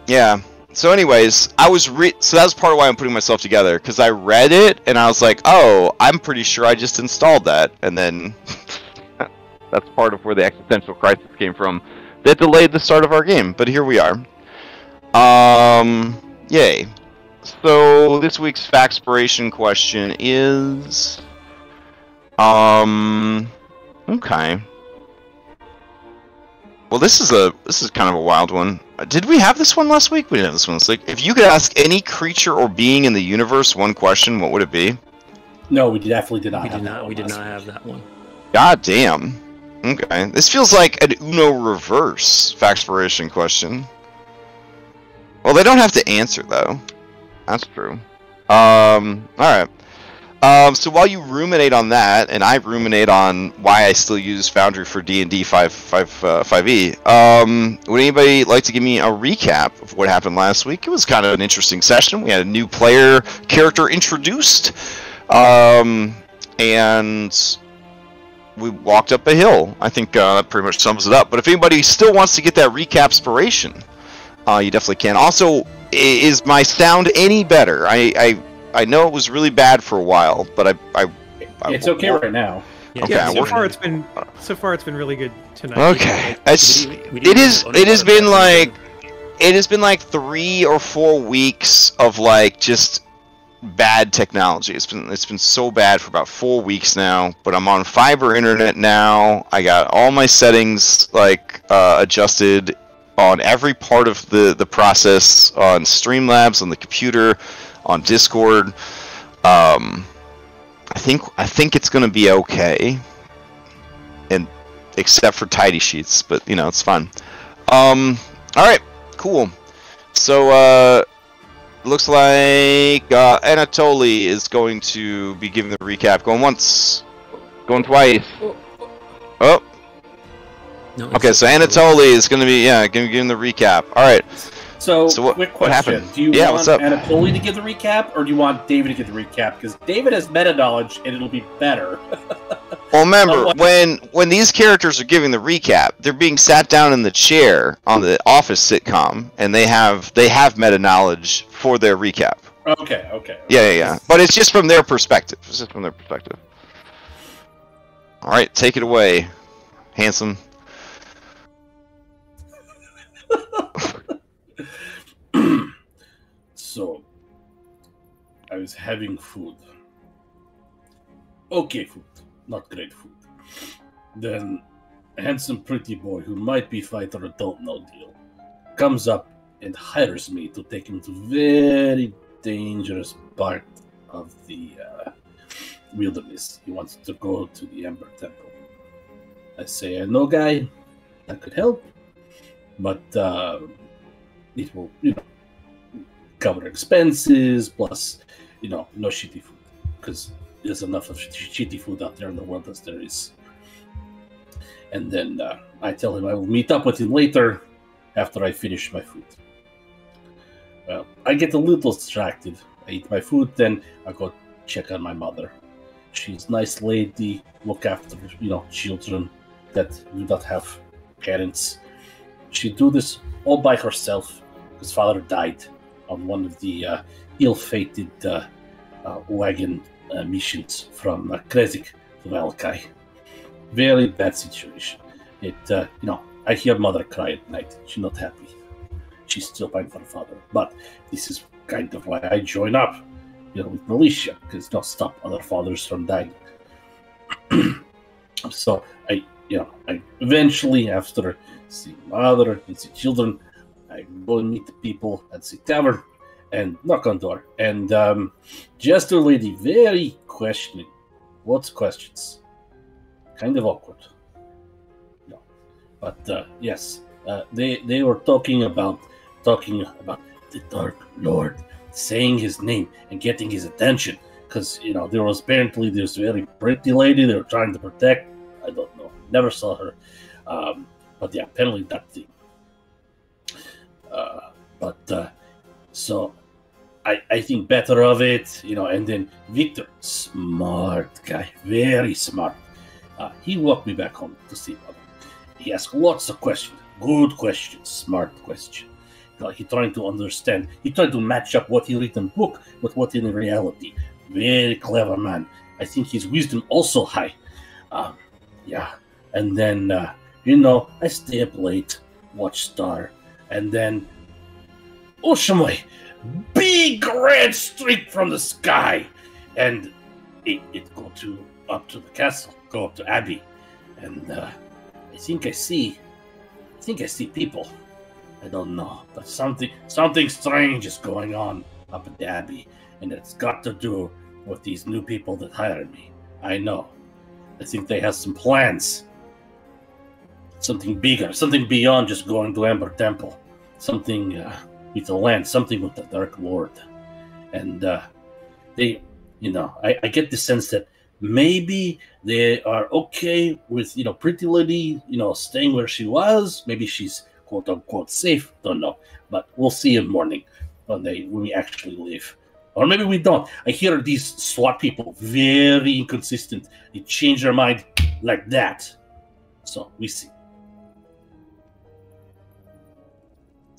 Yeah. So anyways, so that's part of why I'm putting myself together, because I read it and I was like, oh, I'm pretty sure I just installed that, and then that's part of where the existential crisis came from. That delayed the start of our game, but here we are. Yay. So this week's Factspiration question is, okay. Well, this is kind of a wild one. Did we have this one last week? We didn't have this one last week. If you could ask any creature or being in the universe one question, what would it be? No, we definitely did not. We did not have that one. God damn. Okay, this feels like an Uno reverse Factspiration question. Well, they don't have to answer though. That's true. All right. So while you ruminate on that, and I ruminate on why I still use Foundry for D&D 5e, would anybody like to give me a recap of what happened last week? It was kind of an interesting session. We had a new player character introduced, and we walked up a hill. I think that pretty much sums it up. But if anybody still wants to get that recapspiration, you definitely can. Also, is my sound any better? I know it was really bad for a while, but it's okay right now. Yeah, okay, yeah, so far it's been really good tonight. Okay, it has been like 3 or 4 weeks of like just bad technology. It's been so bad for about 4 weeks now. But I'm on fiber internet now. I got all my settings like adjusted on every part of the process, on Streamlabs, on the computer, on Discord. I think it's gonna be okay, and except for tidy sheets, but you know, it's fine. All right, cool. So looks like Anatoly is going to be giving the recap. Going once, going twice. Oh. No, okay, so Anatoly is going to be giving the recap. All right. So quick question: happened? Do you want Anatoly to give the recap, or do you want David to give the recap? Because David has meta knowledge, and it'll be better. Well, remember when these characters are giving the recap, they're being sat down in the chair on the Office sitcom, and they have meta knowledge for their recap. Okay. Yeah. But it's just from their perspective. All right, take it away, handsome. So, I was having food. Okay food, not great food. Then, a handsome pretty boy who might be fighter or don't know deal comes up and hires me to take him to very dangerous part of the wilderness. He wants to go to the Ember Temple. I say, I know guy that could help, but it will, cover expenses, plus, no shitty food, because there's enough of shitty food out there in the world as there is. And then I tell him I will meet up with him later after I finish my food. Well, I get a little distracted. I eat my food, then I go check on my mother. She's a nice lady, look after, children that do not have parents. She do this all by herself. His father died on one of the ill-fated wagon missions from Krezik to Valakai. Very bad situation. I hear mother cry at night. She's not happy. She's still fighting for her father. But this is kind of why I join up, with militia, because stop other fathers from dying. So I eventually, after seeing mother and see children, I go and meet the people at the tavern and knock on door. And just a lady, very questioning. Lots of questions. Kind of awkward. No. But yes, they were talking about the Dark Lord, saying his name and getting his attention. Because, there was apparently this very pretty lady they were trying to protect. I don't know. Never saw her. But yeah, apparently that thing. So I think better of it, and then Victor, smart guy, very smart. He walked me back home to see mother. He asked lots of questions, good questions, smart questions. he trying to understand. He tried to match up what he read in book with what in reality. Very clever man. I think his wisdom also high. Yeah. And then, I stay up late, watch Star, and then, oh shamoy, big red streak from the sky, and it go up to the castle, go up to Abbey, and I think I see people. I don't know, but something strange is going on up at the Abbey, and it's got to do with these new people that hired me. I know. I think they have some plans. Something bigger, something beyond just going to Amber Temple. Something with the land, something with the Dark Lord. And they, I get the sense that maybe they are okay with, Pretty Lady, staying where she was. Maybe she's quote unquote safe. Don't know. But we'll see in the morning when we actually leave. Or maybe we don't. I hear these SWAT people very inconsistent. They change their mind like that. So we see.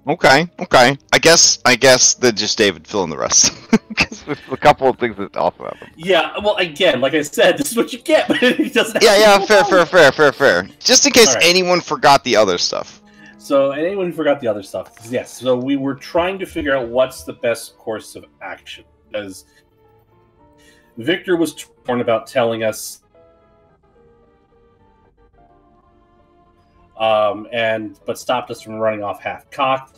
Okay. I guess that just David fill in the rest. Because there's a couple of things that off about them. Yeah, well, again, like I said, this is what you get. But it doesn't. Yeah, fair. Just in case anyone forgot the other stuff. So, anyone forgot the other stuff? Yes. So we were trying to figure out what's the best course of action, because Victor was torn about telling us, but stopped us from running off half-cocked.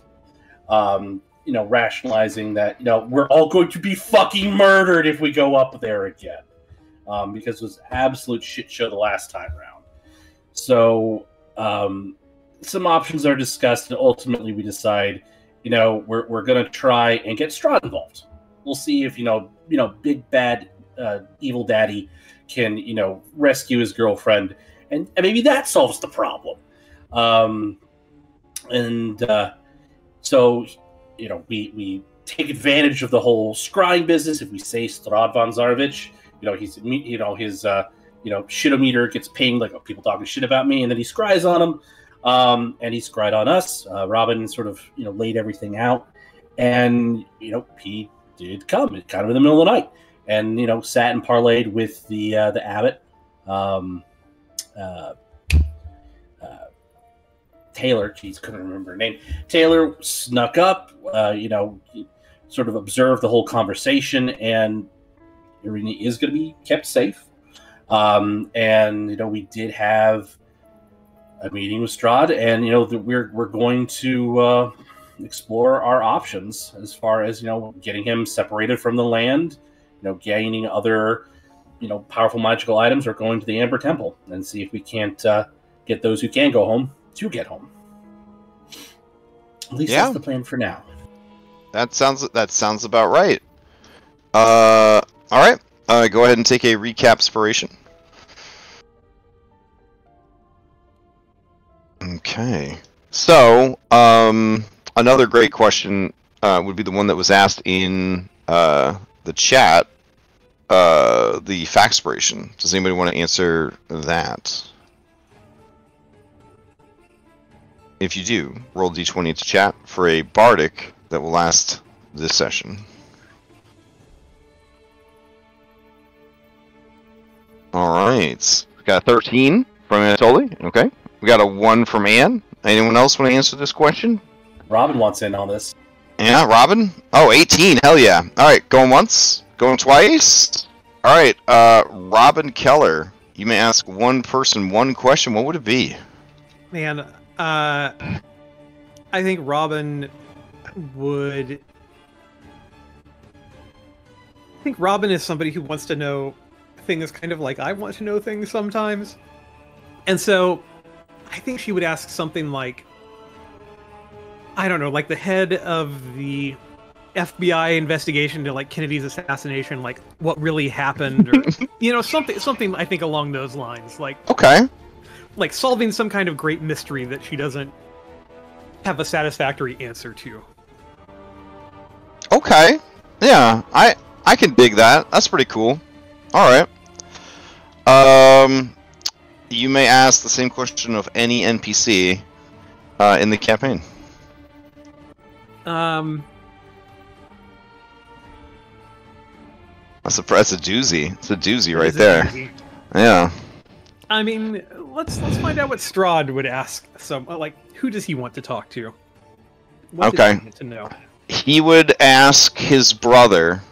Rationalizing that we're all going to be fucking murdered if we go up there again, because it was an absolute shit show the last time around. So some options are discussed, and ultimately we decide, we're going to try and get Strahd involved. We'll see if big bad evil daddy can rescue his girlfriend, and maybe that solves the problem. So we take advantage of the whole scrying business. If we say Strahd von Zarevich, his shitometer gets pinged, like people talking shit about me, and then he scries on him, and he scryed on us. Robin sort of laid everything out, and he did come kind of in the middle of the night, and sat and parlayed with the abbot. Taylor, couldn't remember her name. Taylor snuck up, sort of observed the whole conversation, and Irina is going to be kept safe. And we did have a meeting with Strahd, and we're going to explore our options as far as getting him separated from the land, gaining other powerful magical items, or going to the Amber Temple and see if we can't get those who can go home to get home. At least that's the plan for now. That sounds about right. All right. Go ahead and take a recapspiration. Okay. So, another great question would be the one that was asked in the chat. The factspiration. Does anybody want to answer that? If you do, roll d20 into chat for a bardic that will last this session. Alright. We got a 13 from Anatoly. Okay. We got a 1 from Anne. Anyone else want to answer this question? Robin wants in on this. Yeah, Robin? Oh, 18. Hell yeah. Alright, going once. Going twice. Alright, Robin Keller. You may ask one person one question. What would it be? Man, I think Robin would... I think Robin is somebody who wants to know things kind of like I want to know things sometimes. And so, I think she would ask something like, I don't know, like the head of the FBI investigation to like Kennedy's assassination, like what really happened, or something I think along those lines. Like, okay. Like solving some kind of great mystery that she doesn't have a satisfactory answer to. Okay. Yeah, I can dig that. That's pretty cool. Alright. You may ask the same question of any NPC in the campaign. That's a doozy. It's a doozy right is a there. doozy. Yeah. I mean, let's find out what Strahd would ask. So, like, who does he want to talk to? What does Okay. he want to know? He would ask his brother,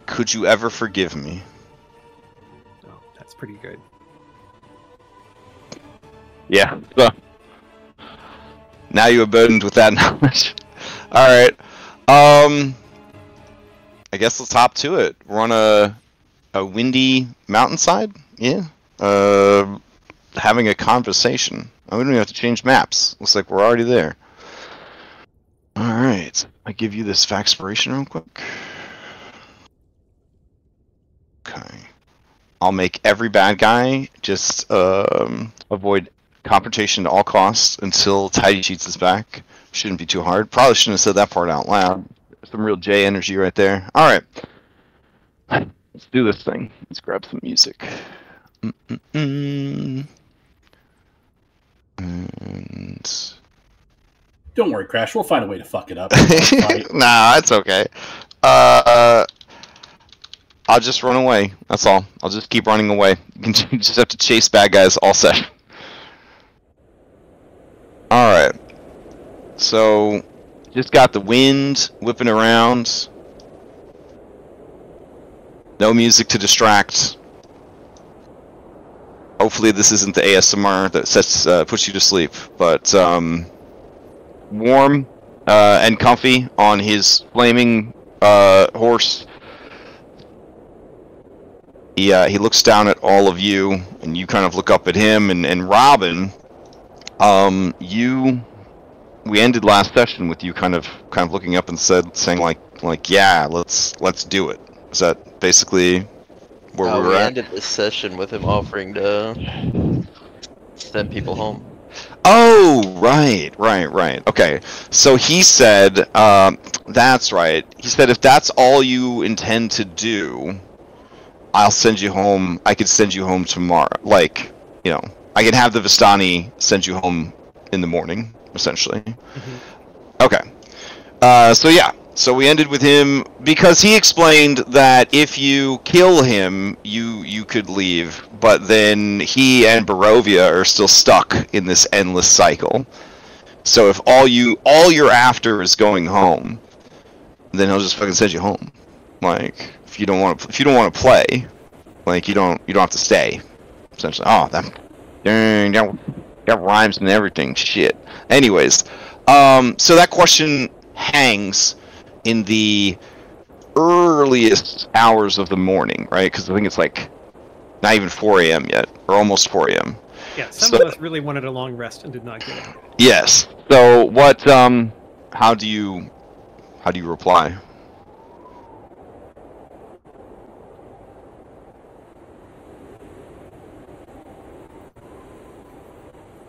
"Could you ever forgive me?" Oh, that's pretty good. Yeah. So, now you are burdened with that knowledge. All right. I guess let's hop to it. We're on a windy mountainside. Yeah. Having a conversation. We don't even have to change maps. Looks like we're already there. All right. I give you this Faxpiration real quick. Okay. I'll make every bad guy just avoid confrontation at all costs until Tidy Cheats is back. Shouldn't be too hard. Probably shouldn't have said that part out loud. Some real J energy right there. All right. Let's do this thing. Let's grab some music. And Don't worry, Crash. We'll find a way to fuck it up. nah, it's okay. I'll just run away. That's all. I'll just keep running away. You just have to chase bad guys all set. Alright. So, just got the wind whipping around. No music to distract. Hopefully this isn't the ASMR that puts you to sleep. But, warm and comfy on his flaming horse. He looks down at all of you, and you kind of look up at him. And Robin, we ended last session with you kind of looking up and saying like yeah, let's do it. Is that basically where we were at? We ended this session with him offering to send people home. Oh, right. Okay, so he said, that's right. He said if that's all you intend to do, I'll send you home. I could send you home tomorrow. Like, you know, I can have the Vistani send you home in the morning, essentially. Mm-hmm. Okay. So yeah. So we ended with him because he explained that if you kill him, you could leave, but then he and Barovia are still stuck in this endless cycle. So if all you're after is going home, then he'll just fucking send you home. Like if you don't want to play, like you don't have to stay. Essentially, oh that rhymes and everything. Shit. Anyways, so that question hangs in the earliest hours of the morning, right? Because I think it's like not even 4 a.m. yet, or almost 4 a.m. Yeah, some of us really wanted a long rest and did not get it. Yes. So what? How do you reply?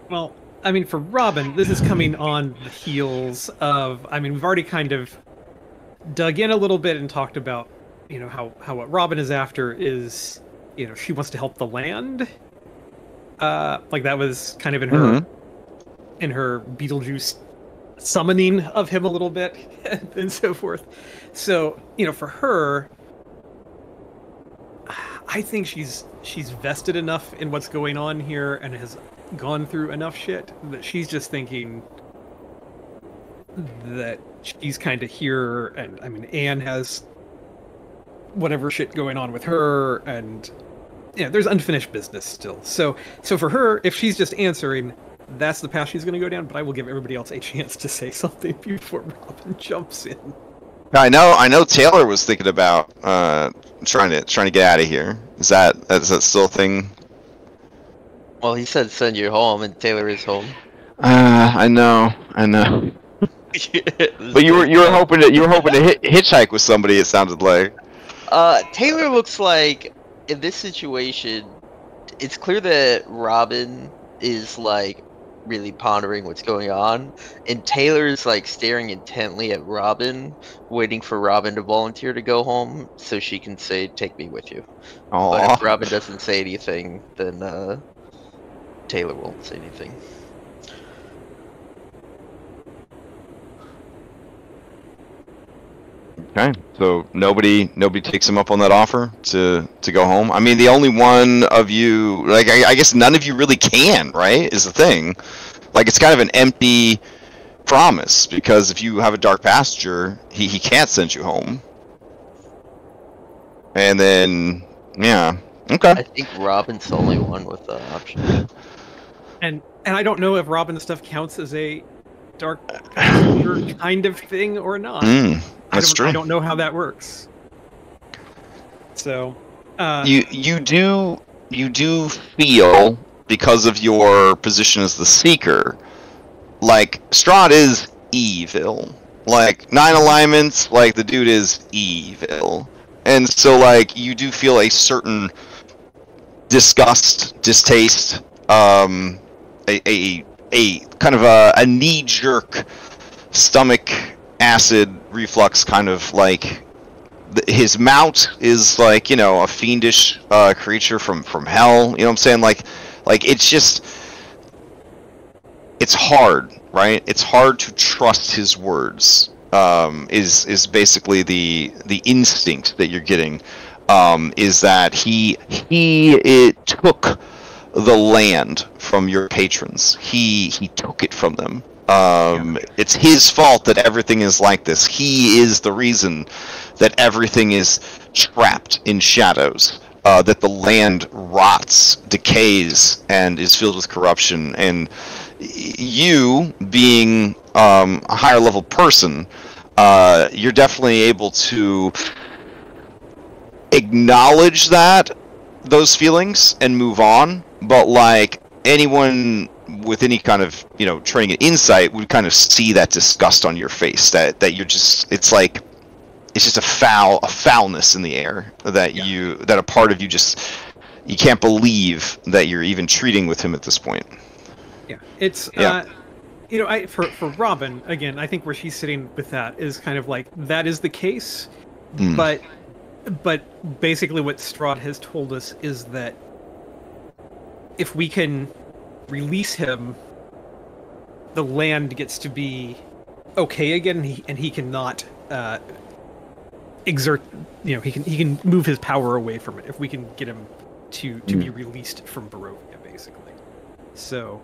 Well, I mean, for Robin, this is coming on the heels of. I mean, we've already kind of dug in a little bit and talked about, you know, how what Robin is after is, you know, she wants to help the land. Like that was kind of in her in her Beetlejuice summoning of him a little bit and so forth. So, you know, for her, I think she's vested enough in what's going on here and has gone through enough shit that she's just thinking that she's kind of here. And I mean, Anne has whatever shit going on with her, and yeah, there's unfinished business still. So for her, if she's just answering, that's the path she's going to go down. But I will give everybody else a chance to say something before Robin jumps in. I know Taylor was thinking about trying to get out of here. Is that still a thing? Well, he said send you home, and Taylor is home. I know. But you were hoping to hitchhike with somebody. It sounded like. Taylor looks like in this situation, it's clear that Robin is like really pondering what's going on, and Taylor's like staring intently at Robin, waiting for Robin to volunteer to go home so she can say, "Take me with you." Aww. But if Robin doesn't say anything, then Taylor won't say anything. Okay, so nobody takes him up on that offer to go home. I mean, the only one of you, like, I guess none of you really can, right? Is the thing. Like, it's kind of an empty promise, because if you have a dark pasture, he can't send you home. And then, yeah, okay. I think Robin's the only one with the option. And I don't know if Robin stuff counts as a dark pasture kind of thing or not. That's true. I don't know how that works. So, you do feel, because of your position as the Seeker, like Strahd is evil. Like 9 alignments, like the dude is evil, and so like you do feel a certain disgust, distaste, a kind of a knee-jerk stomach acid reflux, kind of like his mount is like, you know, a fiendish creature from hell. You know what I'm saying? Like it's just, it's hard, right? It's hard to trust his words. Is basically the instinct that you're getting. Is that he took the land from your patrons. He took it from them. It's his fault that everything is like this. He is the reason that everything is trapped in shadows. That the land rots, decays, and is filled with corruption. And you, being a higher level person, you're definitely able to acknowledge those feelings and move on. But like anyone with any kind of, you know, training and insight would kind of see that disgust on your face, that you're just, it's like, it's just a foulness in the air that that a part of you just, you can't believe that you're even treating with him at this point. Yeah, it's you know, for Robin, again, I think where she's sitting with that is kind of like, that is the case, but basically what Strahd has told us is that if we can release him, the land gets to be okay again, and he cannot exert, you know, he can move his power away from it if we can get him to be released from Barovia, basically. So,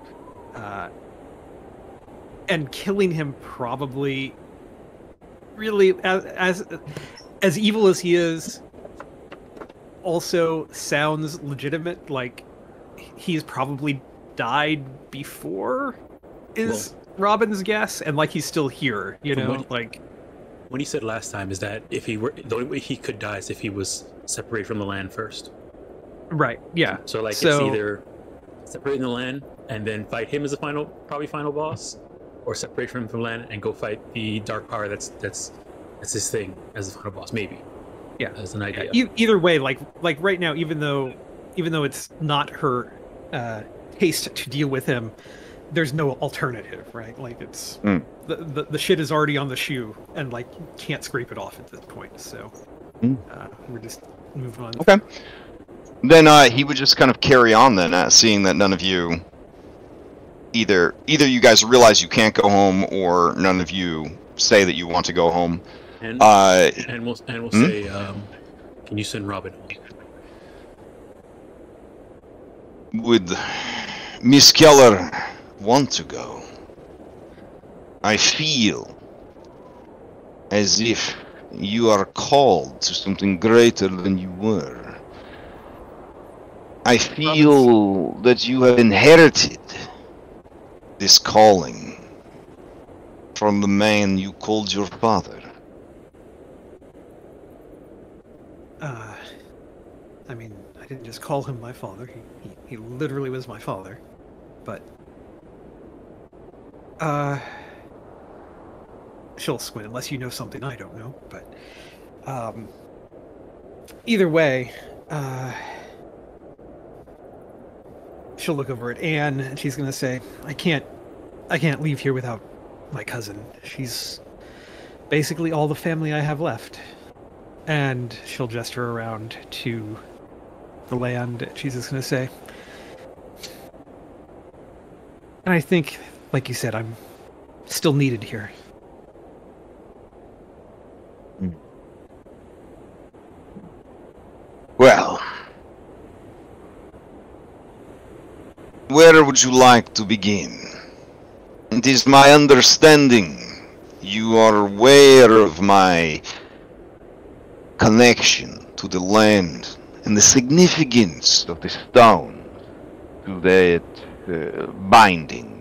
and killing him probably really, as evil as he is, also sounds legitimate. Like, he's probably died before Robin's guess, and like he's still here, you know. Like when he said last time is that if he were, the only way he could die is if he was separated from the land first. Right. Yeah. So like, it's either separating the land and then fight him as a final boss, or separate him from the land and go fight the dark power that's his thing as the final boss, maybe. Yeah. As an idea. Either way, like right now, even though it's not her taste to deal with him, there's no alternative, right? Like, it's the shit is already on the shoe, and like you can't scrape it off at this point. So we're just moving on. Okay. Then he would just kind of carry on then, seeing that none of you, either you guys realize you can't go home, or none of you say that you want to go home. And we'll say, can you send Robin home? Would Miss Keller want to go? I feel as if you are called to something greater than you were. I feel that you have inherited this calling from the man you called your father. I mean, I didn't just call him my father. He literally was my father. But she'll squint unless you know something I don't know. But either way, she'll look over at Anne and she's gonna say, I can't leave here without my cousin. She's basically all the family I have left. And she'll gesture around to the land. She's just gonna say, and I think, like you said, I'm still needed here. Where would you like to begin? It is my understanding you are aware of my connection to the land and the significance of the stone to that binding.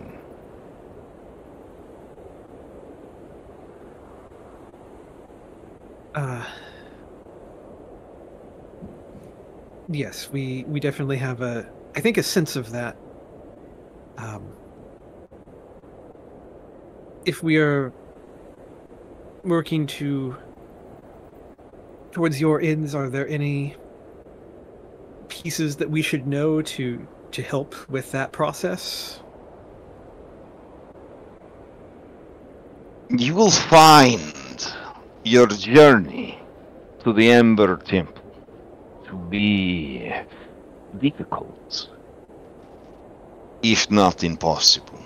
Yes, we definitely have I think a sense of that. If we are working towards your ends, are there any pieces that we should know to help with that process? You will find your journey to the Ember Temple to be difficult, if not impossible.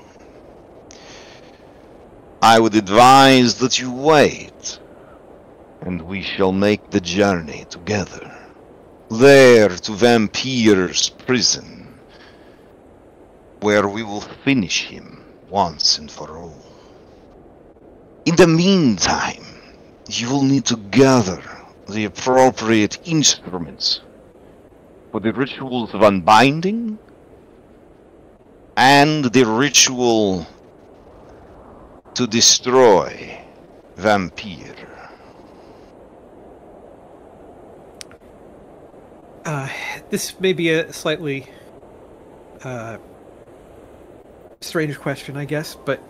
I would advise that you wait, and we shall make the journey together. There to Vampire's prison, where we will finish him once and for all. In the meantime, you will need to gather the appropriate instruments for the rituals of unbinding and the ritual to destroy Vampire. This may be a slightly strange question, I guess, but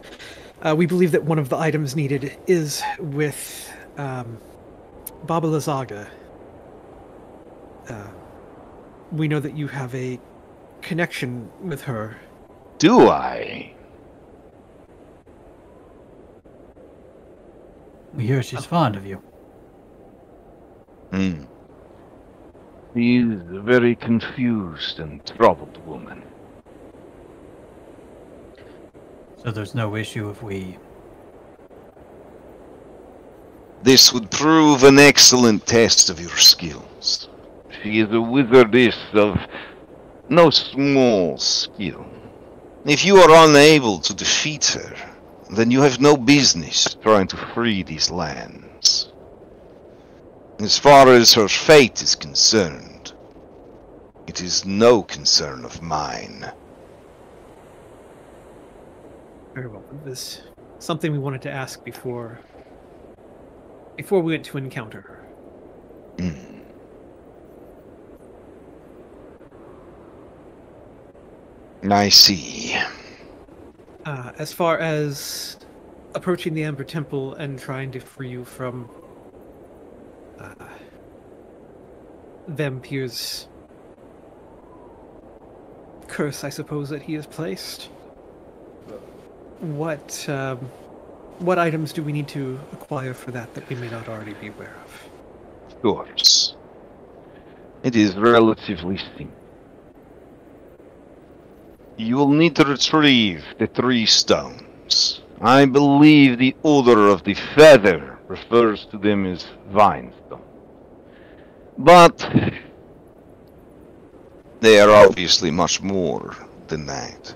we believe that one of the items needed is with Baba Lysaga. We know that you have a connection with her. Do I? We hear she's fond of you. She is a very confused and troubled woman. So there's no issue if we... This would prove an excellent test of your skills. She is a wizardess of no small skill. If you are unable to defeat her, then you have no business trying to free these lands. As far as her fate is concerned, it is no concern of mine. Very well. It was something we wanted to ask before we went to encounter her. I see. As far as approaching the Amber Temple and trying to free you from Vampire's curse, I suppose, that he has placed, what items do we need to acquire for that we may not already be aware of? Of course. It is relatively simple. You will need to retrieve the 3 stones. I believe the odor of the feather refers to them as vinestone. But they are obviously much more than that.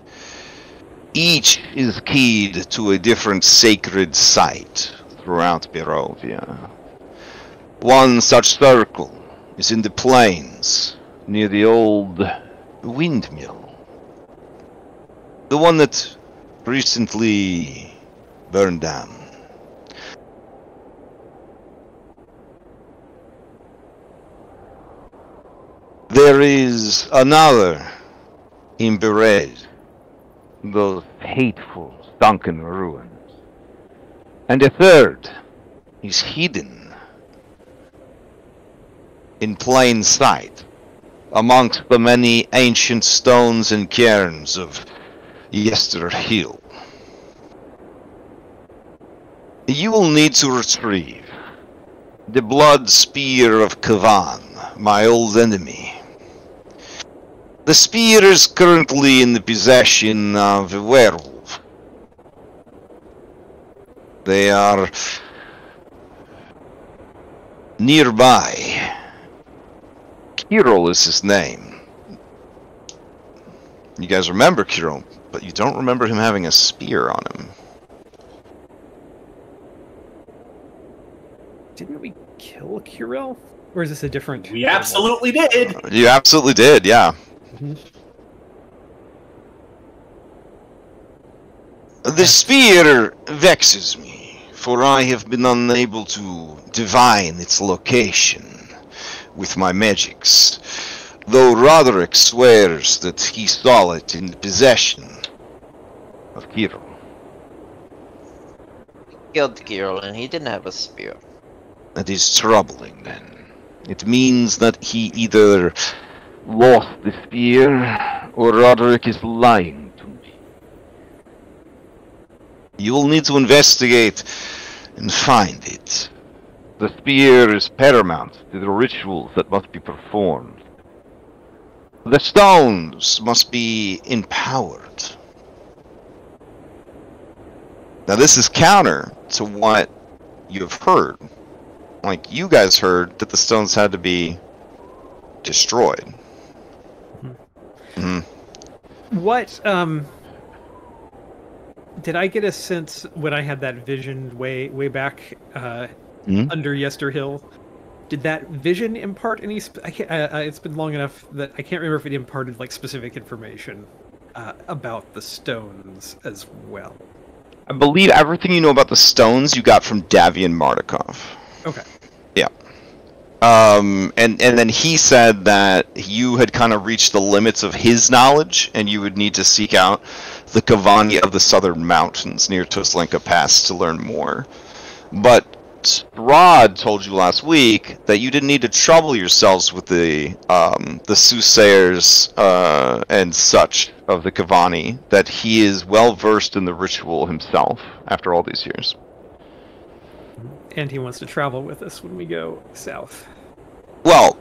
Each is keyed to a different sacred site throughout Barovia. One such circle is in the plains near the old windmill. The one that recently burned down. There is another in Berez, those hateful sunken ruins. And a third is hidden in plain sight amongst the many ancient stones and cairns of Yester Hill. You will need to retrieve the blood spear of Kavan, my old enemy. The spear is currently in the possession of a werewolf. They are nearby. Kirill is his name. You guys remember Kiro, but you don't remember him having a spear on him. Didn't we kill Kirel? Or is this a different... We absolutely did! You absolutely did, yeah. Mhm. The spear vexes me, for I have been unable to divine its location with my magics, though Roderick swears that he saw it in the possession of Kiro. Killed Kirill and he didn't have a spear. That is troubling, then. It means that he either lost the spear, or Roderick is lying to me. You will need to investigate and find it. The spear is paramount to the rituals that must be performed. The stones must be empowered. Now this is counter to what you have heard. Like, you guys heard that the stones had to be destroyed. What, did I get a sense when I had that vision way back under Yesterhill? Did that vision impart any? It's been long enough that I can't remember if it imparted like specific information about the stones as well. I believe everything you know about the stones you got from Davian Mardukov. Okay. Yeah. And then he said that you had kind of reached the limits of his knowledge, and you would need to seek out the Kavani of the Southern Mountains near Tuslenka Pass to learn more. But Strahd told you last week that you didn't need to trouble yourselves with the soothsayers and such of the Kavani, that he is well versed in the ritual himself after all these years. And he wants to travel with us when we go south. Well,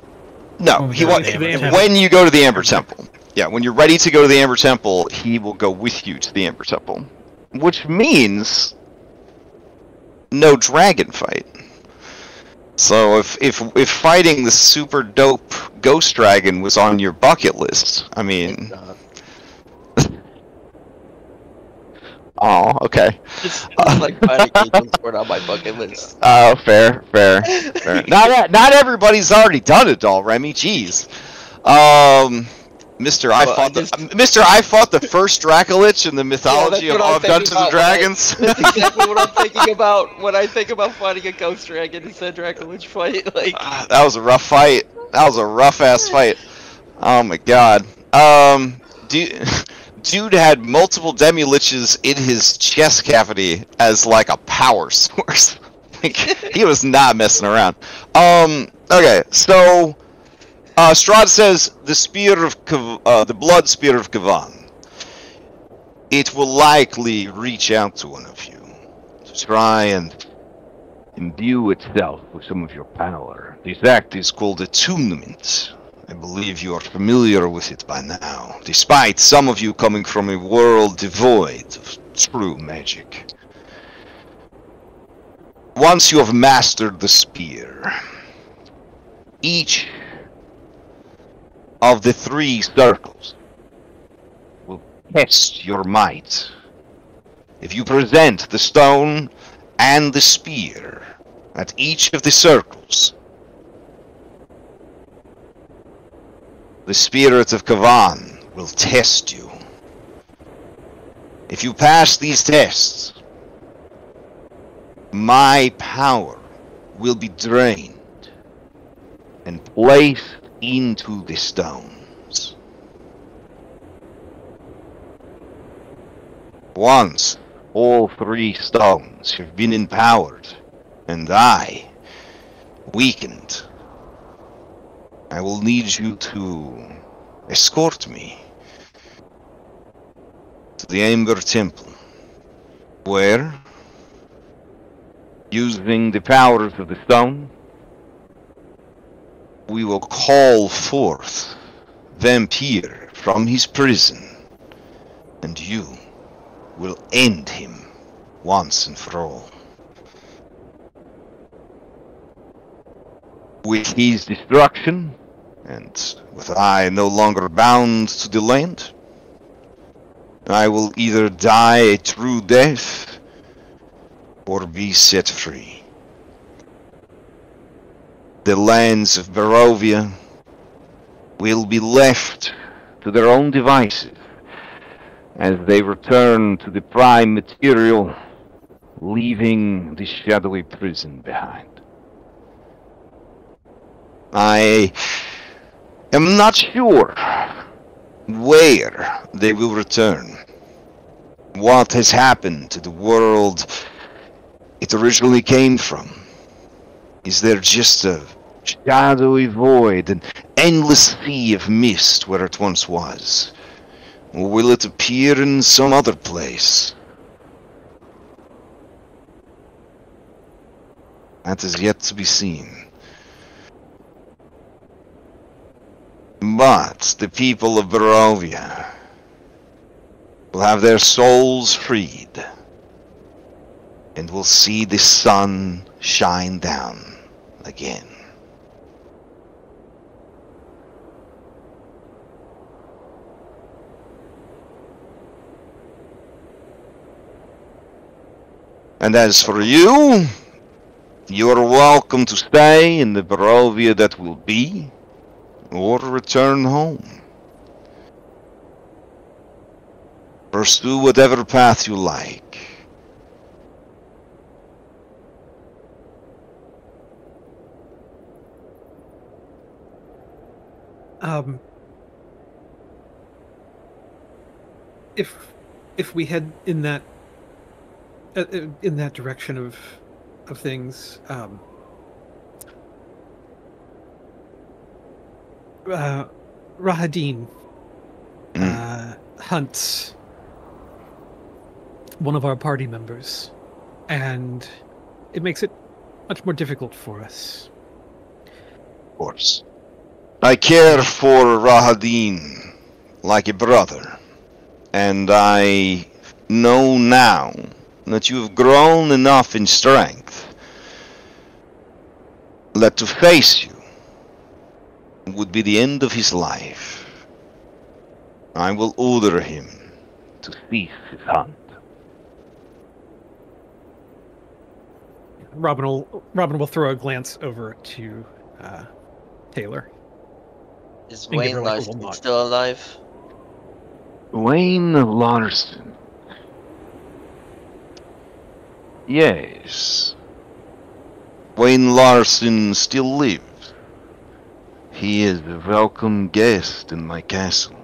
no, he go to wants the Amber Temple. when you go to the Amber Temple. Yeah, when you're ready to go to the Amber Temple, he will go with you to the Amber Temple, which means no dragon fight. So if fighting the super dope ghost dragon was on your bucket list, I mean, oh, okay. It's like fighting agents were on my bucket list. Oh, fair. Not everybody's already done it, all Remy. Jeez. Mr. I fought the first Dracolich in the mythology of Dungeons and Dragons. That's exactly what I'm thinking about when I think about fighting a ghost dragon instead of Dracolich fight. Like that was a rough fight. That was a rough ass fight. Oh my god. Dude had multiple demi-liches in his chest cavity as like a power source. Like, he was not messing around. Okay, so Strahd says the spear of the blood spear of Kavan. It will likely reach out to one of you to try and imbue itself with some of your power. This act is called attunement. I believe you are familiar with it by now, despite some of you coming from a world devoid of true magic. Once you have mastered the spear, each of the 3 circles will test your might. If you present the stone and the spear at each of the circles, the spirit of Kavan will test you. If you pass these tests, my power will be drained and placed into the stones. Once all 3 stones have been empowered and I weakened, I will need you to escort me to the Amber Temple, where, using the powers of the stone, we will call forth Vampire from his prison, and you will end him once and for all. With his destruction, and with I no longer bound to the land, I will either die a true death or be set free. The lands of Barovia will be left to their own devices as they return to the prime material, leaving the shadowy prison behind. I am not sure where they will return. What has happened to the world it originally came from? Is there just a shadowy void, an endless sea of mist where it once was? Or will it appear in some other place? That is yet to be seen. But the people of Barovia will have their souls freed, and will see the sun shine down again. And as for you, you are welcome to stay in the Barovia that will be, or return home. Pursue whatever path you like. If we head in that direction of things, Rahadin hunts one of our party members, and it makes it much more difficult for us. Of course. I care for Rahadin like a brother, and I know now that you have grown enough in strength that to face you would be the end of his life. I will order him to cease his hunt. Robin will throw a glance over to Taylor. Is And give Wayne her, like, a Larson little nod. still alive? Wayne Larson. Yes. Wayne Larson still lives. He is a welcome guest in my castle.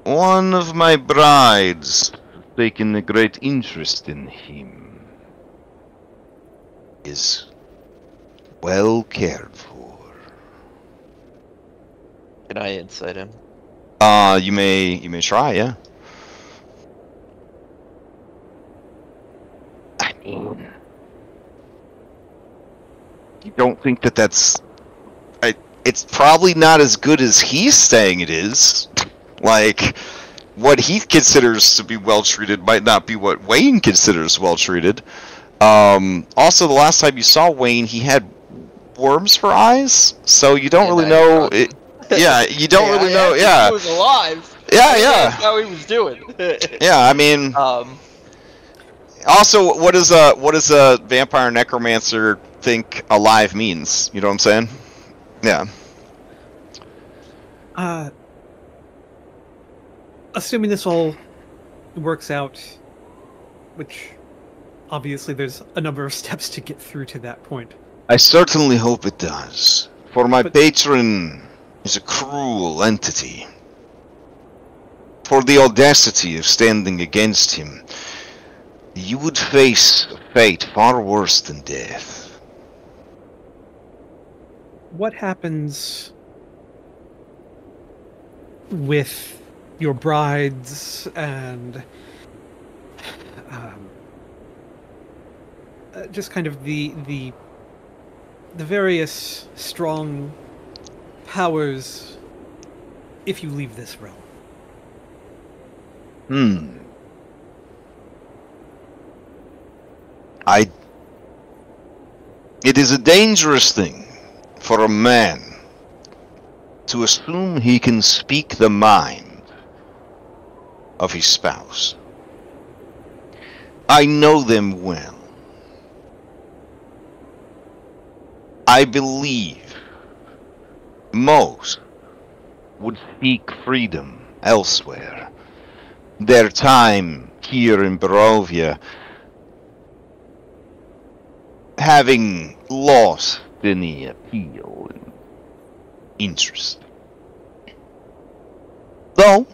One of my brides has taken a great interest in him. He is well cared for. Can I insight him? You may try, yeah. I mean, you don't think that that's... it's probably not as good as he's saying it is. Like, what he considers to be well-treated might not be what Wayne considers well-treated. Also, the last time you saw Wayne, he had worms for eyes, so you don't really know... Yeah, you don't really know. Yeah, he was alive. Yeah. That's how he was doing. Yeah, I mean. Also, what does a vampire necromancer think alive means? You know what I'm saying? Yeah. Assuming this all works out, which obviously there's a number of steps to get through to that point. I certainly hope it does. For my patron is a cruel entity. For the audacity of standing against him, you would face a fate far worse than death. What happens with your brides and just kind of the various strong powers if you leave this realm? It is a dangerous thing for a man to assume he can speak the mind of his spouse. I know them well. I believe most would seek freedom elsewhere. Their time here in Barovia having lost any appeal and interest. Though,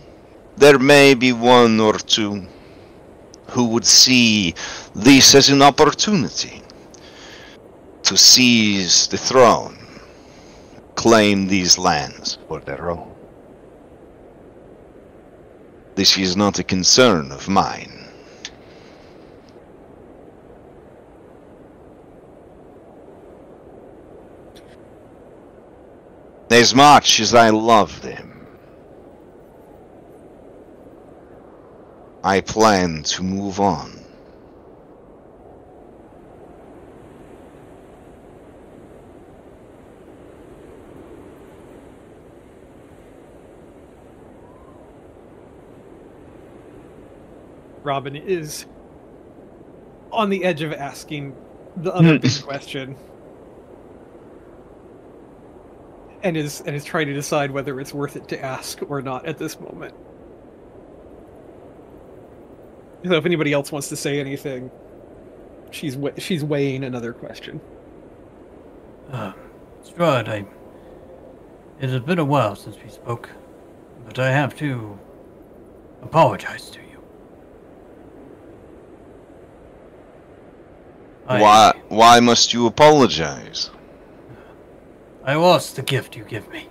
there may be one or two who would see this as an opportunity to seize the throne, claim these lands for their own. This is not a concern of mine. As much as I love them, I plan to move on. Robin is on the edge of asking the other big question, and is trying to decide whether it's worth it to ask or not at this moment. So if anybody else wants to say anything, she's weighing another question. Strahd, it has been a while since we spoke, but I have to apologize to you. Why must you apologize? I lost the gift you give me.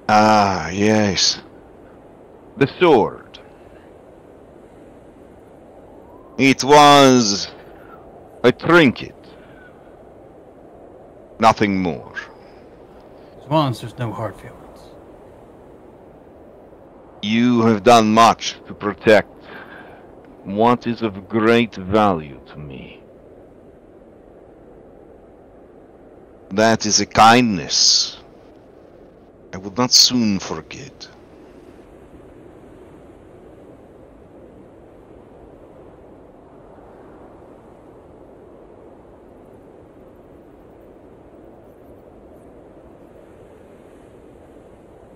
Ah, yes. The sword. It was a trinket. Nothing more. As long as there's no hard feelings. You have done much to protect what is of great value to me. That is a kindness I will not soon forget.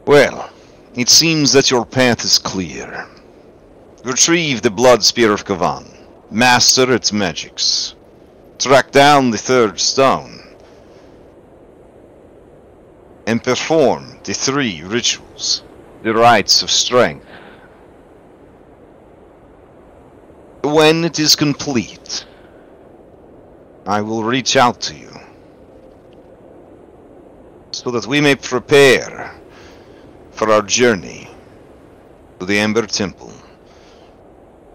Well, it seems that your path is clear. Retrieve the blood spear of Kavan, master its magics, track down the third stone, and perform the 3 rituals, the rites of strength. When it is complete, I will reach out to you, so that we may prepare for our journey to the Ember Temple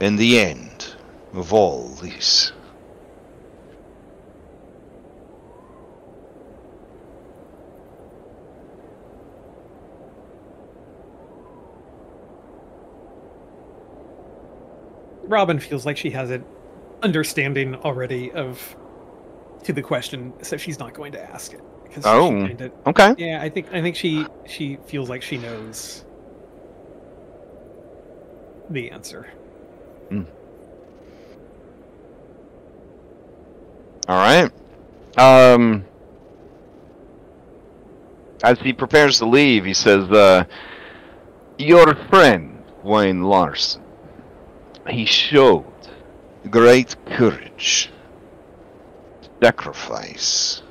and the end of all this. Robin feels like she has an understanding already to the question, so she's not going to ask it. Okay. Yeah, I think she feels like she knows the answer. All right. As he prepares to leave, he says, your friend, Wayne Larson, he showed great courage, sacrifice.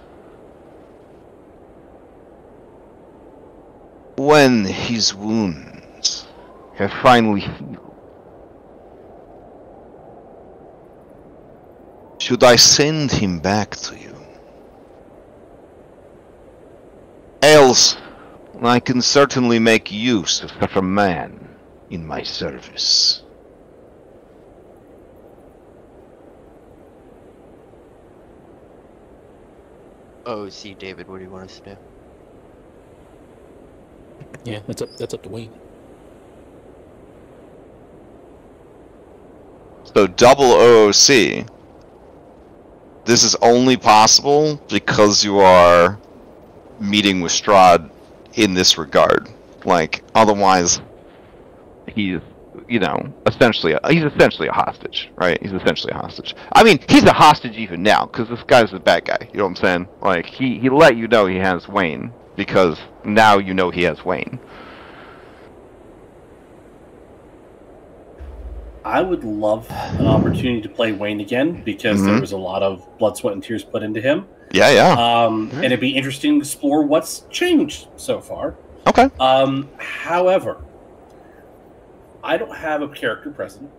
When his wounds have finally healed, should I send him back to you? Else, I can certainly make use of such a man in my service. Oh, see, David, what do you want us to do? Yeah, that's up to Wayne. So double OOC. This is only possible because you are meeting with Strahd in this regard. Like, otherwise, he's, you know, essentially a hostage, right? He's essentially a hostage. I mean, he's a hostage even now, because this guy's a bad guy. You know what I'm saying? Like, he let you know he has Wayne, because now you know he has Wayne. I would love an opportunity to play Wayne again, because there was a lot of blood, sweat, and tears put into him. Yeah. And it'd be interesting to explore what's changed so far. Okay. However, I don't have a character present,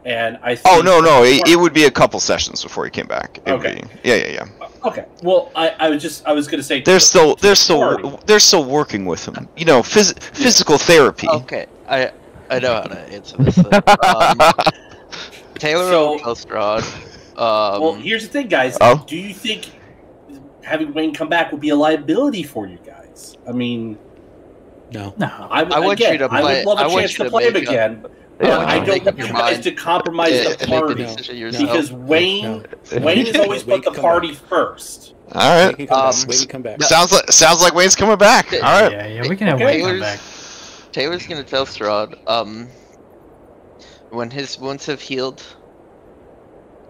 and I think... Oh, no, it would be a couple sessions before he came back. Okay. Yeah. Okay. Well, I was going to say... They're still working with him. You know, physical therapy. Okay, I know how to answer this. Taylor will kill Strahd. Well, here's the thing, guys. Oh? Do you think having Wayne come back would be a liability for you guys? I mean... No. I want you to play. I would love a chance to play him again. I don't want you guys to compromise the party, because Wayne has always put the party first. All right. Wayne can come back. Sounds like Wayne's coming back. All right. Yeah, we can have Wayne come back. Taylor's gonna tell Strahd, when his wounds have healed,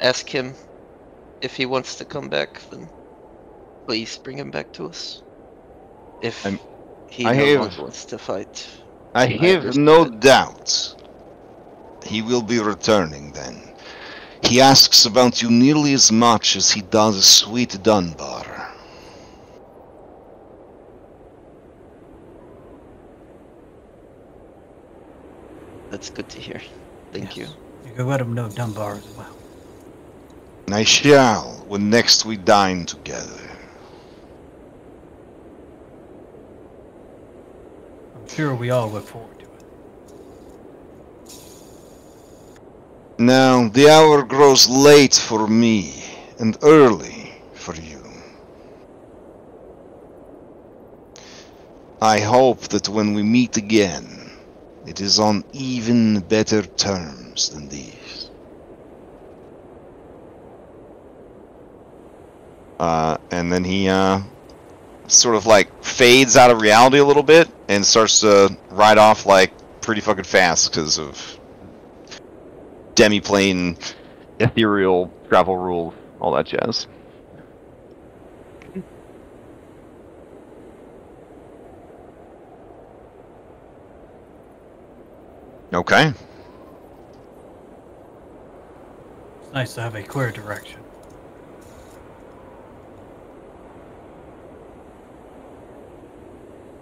ask him if he wants to come back, then please bring him back to us. If he no longer wants to fight. I have no doubt he will be returning then. He asks about you nearly as much as he does Sweet Dunbar. That's good to hear. Thank you. You can let him know Dunbar as well. I shall, when next we dine together. I'm sure we all look forward to it. Now, the hour grows late for me, and early for you. I hope that when we meet again, it is on even better terms than these. And then he, sort of like fades out of reality a little bit and starts to ride off like pretty fucking fast because of demiplane, ethereal travel rules, all that jazz. Okay. It's nice to have a clear direction.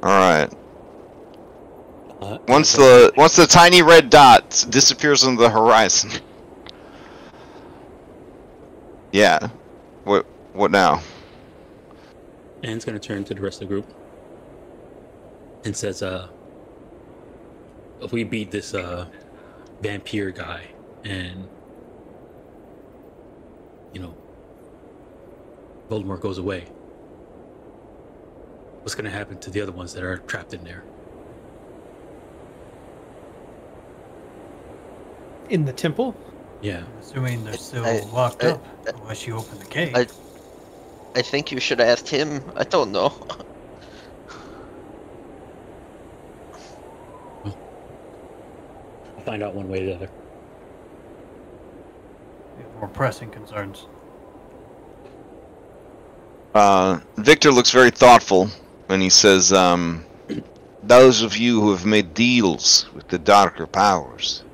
All right. Once the tiny red dot disappears on the horizon. Yeah. What now? Anne's gonna turn to the rest of the group and says, if we beat this vampire guy and Voldemort goes away, what's gonna happen to the other ones that are trapped in there? In the temple? Yeah. Assuming they're still locked up, unless you open the cave. I think you should have asked him. I don't know. I'll find out one way or the other. We have more pressing concerns. Victor looks very thoughtful when he says, those of you who have made deals with the darker powers,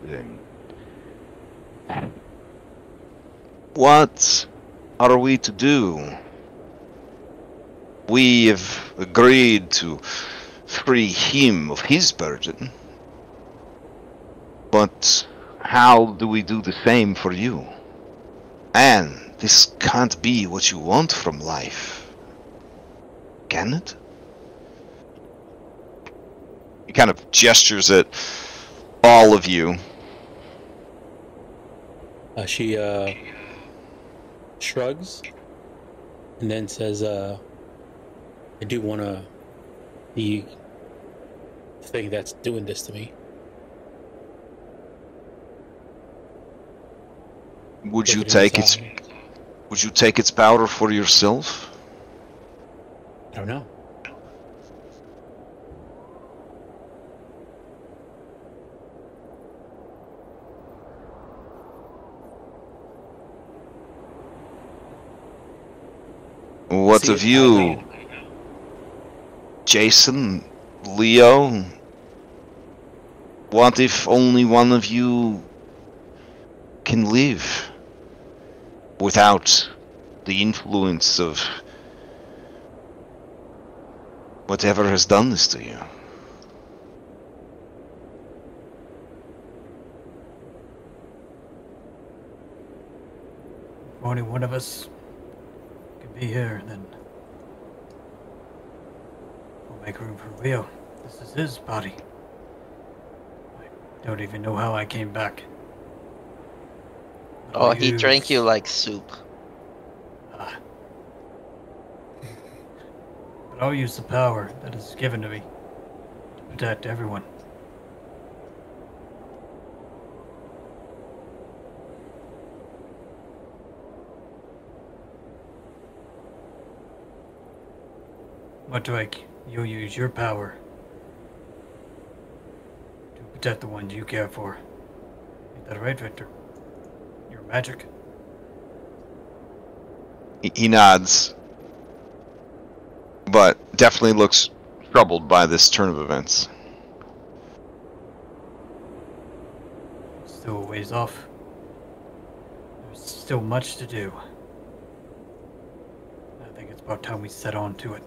what are we to do? We have agreed to free him of his burden. But how do we do the same for you? And this can't be what you want from life. Can it? He kind of gestures at all of you. She shrugs and then says, I do want to be the thing that's doing this to me. Would you take its power for yourself? I don't know. What See of it? I you, know. Jason, Leo? What if only one of you can live without the influence of whatever has done this to you? If only one of us can be here, then we'll make room for Leo. This is his body. I don't even know how I came back. But Oh, I'll he drank you use- like soup. Ah. But I'll use the power that is given to me to protect everyone. What do you'll use your power to protect the ones you care for. Ain't that right, Victor? Your magic? He nods, but definitely looks troubled by this turn of events. Still a ways off. There's still much to do. I think it's about time we set on to it.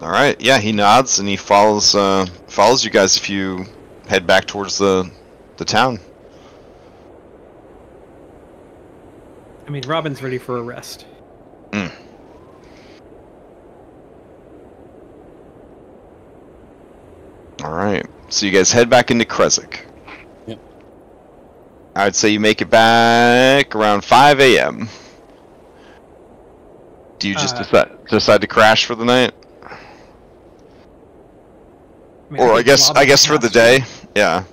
All right, yeah, he nods and he follows you guys if you head back towards the town. I mean, Robin's ready for a rest. All right, so you guys head back into Kresik. Yep. I'd say you make it back around 5 a.m. Do you just decide to crash for the night? I mean, Or I think Robin guess for the has to. day? Yeah.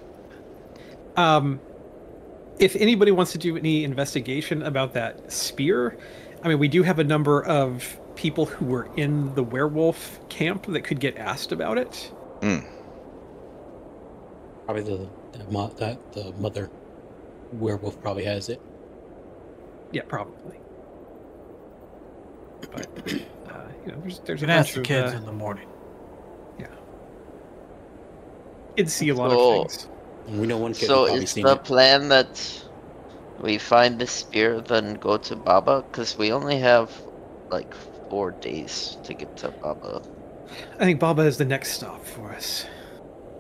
If anybody wants to do any investigation about that spear, I mean, we do have a number of people who were in the werewolf camp that could get asked about it. Probably the mother werewolf probably has it. Yeah, probably. But you know, there's You a can ask bunch the of kids in the morning. kids see a lot So- of things. And we know one kid So who probably is seen the it. plan that we find the spear, then go to Baba? Because we only have like 4 days to get to Baba. I think Baba is the next stop for us.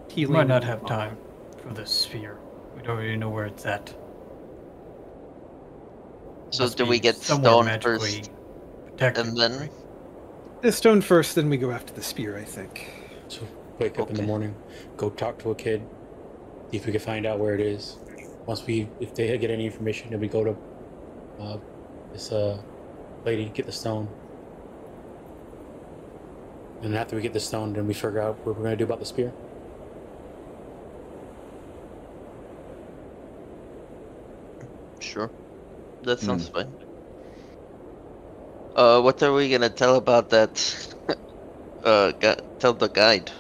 We Healing might not have time for this sphere. We don't really know where it's at. So Must do we be get somewhere stone magically first, protected, and then right? The stone first, then we go after the spear, I think. So wake up in the Okay. morning, go talk to a kid, see if we can find out where it is. If they get any information, then we go to this lady, get the stone. And after we get the stone, then we figure out what we're gonna do about the spear. Sure. That sounds fine. What are we gonna tell about that? Tell the guide.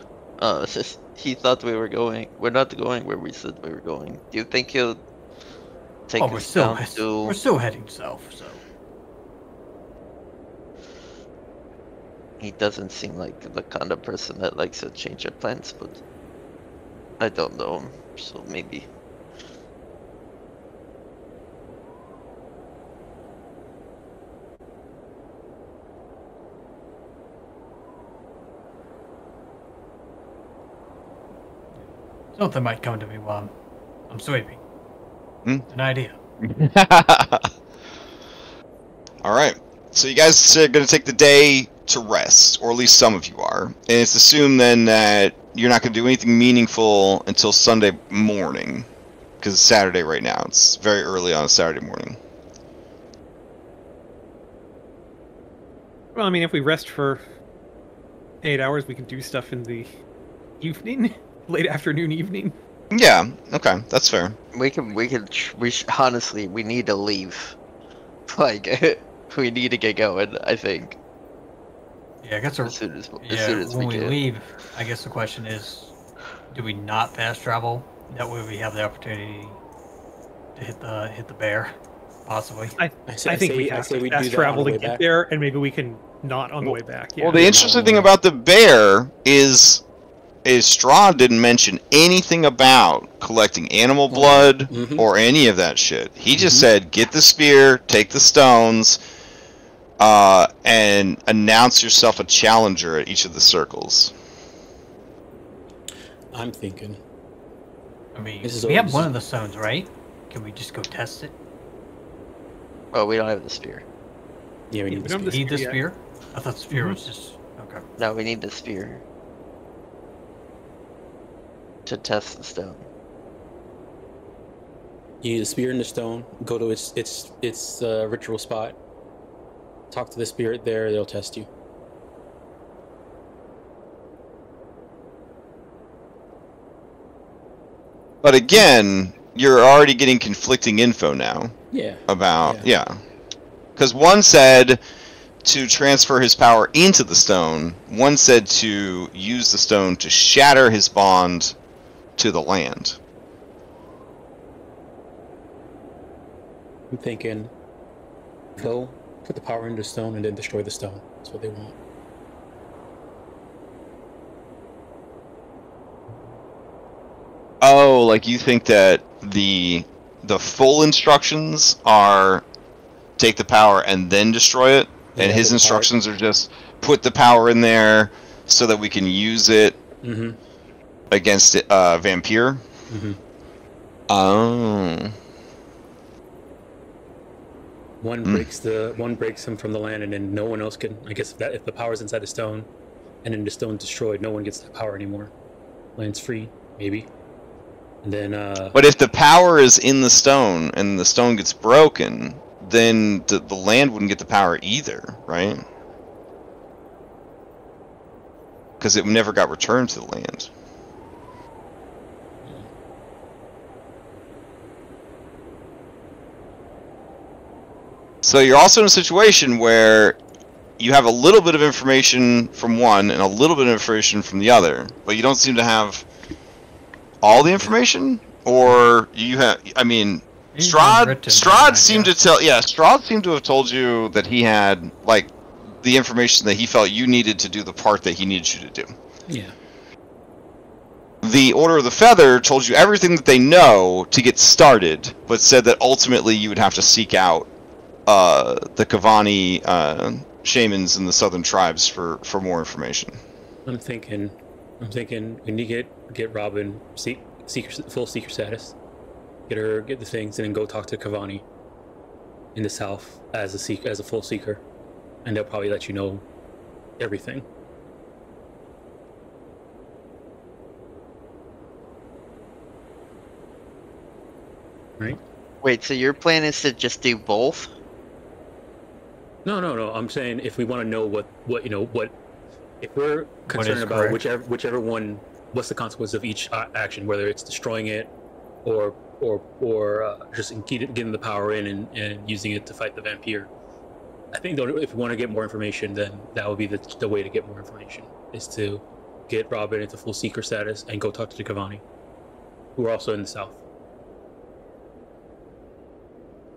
He thought we were going. We're not going where we said we were going. Do you think he'll take Oh, us down we're to? still heading south, so He doesn't seem like the kind of person that likes to change their plans, but I don't know him, so maybe. something might come to me while I'm sweeping. Hmm? An idea. All right. So you guys are going to take the day to rest, or at least some of you are. And it's assumed then that you're not going to do anything meaningful until Sunday morning, because it's Saturday right now. It's very early on a Saturday morning. Well, I mean, if we rest for 8 hours, we can do stuff in the evening, late afternoon, evening. Yeah. Okay. That's fair. Honestly, we need to leave. Like, We need to get going, I think. Yeah, I guess As soon as when we we can. leave, I guess the question is, do we not fast travel? That way we have the opportunity to hit the bear, possibly. I think we have to fast travel to get there, and maybe we can not on the way back. Yeah. Well, the interesting thing about the bear is Strahd didn't mention anything about collecting animal blood or any of that shit. He just said, get the spear, take the stones, and announce yourself a challenger at each of the circles. I'm thinking. I mean, we have one of the stones, right? Can we just go test it? Oh, we don't have the spear. Yeah, we need the spear. I thought the spear was just okay. No, we need the spear to test the stone. You need the spear and the stone. Go to its ritual spot. Talk to the spirit there. They'll test you. But again, you're already getting conflicting info now. Yeah. About because one said to transfer his power into the stone. One said to use the stone to shatter his bond to the land. I'm thinking, go put the power into the stone and then destroy the stone. That's what they want. Oh, like you think that the full instructions are take the power and then destroy it, and his instructions are just put the power in there so that we can use it against Vampire. Oh. One breaks him from the land, and then no one else can. I guess if the power's inside the stone, and then the stone's destroyed, no one gets that power anymore. Land's free, maybe. And then. But if the power is in the stone and the stone gets broken, then the land wouldn't get the power either, right? Because it never got returned to the land. So you're also in a situation where you have a little bit of information from one and a little bit of information from the other, but you don't seem to have all the information, or you have. I mean, Strahd seemed to tell. Yeah, Strahd seemed to have told you that he had like the information that he felt you needed to do the part that he needed you to do. Yeah. The Order of the Feather told you everything that they know to get started, but said that ultimately you would have to seek out the Kavani shamans and the southern tribes for more information. I'm thinking we need to get Robin full seeker status, get the things, and then go talk to Kavani in the south as a full seeker, and they'll probably let you know everything. Right? Wait, so your plan is to just do both? No. I'm saying if we want to know what if we're concerned about whichever one, what's the consequence of each action, whether it's destroying it or just getting the power in and using it to fight the vampire. I think if we want to get more information, then that would be the way to get more information, is to get Robin into full seeker status and go talk to the Kavani, who are also in the south.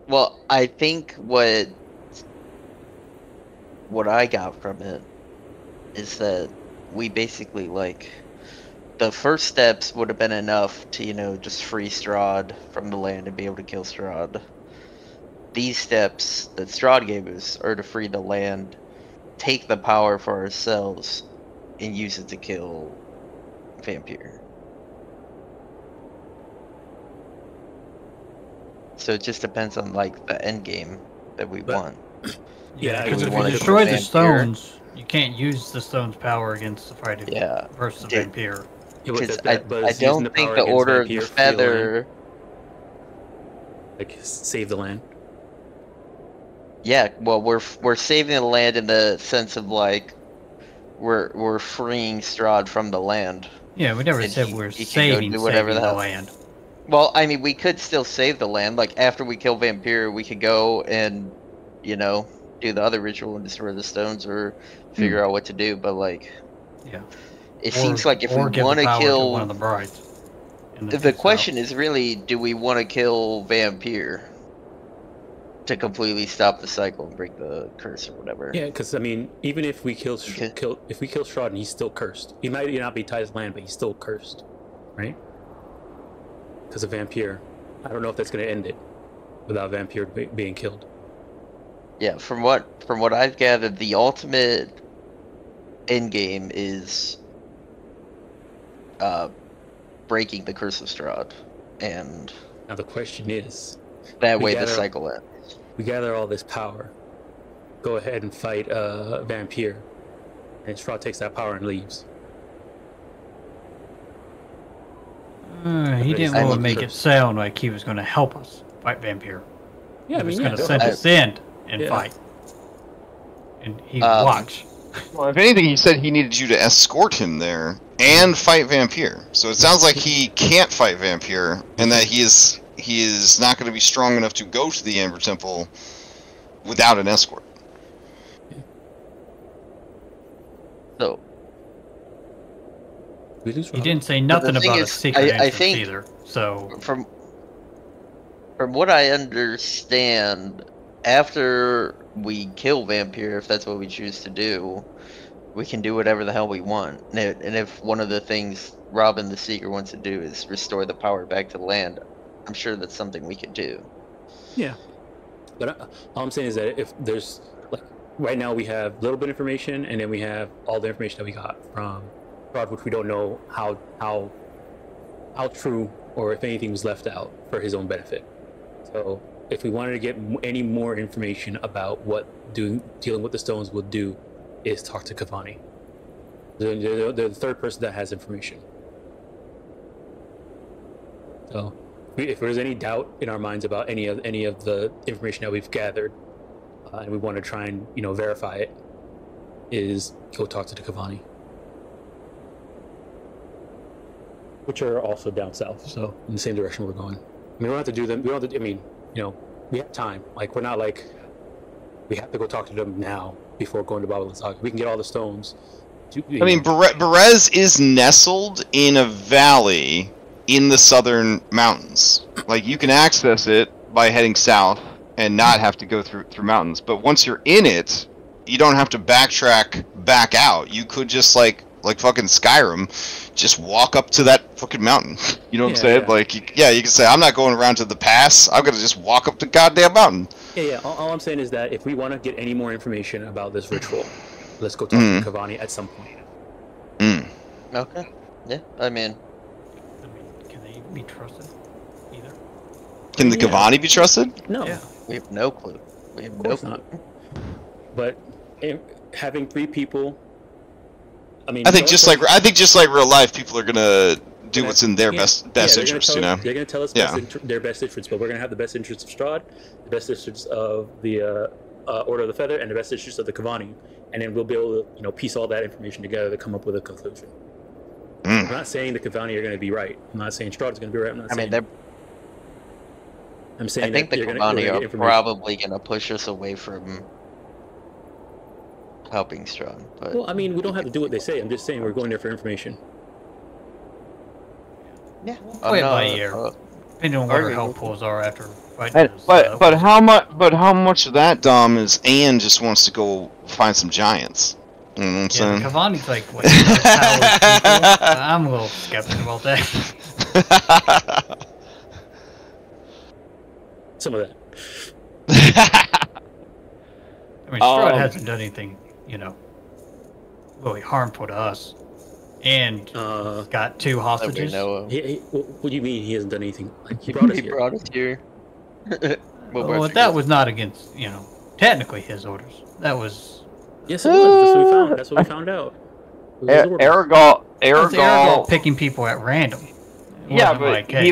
Well, I think what I got from it is that we basically, like, the first steps would have been enough to, just free Strahd from the land and be able to kill Strahd. These steps that Strahd gave us are to free the land, take the power for ourselves, and use it to kill Vampire. So it just depends on, like, the end game that we want. Yeah, because if you destroy the stones, you can't use the stone's power against the fighting versus the vampire. Because I don't think the Order of the Feather... Like, save the land? Yeah, well, we're saving the land in the sense of, like, we're freeing Strahd from the land. Yeah, we never said we're saving the land. Well, I mean, we could still save the land. Like, after we kill Vampire, we could go and, do the other ritual and destroy the stones, or figure out what to do. But like, Yeah. it seems like if we give want the to power kill, one of the brides. the question is really, do we want to kill Vampire to completely stop the cycle and break the curse or whatever? Yeah, because I mean, even if we kill Strahd and he's still cursed, he might not be tied to land, but he's still cursed, right? Because of Vampire. I don't know if that's going to end it without Vampire being killed. Yeah, from what I've gathered, the ultimate end game is breaking the Curse of Strahd, and Now the question is, that way the cycle ends. we gather all this power, go ahead and fight Vampire, and Strahd takes that power and leaves. He didn't want to make it sound like he was going to help us fight Vampire. Yeah, He was going to send us in and fight. And he watch. Well, if anything, he said he needed you to escort him there and fight Vampire. So it sounds like he can't fight Vampire, and that he is not going to be strong enough to go to the Amber Temple without an escort. So He didn't say nothing about a secret entrance either. So from what I understand, after we kill Vampire, if that's what we choose to do, we can do whatever the hell we want. And if one of the things Robin the Seeker wants to do is restore the power back to the land, I'm sure that's something we could do. Yeah, but all I'm saying is that if there's, like, right now we have a little bit of information, and then we have all the information that we got from Strahd, which we don't know how true, or if anything was left out for his own benefit. So if we wanted to get any more information about what dealing with the stones would do, is talk to Cavani. They're the third person that has information. So if there's any doubt in our minds about any of the information that we've gathered, and we want to try and verify it, is go talk to the Cavani, which are also down south, so in the same direction we're going. I mean, we don't have to do them. We don't have to. I mean, we have time. Like, we're not like we have to go talk to them now before going to Baba Lysaga. We can get all the stones. I mean, Berez is nestled in a valley in the southern mountains. Like, you can access it by heading south and not have to go through mountains. But once you're in it, you don't have to backtrack back out. You could just like fucking Skyrim, just walk up to that fucking mountain. You know what I'm saying? Yeah. Like, you can say, I'm not going around to the pass. I'm gonna just walk up the goddamn mountain. Yeah. All I'm saying is that if we want to get any more information about this ritual, let's go talk to Cavani at some point. Okay. Yeah. I mean, can they be trusted either? Can the Cavani be trusted? No. Yeah. we have no clue. We have no clue. Not. But having 3 people, I mean, I think just like real life, people are gonna do what's in their best interest. They're gonna tell us their best interests, but we're gonna have the best interests of Strahd, the best interests of the Order of the Feather, and the best interests of the Cavani, and then we'll be able to piece all that information together to come up with a conclusion. I'm not saying the Cavani are going to be right. I'm not saying Strahd is going to be right. I'm saying I think the Cavani are probably going to push us away from helping Strahd. But well, I mean, we don't have to do what they say. I'm just saying we're going there for information. yeah, Play it by ear. Depending on what our health pools are after fighting this. But how much of that, Dom, is Anne just wants to go find some giants? You know what I'm saying? Cavani's like, what, I'm a little skeptical about that. Some of that. I mean, Strahd hasn't done anything, really harmful to us. And got 2 hostages. what do you mean he hasn't done anything? Like, he brought us here. Well, that was not against, technically his orders. That was... Yes, it was. That's what we found out. Erode picking people at random. Yeah, but he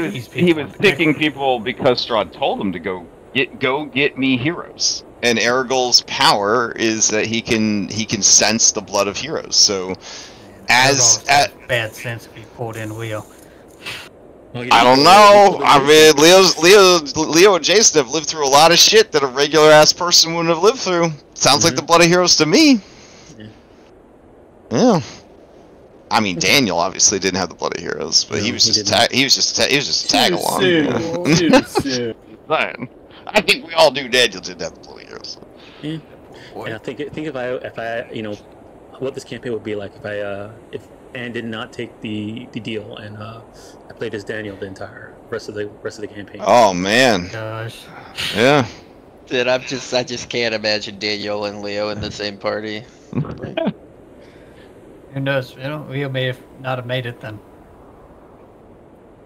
was picking people because Strahd told him to go get me heroes. And Erogol's power is that he can sense the blood of heroes. So, bad sense if he pulled in Leo. I don't know. I mean, Leo and Jason have lived through a lot of shit that a regular ass person wouldn't have lived through. Sounds like the Blood of Heroes to me. Yeah. I mean, Daniel obviously didn't have the Blood of Heroes, but he was just tag along. Too soon. I think we all knew Daniel didn't have the Blood of Heroes. Yeah. And I think if I you know what this campaign would be like if Anne did not take the deal and I played as Daniel the entire rest of the campaign. Oh man. Gosh. Yeah. Dude, I just can't imagine Daniel and Leo in the same party. Who knows? You know, we may not have made it then.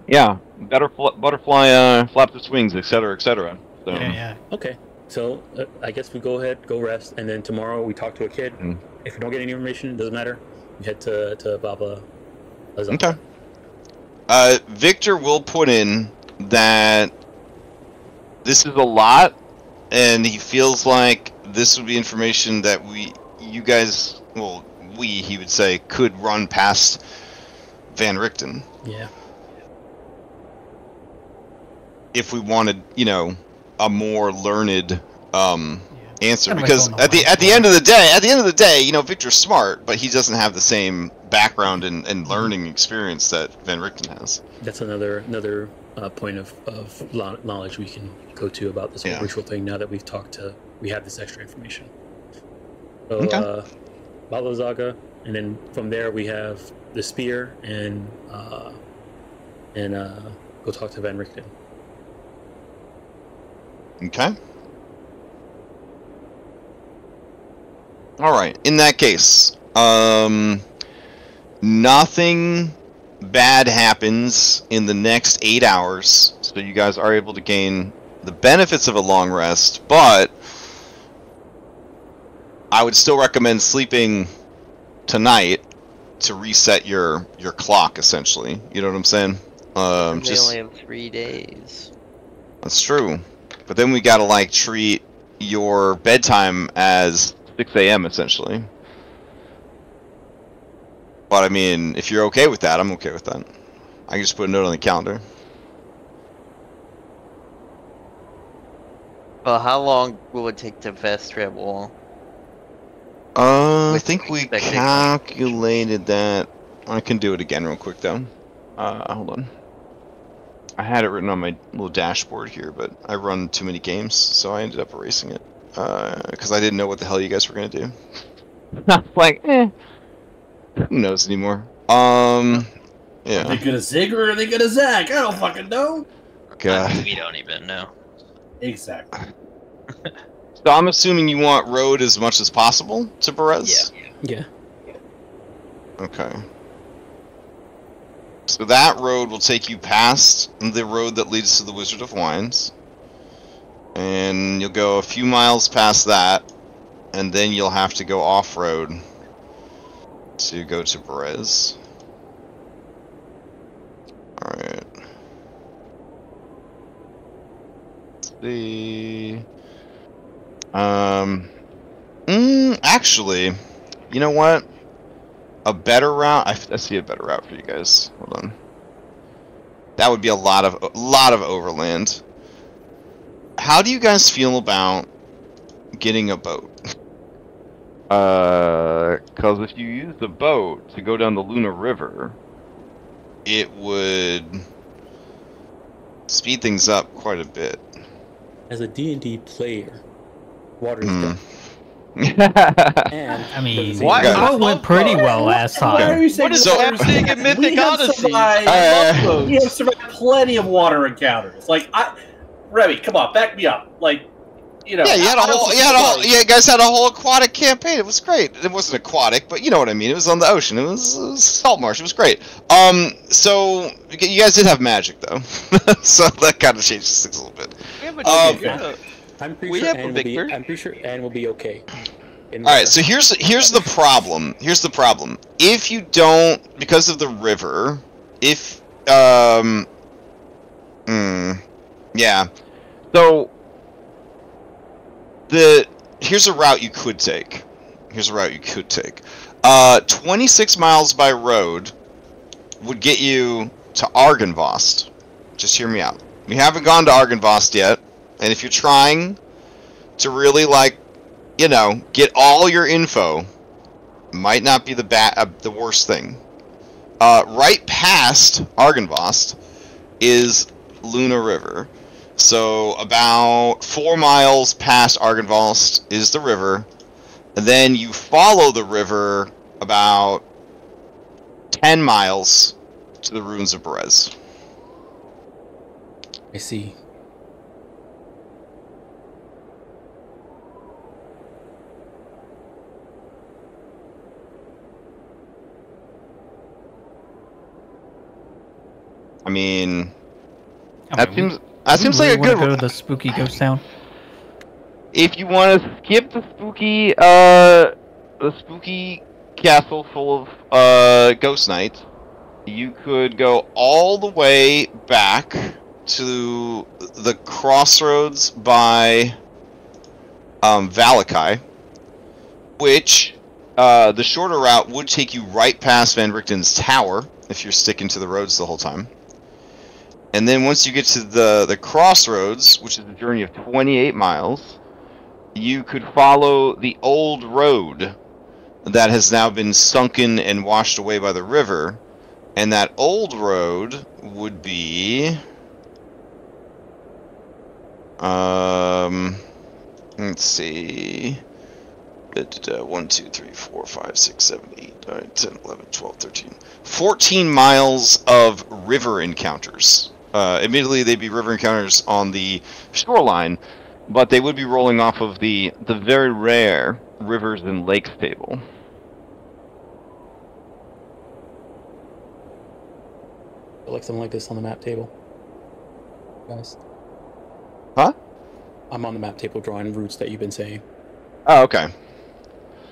Yeah, butterfly flaps its wings, etc., etc. So. Yeah. Okay, so I guess we go rest, and then tomorrow we talk to a kid. If we don't get any information, it doesn't matter. We head to Baba Lysaga. Okay. Victor will put in that this is a lot, and he feels like this would be information that he would say, could run past Van Richten. Yeah. If we wanted, a more learned answer, because at the end of the day, Victor's smart, but he doesn't have the same background and learning experience that Van Richten has. That's another point of knowledge we can go to about this whole ritual thing. Now that we have this extra information. So, Baba Lysaga, and then from there we have the spear and go talk to Van Richten. Okay. All right. In that case, nothing bad happens in the next 8 hours, so you guys are able to gain the benefits of a long rest, but I would still recommend sleeping tonight to reset your clock, essentially. You know what I'm saying? We only have 3 days. That's true. But then we gotta, treat your bedtime as 6 a.m., essentially. But, I mean, if you're okay with that, I'm okay with that. I can just put a note on the calendar. Well, how long will it take to fast travel? I think we calculated that. I can do it again real quick, though. Hold on. I had it written on my little dashboard here, but I run too many games, so I ended up erasing it. Because I didn't know what the hell you guys were going to do. Who knows anymore? Yeah. Are they gonna zig or are they gonna zag? I don't fucking know. God. We don't even know. Exactly. So I'm assuming you want road as much as possible to Berez? Yeah. Okay. So that road will take you past the road that leads to the Wizard of Wines. And you'll go a few miles past that, and then you'll have to go off-road to go to Berez. Alright. Let's see... actually, you know what? A better route. I see a better route for you guys. Hold on. That would be a lot of overland. How do you guys feel about getting a boat? Because if you use the boat to go down the Luna River, it would speed things up quite a bit. As a D&D player, water is done. And I mean, it went pretty well last time. Why are you saying Everything in Mythic Odyssey? We have survived plenty of water encounters. Remy, come on, back me up. You guys had a whole aquatic campaign. It was great. It wasn't aquatic, but you know what I mean. It was on the ocean. It was salt marsh. It was great. So you guys did have magic though, so that kind of changes things a little bit. I'm pretty sure Anne will be okay. All right, so here's the problem. Here's the problem. If you don't, because of the river, yeah. So here's a route you could take. 26 miles by road would get you to Argynvost. Just hear me out. We haven't gone to Argynvost yet, and if you're trying to really you know, get all your info. Might not be the worst thing. Right past Argynvost is Luna River. So about 4 miles past Argynvost is the river. And then you follow the river about 10 miles to the ruins of Berez. I see. I mean, I that mean, seems like a good. Go to the spooky ghost town. If you want to skip the spooky Castle full of ghost knights, you could go all the way back to the crossroads by Valakai, which the shorter route would take you right past Van Richten's tower if you're sticking to the roads the whole time. And then once you get to the crossroads, which is a journey of 28 miles, you could follow the old road that has now been sunken and washed away by the river. And that old road would be... let's see... 1, 2, 3, 4, 5, 6, 7, 8, 10, 11, 12, 13... 14 miles of river encounters. Admittedly, they'd be river encounters on the shoreline, but they would be rolling off of the very rare rivers and lakes table. I like something like this on the map table, guys. Huh? I'm on the map table drawing routes that you've been saying. Oh, okay.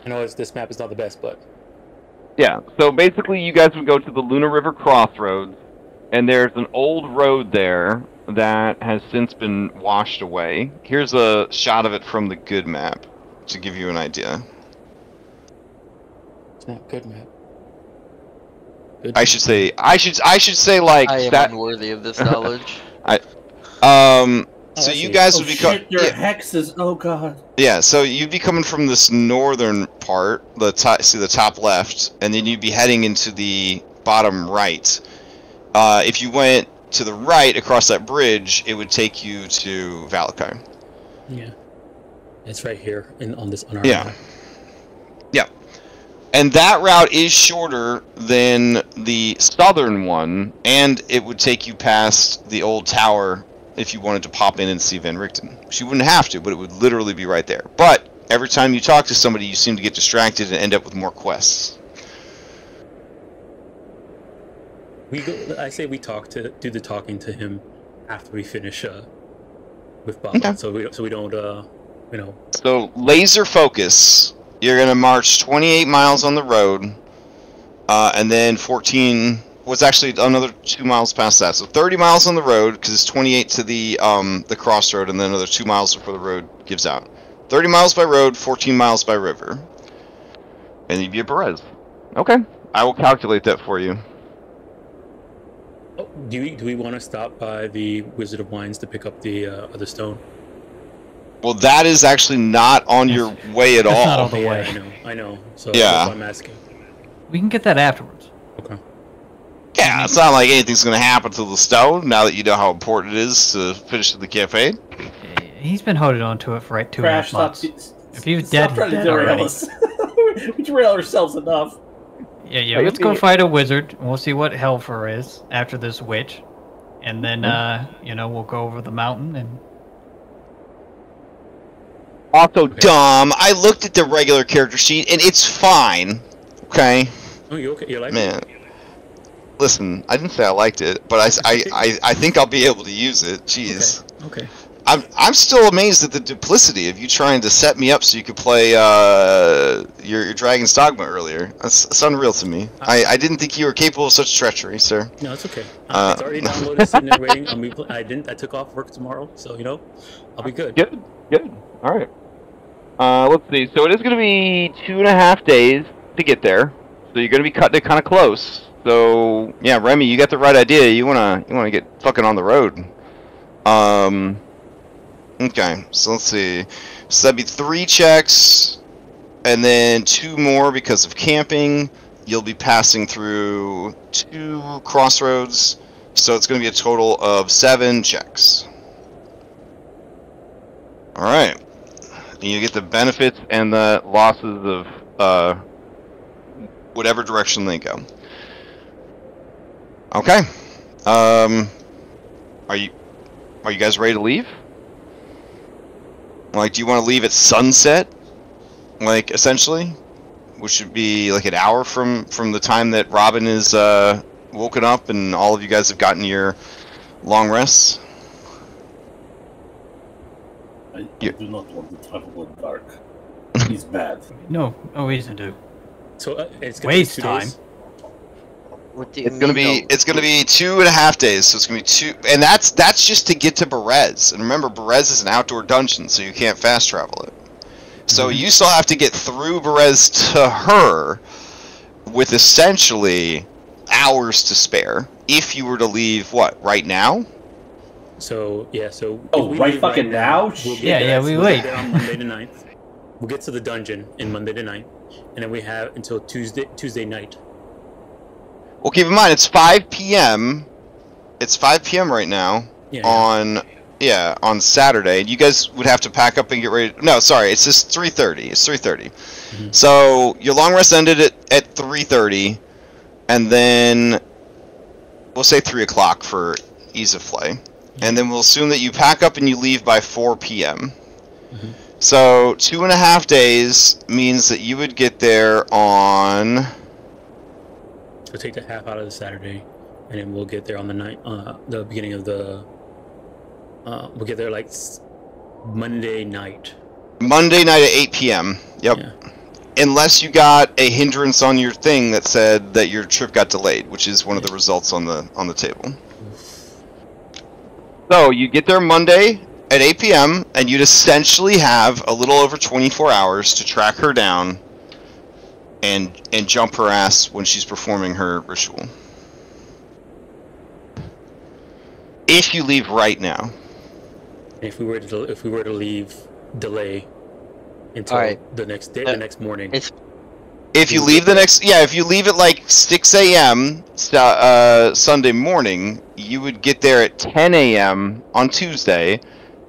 I know this map is not the best, but... Yeah, so basically you guys would go to the Luna River Crossroads, and there's an old road there that has since been washed away. Here's a shot of it from the good map, to give you an idea. It's not good map. Good. I should say like... I am unworthy of this knowledge. So you guys would be shit, your hexes. Oh god. Yeah, so you'd be coming from this northern part, see the top left, and then you'd be heading into the bottom right. If you went to the right across that bridge, it would take you to Valakai. Yeah, it's right here on our map. Yeah, and that route is shorter than the southern one, and it would take you past the old tower. If you wanted to pop in and see Van Richten. Which you wouldn't have to, but it would literally be right there. But every time you talk to somebody, you seem to get distracted and end up with more quests. I say we do the talking to him after we finish with Baba, okay. so we don't you know. So laser focus. You're gonna march 28 miles on the road, and then 14. Was actually another 2 miles past that, so 30 miles on the road because it's 28 to the crossroad, and then another 2 miles before the road gives out. 30 miles by road, 14 miles by river, and you'd be at Berez. Okay, I will calculate that for you. Oh, do we want to stop by the Wizard of Wines to pick up the other stone? Well, that is actually not on your way at all. Not all the way. I know. So yeah, that's why I'm asking. We can get that afterwards. Okay. Yeah, it's not like anything's going to happen to the stone now that you know how important it is to finish the campaign. He's been holding on to it for 2.5 months. If he was dead, he's dead already. We derail ourselves enough. Yeah, let's go fight a wizard, and we'll see what Hellfur is after this witch. And then, we'll go over the mountain and... Also, Dom, I looked at the regular character sheet, and it's fine. Okay? Oh, you okay? You like Man. Listen, I didn't say I liked it, but I think I'll be able to use it. Jeez. Okay. I'm still amazed at the duplicity of you trying to set me up so you could play your Dragon's Dogma earlier. That's unreal to me. I didn't think you were capable of such treachery, sir. No, it's okay. It's already downloaded, sitting there waiting. I took off work tomorrow, so I'll be good. Good. All right. Let's see. So it is going to be 2.5 days to get there. So you're going to be cutting it kind of close. So yeah, Remy, you got the right idea. You wanna get fucking on the road. Okay, so let's see. So that'd be 3 checks, and then 2 more because of camping. You'll be passing through 2 crossroads, so it's going to be a total of 7 checks. All right. And you get the benefits and the losses of whatever direction they go. Okay. Are you guys ready to leave? Like, do you want to leave at sunset? Like, essentially? Which would be like an hour from the time that Robin is woken up and all of you guys have gotten your long rests? I do not want to travel in the dark. He's bad. No reason to. So it's gonna Waste be 2 days. time. What do you It's gonna mean, be 2.5 days, so it's gonna be 2, and that's just to get to Berez. And remember, Berez is an outdoor dungeon, so you can't fast travel it. So you still have to get through Berez to her, with essentially hours to spare. If you were to leave, what, right now? So yeah, so Oh, if we right leave fucking now? We'll Yeah, get yeah, there- we we'll wait. get there on Monday the 9th. We'll get to the dungeon in Monday the 9th, and then we have until Tuesday night. Well, keep in mind it's 5 p.m. It's 5 p.m. right now on Saturday. You guys would have to pack up and get ready. No, sorry, it's just 3:30. It's 3:30. Mm-hmm. So your long rest ended at 3:30, and then we'll say 3 o'clock for ease of play, and then we'll assume that you pack up and you leave by 4 p.m. Mm-hmm. So 2.5 days means that you would get there on. So take the half out of the Saturday, and then we'll get there on the night, the beginning of the. We'll get there like Monday night. Monday night at 8 p.m. Yep. Yeah. Unless you got a hindrance on your thing that said that your trip got delayed, which is one of the results on the table. So you get there Monday at 8 p.m. and you'd essentially have a little over 24 hours to track her down and jump her ass when she's performing her ritual. If you leave right now. If we were to leave, delay until the next day, the next morning. If you leave if you leave at like 6 a.m. Sunday morning, you would get there at 10 a.m. on Tuesday,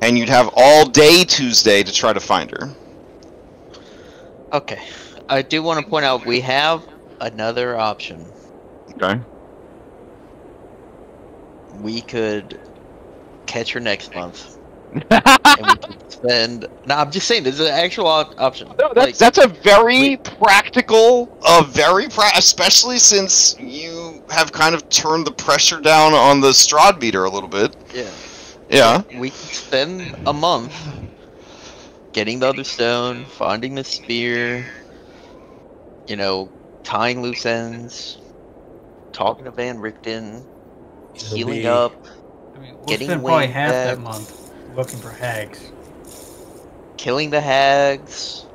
and you'd have all day Tuesday to try to find her. Okay. I do want to point out we have another option. Okay. We could catch her next month. And we could spend... No, I'm just saying, there's an actual option. No, that's a very practical, especially since you have kind of turned the pressure down on the Strahd meter a little bit. Yeah. Yeah. We could spend a month getting the other stone, finding the spear, tying loose ends, talking to Van Richten, healing up, We'll getting spend probably wing half that back. month looking for hags. killing the hags.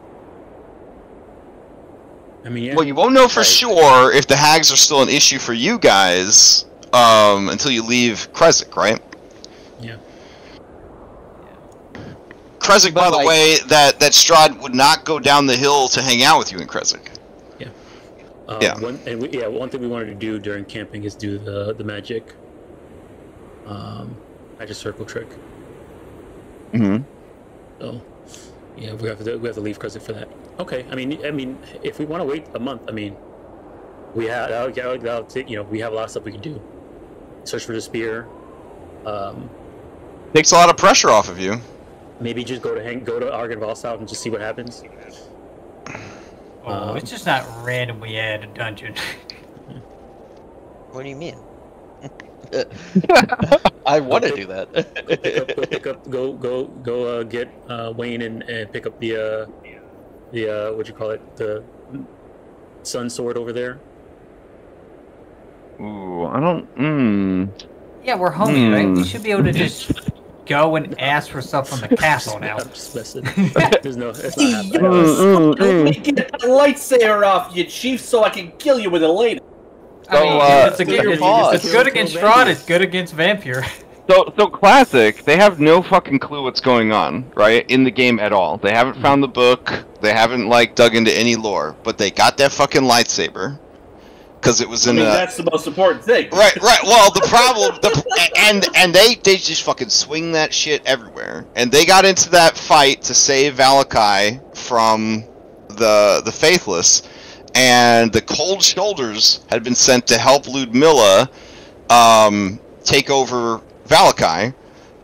I mean, yeah. Well, you won't know for sure if the hags are still an issue for you guys until you leave Kresik, right? Yeah. Kresik, by the way, that Strahd would not go down the hill to hang out with you in Kresik. Yeah. One thing we wanted to do during camping is do the magic circle trick. Mm-hmm. So, yeah, we have to leave Kresik for that. Okay. I mean, if we want to wait a month, we have we have a lot of stuff we can do. Search for the spear. Takes a lot of pressure off of you. Maybe just go to Argynval's house and just see what happens. It's just not randomly add a dungeon. What do you mean? I want to do that. Go get Wayne and pick up the the sun sword over there. Ooh, I don't. Yeah, we're homies, right? We should be able to just go and ask for stuff from the castle now. I'm just messing. There's no. It's not happening. Let me get that lightsaber off you, Chief, so I can kill you with it later. I mean, So, it's good against Strahd, it's good against Vampire. So classic. They have no fucking clue what's going on, right, in the game at all. They haven't found the book. They haven't like dug into any lore, but they got that fucking lightsaber because it was in. That's the most important thing. Right. Well, the problem, and they just fucking swing that shit everywhere, and they got into that fight to save Valakai from the Faithless, and the Cold Shoulders had been sent to help Ludmilla take over Valakai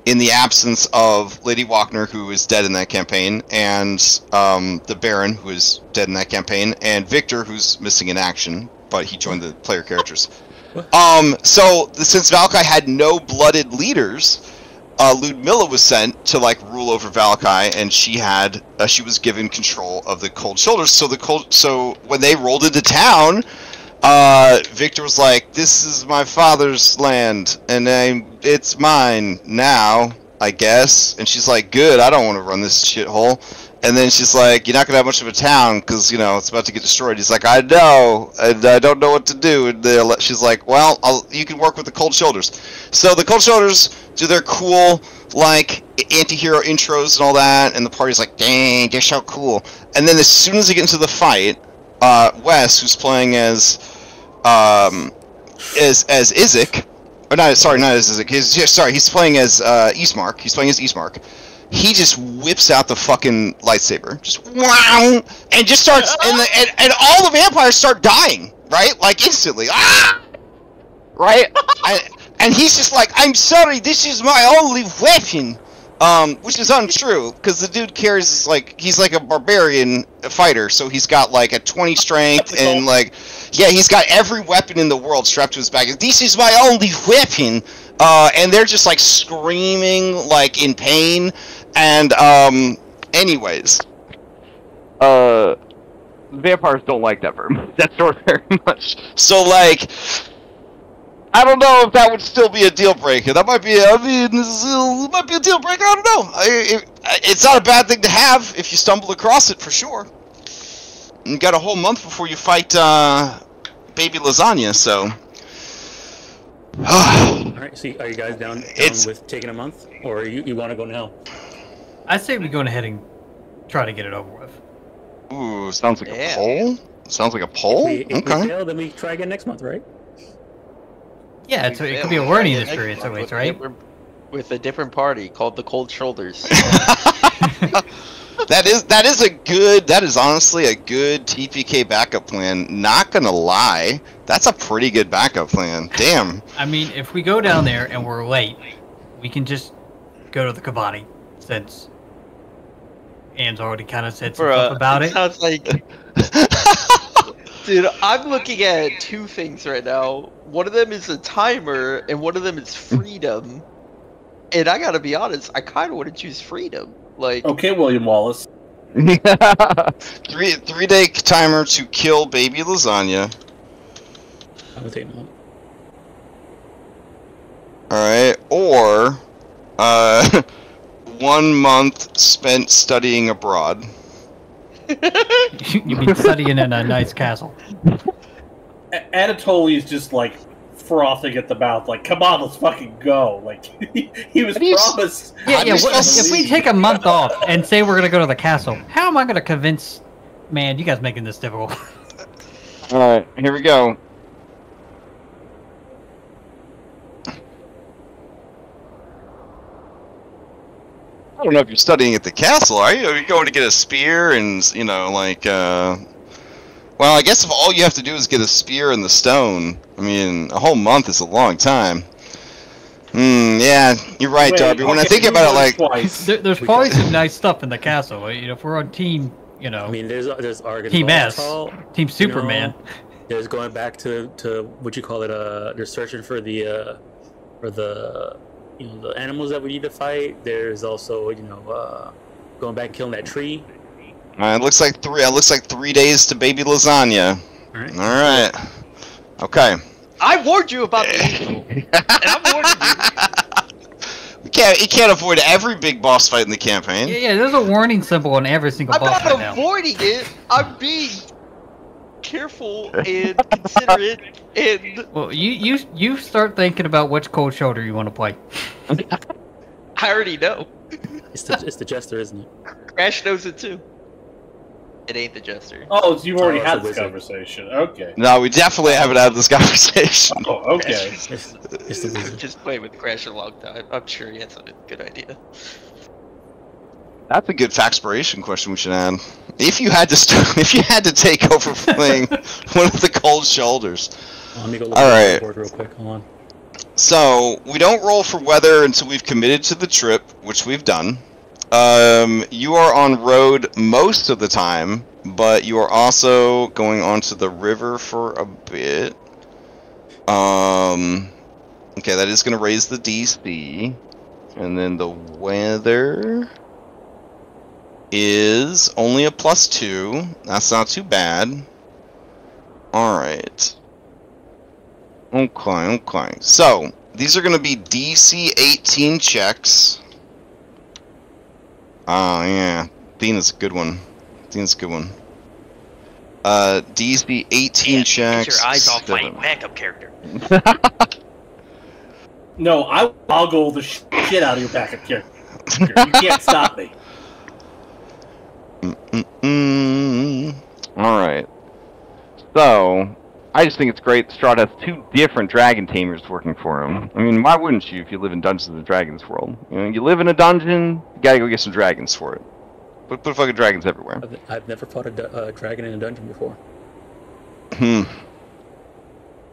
in the absence of Lady Walkner, who is dead in that campaign, and the Baron, who is dead in that campaign, and Victor, who's missing in action, but he joined the player characters. So since Valakai had no blooded leaders, Ludmilla was sent to like rule over Valakai, and she was given control of the Cold Shoulders. So when they rolled into town, Victor was like, "This is my father's land, and it's mine now, I guess." And she's like, "Good, I don't want to run this shithole." And then she's like, "You're not gonna have much of a town because it's about to get destroyed." He's like, "I know, and I don't know what to do." And she's like, "Well, you can work with the Cold Shoulders." So the Cold Shoulders do their cool like anti-hero intros and all that, and the party's like, "Dang, they're so cool." And then as soon as they get into the fight, Wes, who's playing as Isaac, or not as Isaac. He's playing as Eastmark. He's playing as Eastmark. He just whips out the fucking lightsaber, just wow, and just starts, and all the vampires start dying, right? Like instantly, right? And he's just like, "I'm sorry, this is my only weapon," which is untrue because the dude carries he's like a barbarian fighter, so he's got like a 20 strength and like, yeah, he's got every weapon in the world strapped to his back. "This is my only weapon," and they're just like screaming like in pain. And anyways, vampires don't like that very much. That story very much. So like, I don't know if that would still be a deal breaker. That might be. It might be a deal breaker. I don't know. It's not a bad thing to have if you stumble across it, for sure. You got a whole month before you fight Baby Lasagna, so. All right. So, are you guys down with taking a month, or you want to go now? I say we go ahead and try to get it over with. Ooh, sounds like a poll. Sounds like a poll. If we fail, then we try again next month, right? Yeah, it could be a learning experience, at least, right? With a different party called the Cold Shoulders. That is honestly a good TPK backup plan. Not gonna lie, that's a pretty good backup plan. Damn. I mean, if we go down there and we're late, we can just go to the Kavani, since Anne's already kind of said some stuff about it. Sounds like... Dude, I'm looking at two things right now. One of them is a timer, and one of them is freedom. And I gotta be honest, I kind of want to choose freedom. Like, okay, William Wallace. 3-day timer to kill Baby Lasagna. I would take that. Alright, or 1 month spent studying abroad. You've been studying in a nice castle. Anatoly is just like frothing at the mouth, like, "Come on, let's fucking go!" Like he was promised. Yeah. If we take a month off and say we're gonna go to the castle, how am I gonna convince? Man, you guys making this difficult. All right, here we go. I don't know if you're studying at the castle, are you? Are you going to get a spear and, well, I guess if all you have to do is get a spear and the stone, I mean, a whole month is a long time. Yeah, you're right, Darby. When I think about it, like... There's probably some nice stuff in the castle. If we're on team, I mean, there's Team S, Team Superman. There's going back to what you call it, they're searching for the the animals that we need to fight. There's also, going back and killing that tree. It looks like 3 days to Baby Lasagna. All right. Okay. I warned you about the evil, and I'm warning you. You can't avoid every big boss fight in the campaign. Yeah, there's a warning symbol on every single boss right now. I'm not avoiding it. I'm being careful and considerate and... Well, you start thinking about which cold shoulder you want to play. I already know. It's the jester, isn't it? Crash knows it too. It ain't the jester. Oh, so you've already it's had a this wizard. conversation. Okay. No, we definitely haven't had this conversation. Oh, okay. It's the wizard. Just played with Crash a long time. I'm sure he has a good idea. That's a good Faxpiration question we should add. If you had to take over playing one of the cold shoulders. Let me go look All at right. the board real quick. Hold on. So we don't roll for weather until we've committed to the trip, which we've done. You are on road most of the time, but you are also going onto the river for a bit. Okay, that is going to raise the DC, and then the weather is only a +2. That's not too bad. Alright. Okay. So, these are going to be DC 18 checks. Oh, yeah. Dina's a good one. DC 18 checks. Get your eyes off my backup character. No, I'll go the shit out of your backup character. You can't stop me. Alright. So, I just think it's great Strahd has 2 different dragon tamers working for him. I mean, why wouldn't you if you live in Dungeons and Dragons world? You know, you live in a dungeon, you gotta go get some dragons for it. Put fucking dragons everywhere. I've never fought a dragon in a dungeon before.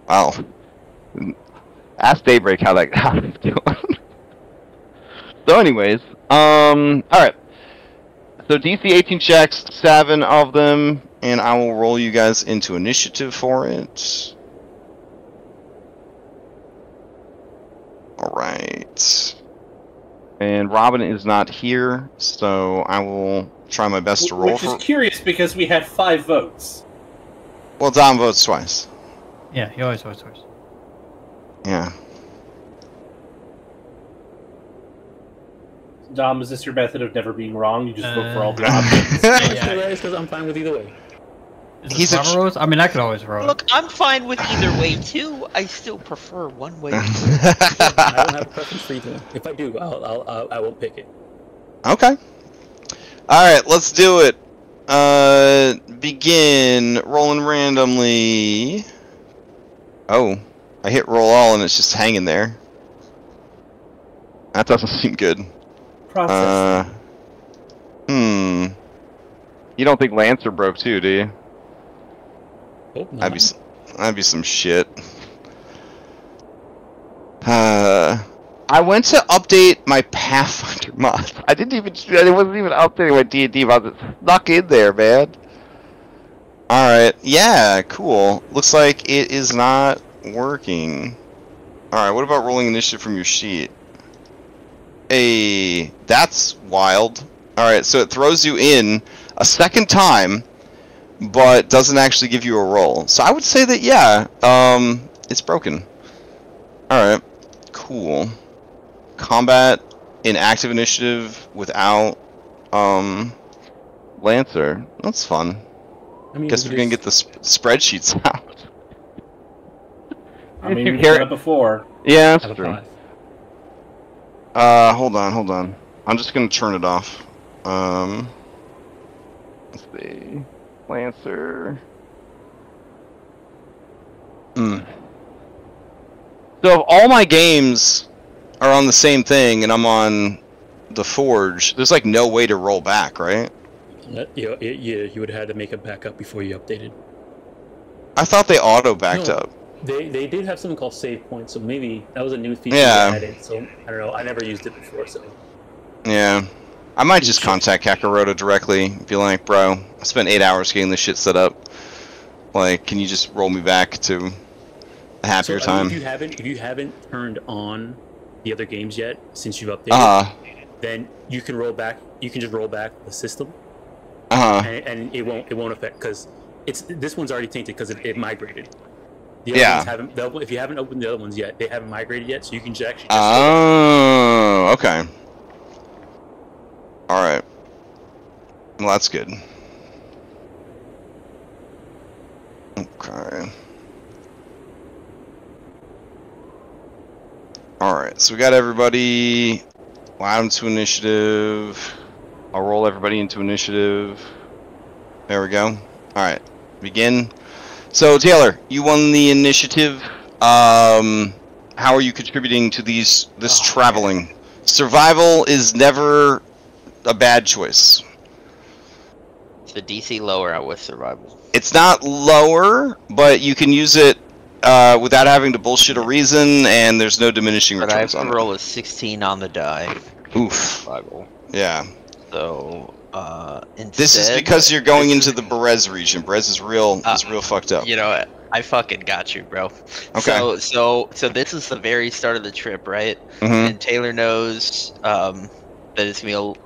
Wow. Ask Daybreak how it's doing. So anyways, alright. So DC 18 checks, 7 of them, and I will roll you guys into initiative for it. Alright. And Robin is not here, so I will try my best to roll Which is curious because we had 5 votes. Well, Dom votes twice. Yeah, he always votes twice. Yeah. Dom, is this your method of never being wrong? You just vote for all the options? Yeah. Because I'm fine with either way. He's a rose? I mean, I could always roll. Look, I'm fine with either way too. I still prefer one way. I don't have a preference for either. If I do, I won't pick it. Okay. Alright, let's do it. Begin rolling randomly. Oh, I hit roll all and it's just hanging there. That doesn't seem good. Process. You don't think Lancer broke too, do you? Oh, no. That'd be some shit. I went to update my Pathfinder mod. I wasn't even updating my D&D mod. It's stuck in there, man. Alright, yeah, cool. Looks like it is not working. Alright, what about rolling initiative from your sheet? Hey, that's wild. Alright, so it throws you in a second time, but doesn't actually give you a roll. So I would say that, yeah, it's broken. Alright, cool. Combat in active initiative without, Lancer. That's fun. I mean, Guess we're gonna get the spreadsheets out. I mean, we've done it before. Yeah, have that's a true. 5. Hold on. I'm just gonna turn it off. Let's see. Lancer. So if all my games are on the same thing and I'm on the Forge, there's like no way to roll back, right? You would have had to make a backup before you updated. I thought they auto backed No. up. They did have something called save points, so maybe that was a new feature Yeah. they added. So I don't know. I never used it before, so Yeah. I might just contact Kakaroto directly. Be like, bro, I spent 8 hours getting this shit set up. Like, can you just roll me back to a happier so, time? If you haven't turned on the other games yet since you've updated, then you can roll back. You can just roll back the system, and it won't affect because this one's already tainted because it migrated. The other ones haven't. If you haven't opened the other ones yet, they haven't migrated yet, so you can actually. Oh, okay. All right. Well, that's good. Alright, so we got everybody. We'll add them to initiative. I'll roll everybody into initiative. There we go. Alright, begin. So, Taylor, you won the initiative. How are you contributing to this traveling? Man. Survival is never a bad choice. It's a DC lower out with survival. It's not lower, but you can use it without having to bullshit a reason, and there's no diminishing But I have returns to on roll a 16 on the die. Oof. Survival. Yeah. So, instead... This is because you're going into the Berez region. Berez is real fucked up. You know what? I fucking got you, bro. Okay. So this is the very start of the trip, right? And Taylor knows that it's gonna be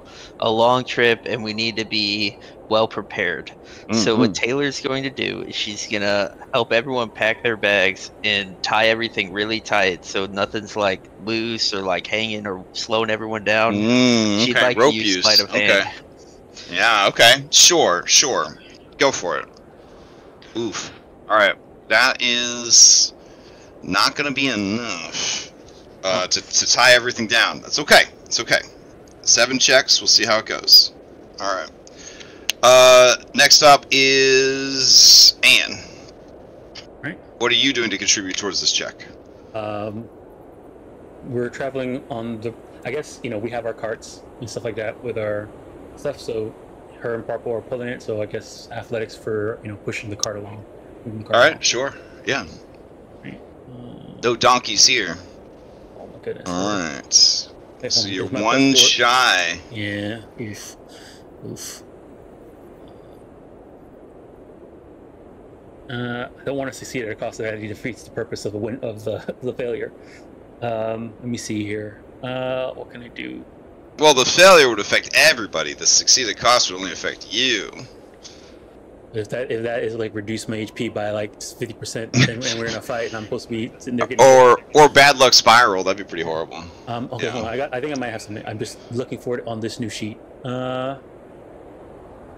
a long trip, and we need to be well prepared. So what Taylor's going to do is she's gonna help everyone pack their bags and tie everything really tight, so nothing's like loose or like hanging or slowing everyone down. She'd like rope to use use. sleight of hand. Yeah. Okay. Sure. Go for it. Oof. All right. That is not going to be enough to tie everything down. That's okay. It's okay. 7 checks. We'll see how it goes. All right. Next up is Anne. Right. What are you doing to contribute towards this check? We're traveling on the... I guess, we have our carts and stuff like that with our stuff, so her and Purple are pulling it, so I guess athletics for, pushing the cart along. Alright, sure. Yeah. Right. No donkeys here. Oh my goodness. Alright. Okay, So you're my one +4. shy. Yeah. Oof. I don't want to succeed at a cost that defeats the purpose of the failure. Let me see here. What can I do? Well, the failure would affect everybody. The succeeded cost would only affect you. If that is like reduce my HP by like 50%, and we're in a fight, and I'm supposed to be sitting there getting... Or bad luck spiral. That'd be pretty horrible. Okay, Yeah. hold on. I think I might have something. I'm just looking for it on this new sheet. Where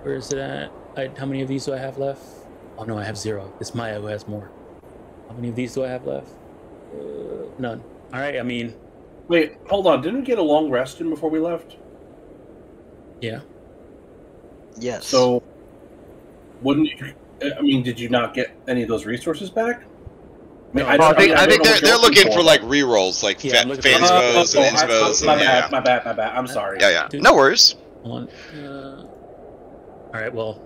is it at? How many of these do I have left? Oh no, I have 0. It's Maya who has more. How many of these do I have left? None. All right. I mean... Wait, hold on. Didn't we get a long rest in before we left? Yeah. Yes. So, wouldn't you... I mean, did you not get any of those resources back? I think they're looking for like rerolls, like Yeah, fansbos I'm and insbos. My bad. I'm sorry. Yeah. No worries. All right. Well.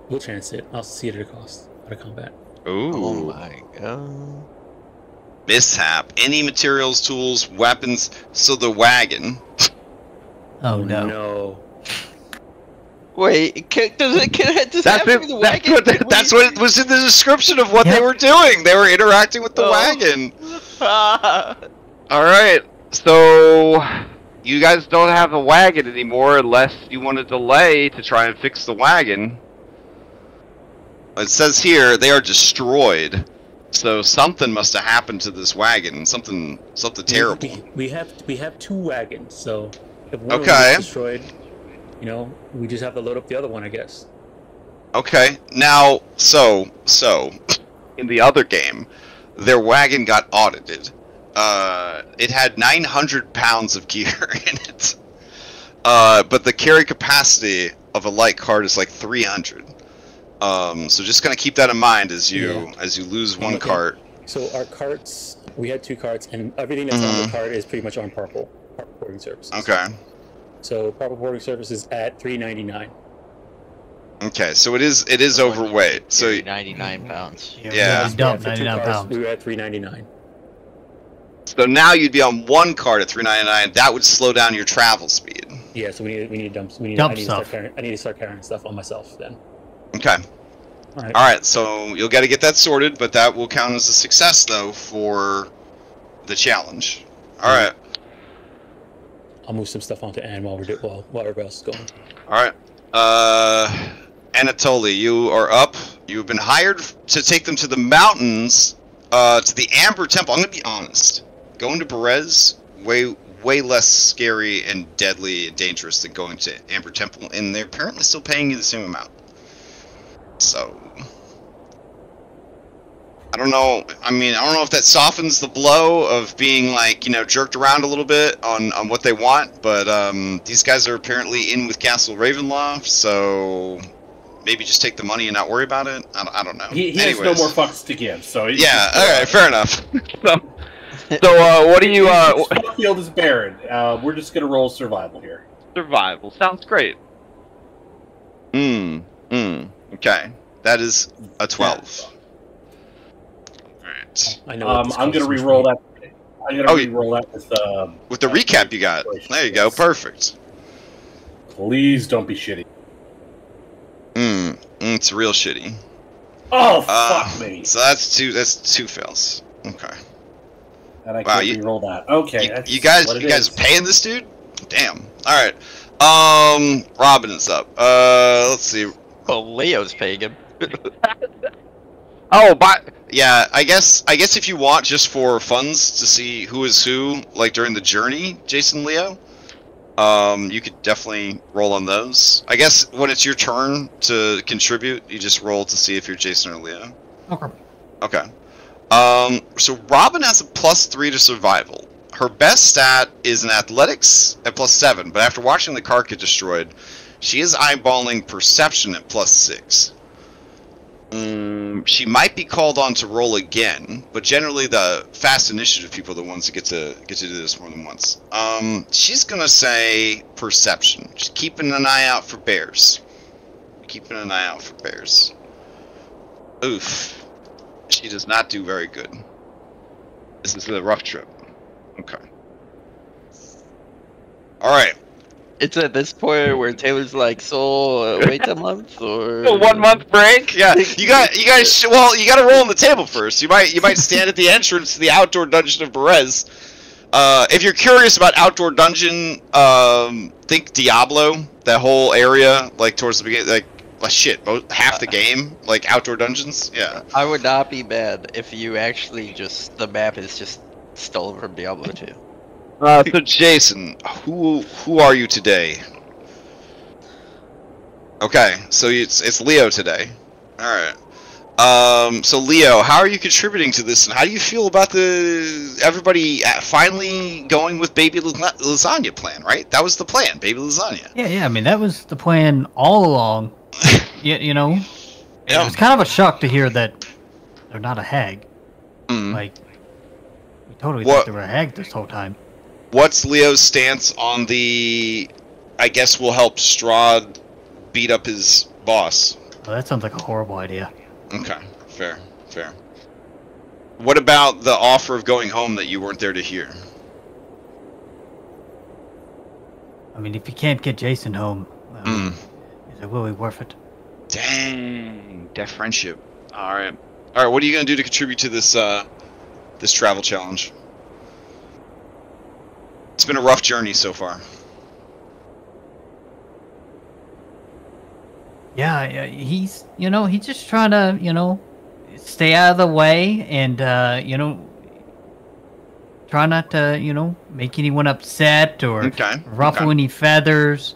We'll chance it. I'll see it at a cost. Out of combat. Ooh. Oh my god. Mishap. Any materials, tools, weapons. So the wagon. Oh no. No. Wait, does it have to be the wagon? That's what it was in the description of what they were doing. They were interacting with the wagon. All right. So you guys don't have a wagon anymore unless you want to delay to try and fix the wagon. It says here they are destroyed. So something must have happened to this wagon. Something terrible. We have 2 wagons, so if one of them Okay. is destroyed, we just have to load up the other one, I guess. Okay. Now, so in the other game, their wagon got audited. It had 900 pounds of gear in it. But the carry capacity of a light cart is like 300. So just gonna keep that in mind as you lose one cart. So our carts, we had 2 carts, and everything that's on the cart is pretty much on Purple boarding services. Okay. So Purple boarding services at $3.99. Okay, so it is overweight. So 99 pounds. Yeah. We dumped For 2 99 cars, pounds. we were at $3.99. So now you'd be on one cart at $3.99. That would slow down your travel speed. Yeah, so we need dumps. I need stuff. to start carrying stuff on myself then. Okay. All right. All right. So you'll got to get that sorted, but that will count as a success though for the challenge. All right. I'll move some stuff onto Anne while everybody else is going. All right. Anatoly, you are up. You've been hired to take them to the mountains, to the Amber Temple. I'm gonna be honest. Going to Berez, way less scary and deadly and dangerous than going to Amber Temple, and they're apparently still paying you the same amount. So, I don't know. I mean, I don't know if that softens the blow of being like, you know, jerked around a little bit on what they want, but these guys are apparently in with Castle Ravenloft, so maybe just take the money and not worry about it. I don't know. He has no more fucks to give, so yeah. All right, fair enough. So, what do you? Field is barren. We're just gonna roll survival here. Survival sounds great. Okay, that is a 12. I know. I'm gonna re-roll that. I'm gonna re-roll that with the recap you got. There you go, perfect. Please don't be shitty. It's real shitty. Oh fuck me! So that's two fails. Okay. And I can't re-roll that. Okay. You guys are paying this dude? Damn. All right. Robin is up. Let's see. Well, Leo's paying him. Oh, but yeah, I guess if you want just for funds to see who is who, like during the journey, Jason, Leo, you could definitely roll on those. I guess when it's your turn to contribute, you just roll to see if you're Jason or Leo. Okay. So Robin has a +3 to survival. Her best stat is in athletics at +7, but after watching the car get destroyed, she is eyeballing perception at +6. She might be called on to roll again, but generally the fast initiative people are the ones that get to do this more than once. She's gonna say perception. Just keeping an eye out for bears. Keeping an eye out for bears. Oof. She does not do very good. This is a rough trip. Okay. Alright. It's at this point where Taylor's like, so wait a month or a 1 month break? Yeah, you guys. Well, you got to roll on the table first. You might stand at the entrance to the outdoor dungeon of Berez. If you're curious about outdoor dungeon, think Diablo. That whole area, like towards the beginning, like half the game, like outdoor dungeons. Yeah. I would not be mad if you actually the map is just stolen from Diablo 2. So Jason, who are you today? Okay, so it's Leo today. All right. So Leo, how are you contributing to this, and how do you feel about everybody finally going with Baby Lasagna plan? Right, that was the plan, Baby Lasagna. Yeah. I mean, that was the plan all along. You know, it was kind of a shock to hear that they're not a hag. Like, we totally thought they were a hag this whole time. What's Leo's stance on I guess we'll help Strahd beat up his boss? Well, that sounds like a horrible idea. Okay, fair. What about the offer of going home that you weren't there to hear? I mean, if you can't get Jason home, is it really worth it? Dang, that friendship. All right. What are you gonna do to contribute to this this travel challenge? It's been a rough journey so far. Yeah, he's just trying to, stay out of the way and, try not to, make anyone upset or ruffle any feathers.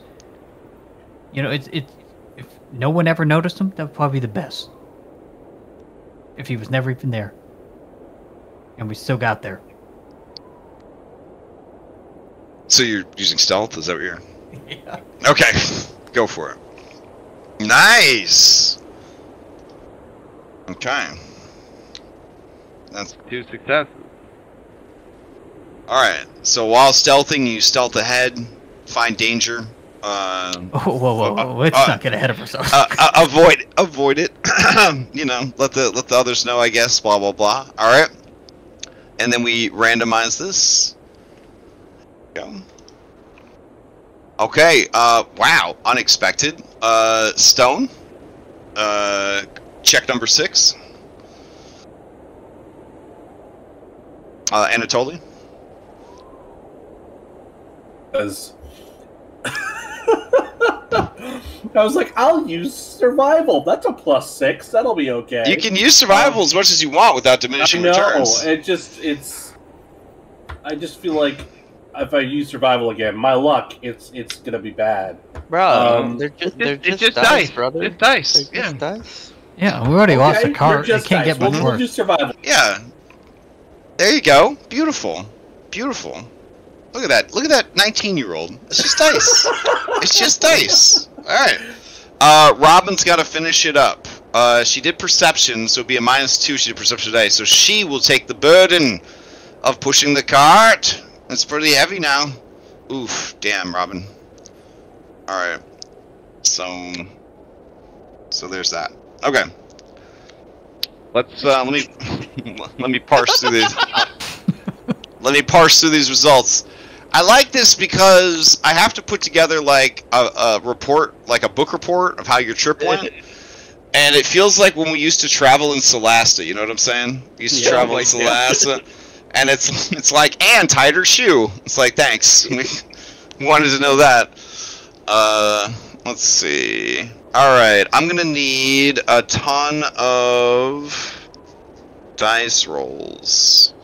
If no one ever noticed him, that would probably be the best. If he was never even there. And we still got there. So you're using stealth? Is that what you're... Yeah. Okay, go for it. Nice! Okay. That's 2 successes. Alright, so while stealthing, you stealth ahead, find danger. Whoa, let's not get ahead of ourselves. Avoid it. Let the others know, I guess, blah, blah, blah. Alright. And then we randomize this. Go. Okay, wow, unexpected. Stone. Check number 6. Anatoly. I was like, I'll use survival. That's a +6. That'll be okay. You can use survival as much as you want without diminishing returns. I just feel like if I use survival again, my luck, it's gonna be bad. Bro, they're just dice, brother. It's dice. They're just dice. Yeah, we already lost the cart. It can't get much worse. We'll just survive. Yeah. There you go. Beautiful. Beautiful. Look at that. Look at that 19-year-old. It's just dice. It's just dice. Alright. Robin's got to finish it up. She did perception, so it'd be a -2. She did perception today. So she will take the burden of pushing the cart. It's pretty heavy now. Oof. Damn, Robin. Alright. So there's that. Okay. Let's let me parse through these. Let me parse through these results. I like this because I have to put together like a report, like a book report of how your trip went. And it feels like when we used to travel in Solasta, you know what I'm saying? We used to travel in Solasta. And it's like, Anne tied her shoe. It's like, thanks. We wanted to know that. Let's see. Alright, I'm gonna need a ton of dice rolls.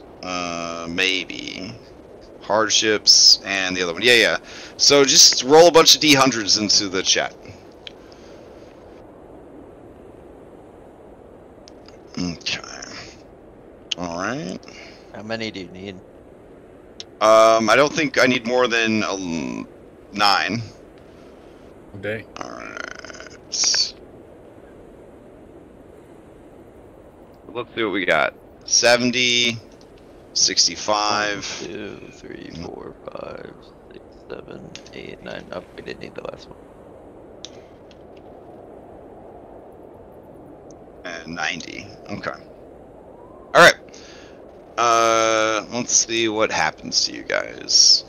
Maybe. Hardships and the other one. Yeah. So just roll a bunch of D100s into the chat. Okay. Alright. How many do you need? I don't think I need more than 9. Okay. Alright. Let's see what we got. 70, 65. 1, 2, 3, 4, 5, 6, 7, 8, 9. Oh, we didn't need the last one. And 90. Okay. Alright. Let's see what happens to you guys.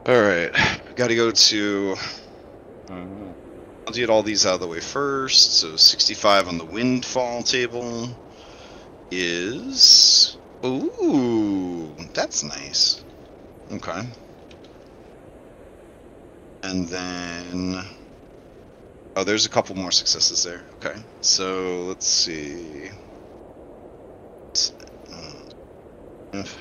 Alright. Gotta go to... I'll get all these out of the way first. So 65 on the windfall table is... Ooh, that's nice. Okay. And then... Oh, there's a couple more successes there. Okay. So, let's see... F.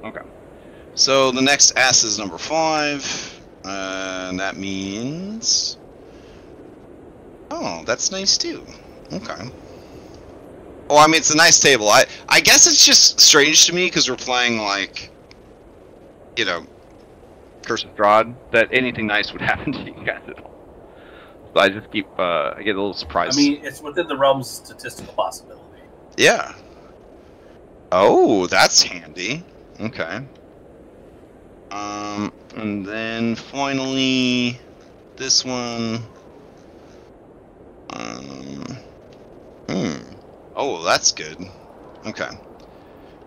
Okay. So the next S is number 5, and that means... Oh, that's nice too. Okay. Oh, I mean, it's a nice table. I guess it's just strange to me because we're playing, like, you know, Curse of Strahd, that anything nice would happen to you guys at all. So I just keep, I get a little surprised. I mean, it's within the realm's statistical possibility. Yeah. Oh, that's handy. Okay. And then finally, this one. Oh, that's good. Okay.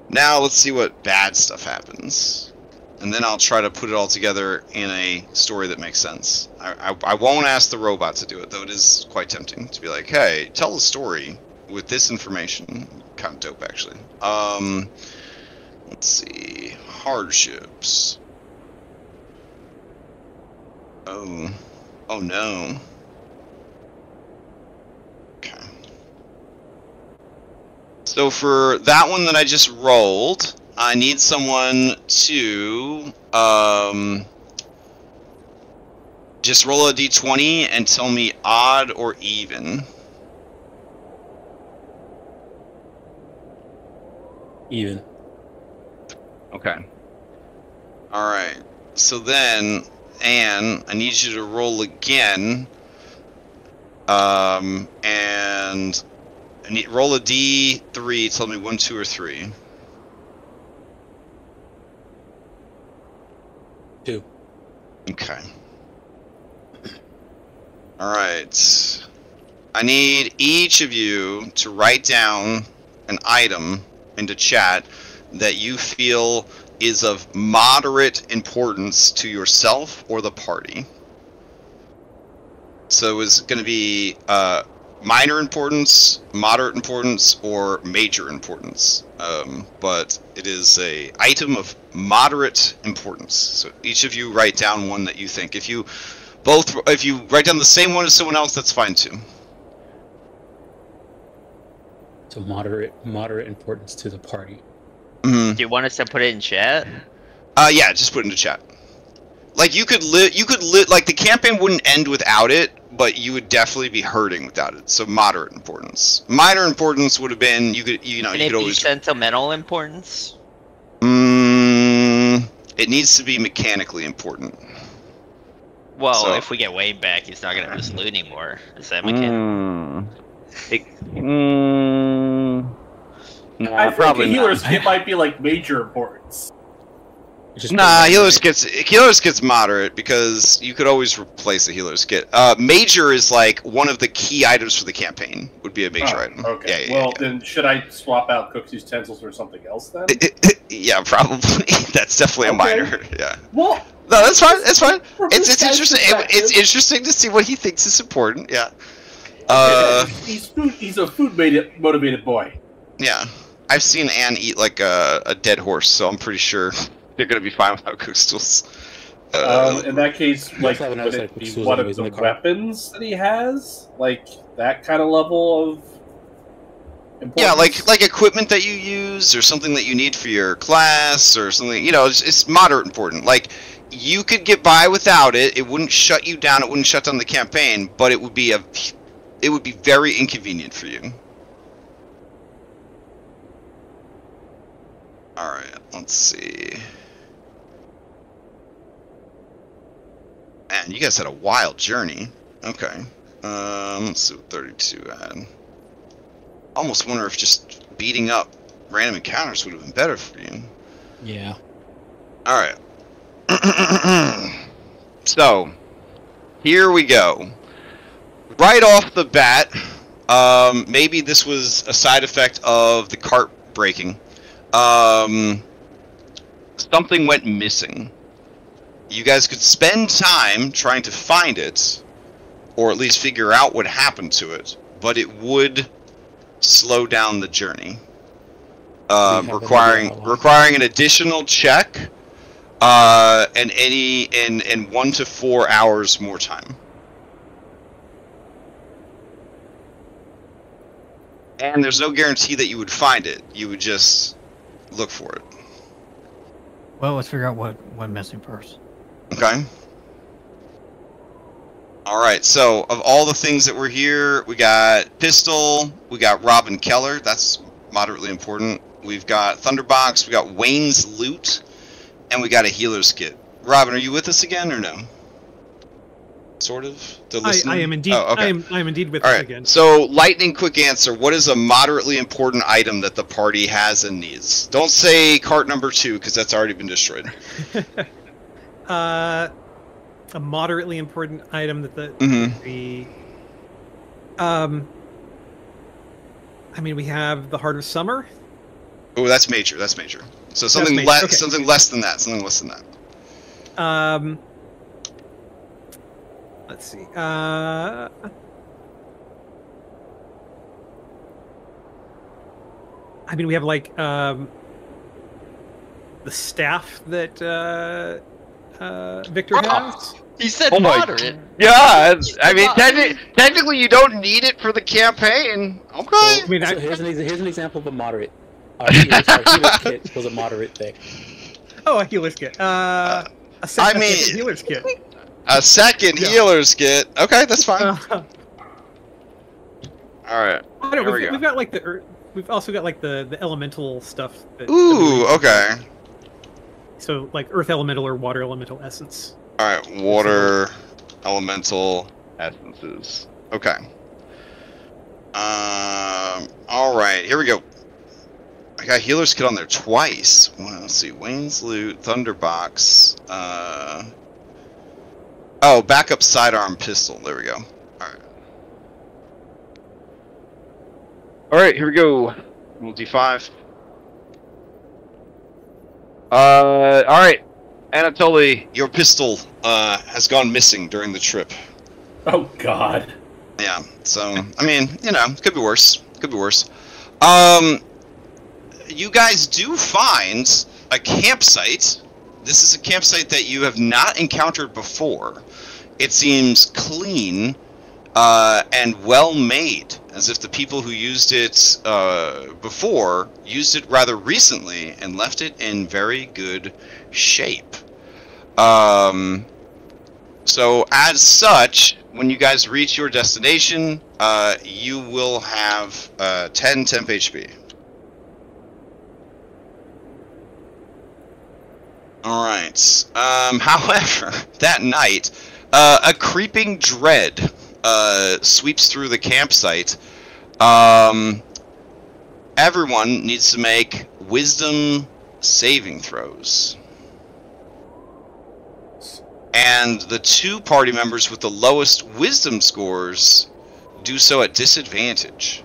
Now let's see what bad stuff happens. And then I'll try to put it all together in a story that makes sense. I won't ask the robot to do it, though it is quite tempting to be like, hey, tell a story with this information. Kind of dope, actually. Let's see. Hardships. Oh no. Okay. So for that one that I just rolled, I need someone to just roll a d20 and tell me odd or even. Even. Okay. Alright. So then, Anne, I need you to roll again. And I need roll a d3, tell me 1, 2, or 3. 2. Okay. Alright. I need each of you to write down an item into chat that you feel is of moderate importance to yourself or the party. So it's going to be minor importance, moderate importance, or major importance. But it is a item of moderate importance. So each of you write down one that you think. If you write down the same one as someone else, that's fine too. So moderate importance to the party. Do you want us to put it in chat? Yeah, just put it into chat. Like you could live. Like the campaign wouldn't end without it, but you would definitely be hurting without it. So moderate importance. Minor importance would have been you could always. Sentimental importance. It needs to be mechanically important. Well, so, if we get Wayne back, he's not gonna have his loot anymore. Is that mechanical? I think a healer's kit might be like major importance. Nah, healer's kit's moderate because you could always replace a healer's kit. Major is like one of the key items for the campaign. Would be a major item. Okay. Yeah, then should I swap out Cook's utensils for something else then? Yeah, probably. That's definitely a minor. Yeah. Well. No, that's fine. That's fine. It's interesting. It's interesting to see what he thinks is important. Yeah. He's a food motivated boy. Yeah, I've seen Anne eat like a dead horse, so I'm pretty sure they're gonna be fine without Cook's tools. In that case, like, would it be one of the weapons that he has, like that kind of level of importance? Yeah, like equipment that you use, or something that you need for your class, or something. You know, it's moderate important. Like. You could get by without it. It wouldn't shut you down. It wouldn't shut down the campaign, but it would be very inconvenient for you. All right, let's see. Man, you guys had a wild journey. Okay. Let's see what 32 had. Almost wonder if just beating up random encounters would have been better for you. Yeah. All right. So, here we go. Right off the bat, maybe this was a side effect of the cart breaking. Something went missing. You guys could spend time trying to find it, or at least figure out what happened to it, but it would slow down the journey, requiring an additional check. And 1 to 4 hours more time. And there's no guarantee that you would find it. You would just look for it. Well, let's figure out what went missing first. Okay. Alright, so of all the things that were here, we got pistol, we got Robin Keller, that's moderately important. We've got Thunderbox, we got Wayne's loot. And we got a healer's kit. Robin, are you with us again or no? Sort of. I am indeed. Oh, okay. I am indeed with us again. So, lightning quick answer. What is a moderately important item that the party has and needs? Don't say cart number 2 because that's already been destroyed. A moderately important item that I mean, we have the Heart of Summer. Oh, that's major. That's major. So something something less than that. Something less than that. Let's see. I mean, we have like the staff that Victor has. He said moderate. Yeah, I mean, technically you don't need it for the campaign. Okay. So, here's an example of a moderate. Our healer's kit was a moderate thing. Oh, a healer's kit. A second healer's kit. A second healer's kit. Okay, that's fine. All right. We've got like we've also got like the elemental stuff. Ooh, okay. So like earth elemental or water elemental essence. All right, water elemental essences. Okay. All right, here we go. I got healer's kit on there twice. Well, let's see, Wayne's loot, Thunderbox. Oh, backup sidearm pistol. There we go. All right. All right, here we go. Roll D5. All right, Anatoly, your pistol has gone missing during the trip. Oh God. Yeah. So, I mean, you know, could be worse. Could be worse. You guys do find a campsite. This is a campsite that you have not encountered before. It seems clean and well made, as if the people who used it before used it rather recently and left it in very good shape. So as such, when you guys reach your destination, you will have 10 temp HP. Alright. However, that night, a creeping dread sweeps through the campsite. Everyone needs to make wisdom saving throws. And the 2 party members with the lowest wisdom scores do so at disadvantage.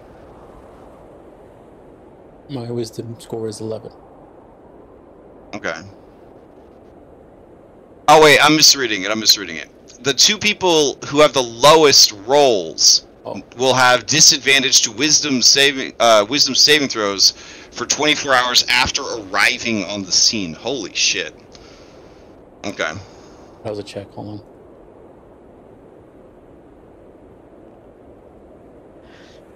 My wisdom score is 11. Okay. Oh wait, I'm misreading it. The 2 people who have the lowest rolls will have disadvantage to wisdom saving throws for 24 hours after arriving on the scene. Holy shit. Okay. That was a check, hold on.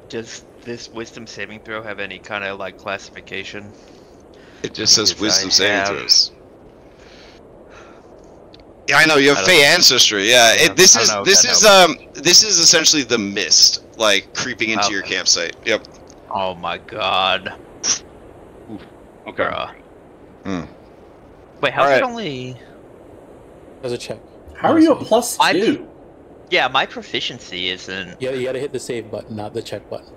Does this wisdom saving throw have any kind of like classification? It just says wisdom saving throws. Yeah, I know you have Fey ancestry. Yeah, this is essentially the mist, like creeping into your campsite. Yep. Oh my god. Okay. Wait, how's it only? There's a check. How are you a +2? Yeah, my proficiency isn't. Yeah, you gotta hit the save button, not the check button.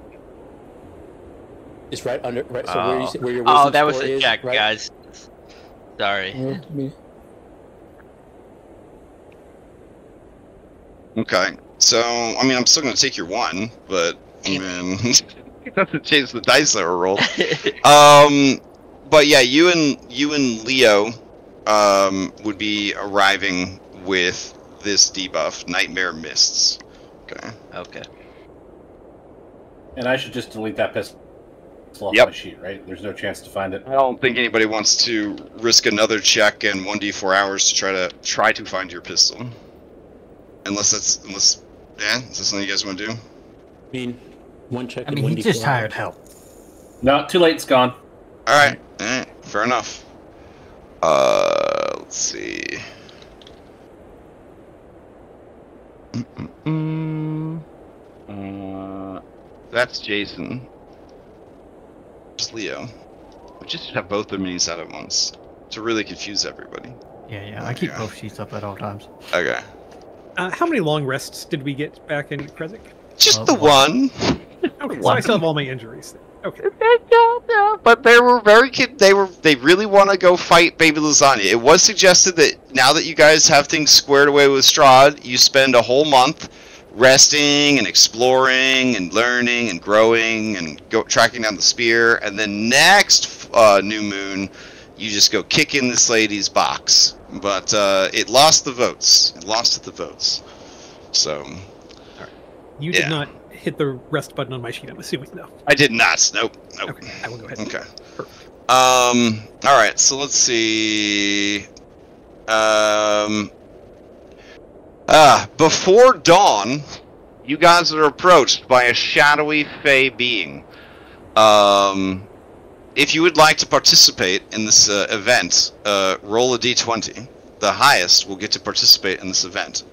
It's right under, right. So where your wisdom that was score a is, check, right? guys. Sorry. Okay. So, I mean, I'm still gonna take your 1, but I mean, it doesn't change the dice that were rolled. But yeah, you and Leo would be arriving with this debuff, Nightmare Mists. Okay. Okay. And I should just delete that pistol off my sheet, right? There's no chance to find it. I don't think anybody wants to risk another check and 1d4 hours to try to find your pistol. Unless is that something you guys want to do? I mean, 1 check. I mean, he just hired help. No, too late. It's gone. All right. Fair enough. Let's see. That's Jason. It's Leo. We just should have both their minis out at once to really confuse everybody. Yeah. I keep both sheets up at all times. Okay. How many long rests did we get back in Krezk? Just the one. Okay, so I still have all my injuries. Okay. Yeah, but they were they really want to go fight Baby Lasagna. It was suggested that now that you guys have things squared away with Strahd, you spend a whole month resting and exploring and learning and growing and tracking down the spear, and then next new moon, you just go kick in this lady's box. But it lost the votes. It lost the votes. So. You did not hit the rest button on my sheet, I'm assuming, no. I did not. Nope. Okay, I will go ahead. Okay. Perfect. Alright, so let's see. Before dawn, you guys are approached by a shadowy fey being. If you would like to participate in this event, roll a d20. The highest will get to participate in this event.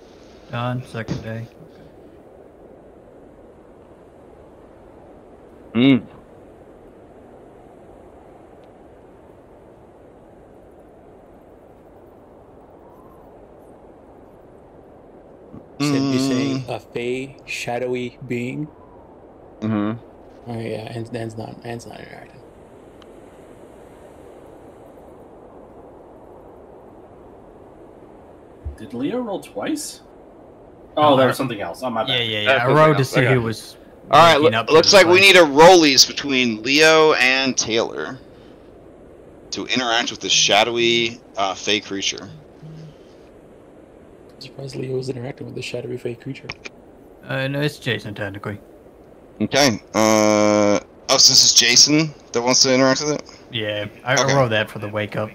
Done. Second day. Mm. You're saying a fey, shadowy being? Mm-hmm. Oh yeah, and Dan's not interacting. Did Leo roll twice? Oh, there was something else. Oh, my bad. Yeah. I rode to see who was. Alright, looks like we need a rollies between Leo and Taylor to interact with this shadowy fey creature. I'm surprised Leo was interacting with the shadowy fey creature. No, it's Jason technically. Okay. So this is Jason that wants to interact with it? Yeah, I wrote that for the wake up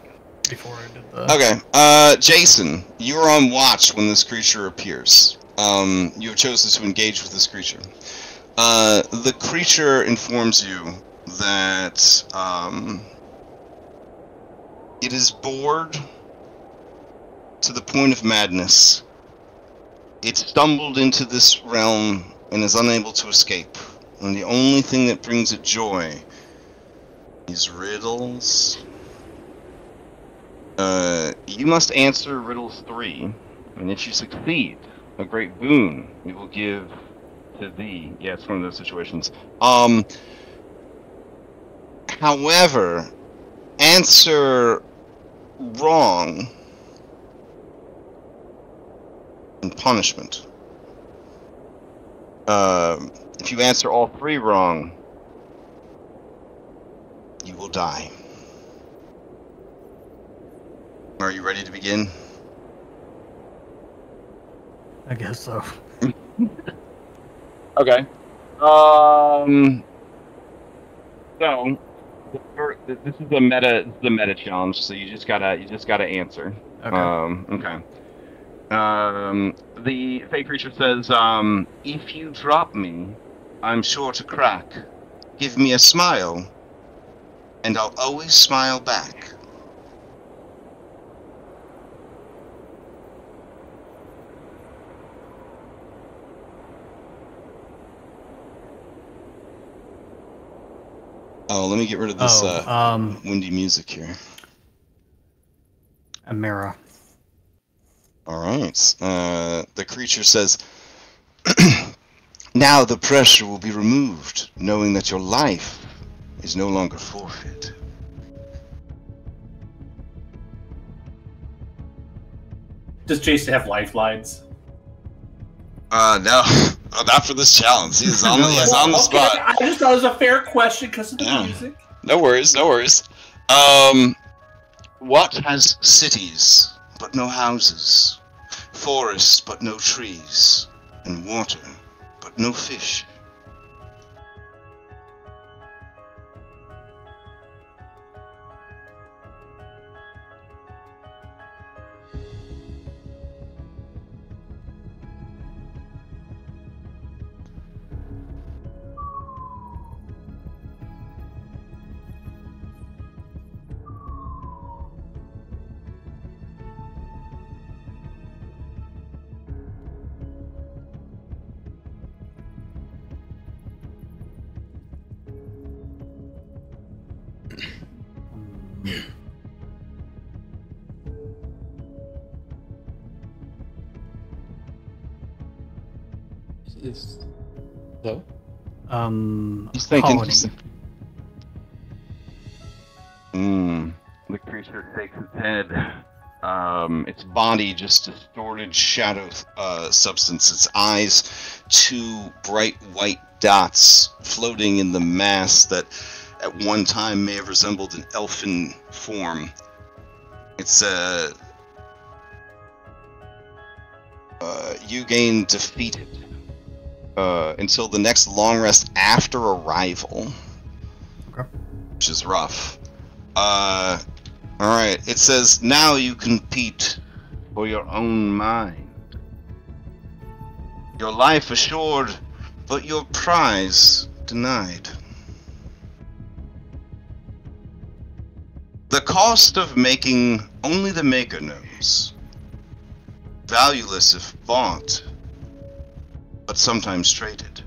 before I did the. Okay. Jason, you are on watch when this creature appears. You have chosen to engage with this creature. The creature informs you that it is bored to the point of madness. It stumbled into this realm and is unable to escape. And the only thing that brings it joy is riddles. You must answer riddles 3, and if you succeed, a great boon we will give to thee. Yeah, it's one of those situations. However, answer wrong and punishment. If you answer all 3 wrong, you will die. Are you ready to begin? I guess so. Okay. So this is the meta challenge. So you just gotta answer. Okay. Okay. The fake creature says, if you drop me, I'm sure to crack. Give me a smile, and I'll always smile back. Oh, let me get rid of this windy music here. A mirror. All right. The creature says, now the pressure will be removed, knowing that your life is no longer forfeit. Does Jason have lifelines? No. Oh, not for this challenge. He's on, he's on the spot. I just thought it was a fair question because of the music. No worries, no worries. What has cities but no houses, forests but no trees, and water but no fish? Hello? He's thinking. The creature shakes its head. Its body just distorted shadow substance. Its eyes, 2 bright white dots floating in the mass that at one time may have resembled an elfin form. It's you gain defeated until the next long rest after arrival. Okay. Which is rough. Alright, it says, now you compete for your own mind. Your life assured, but your prize denied. The cost of making only the maker knows. Valueless if bought, but sometimes traded.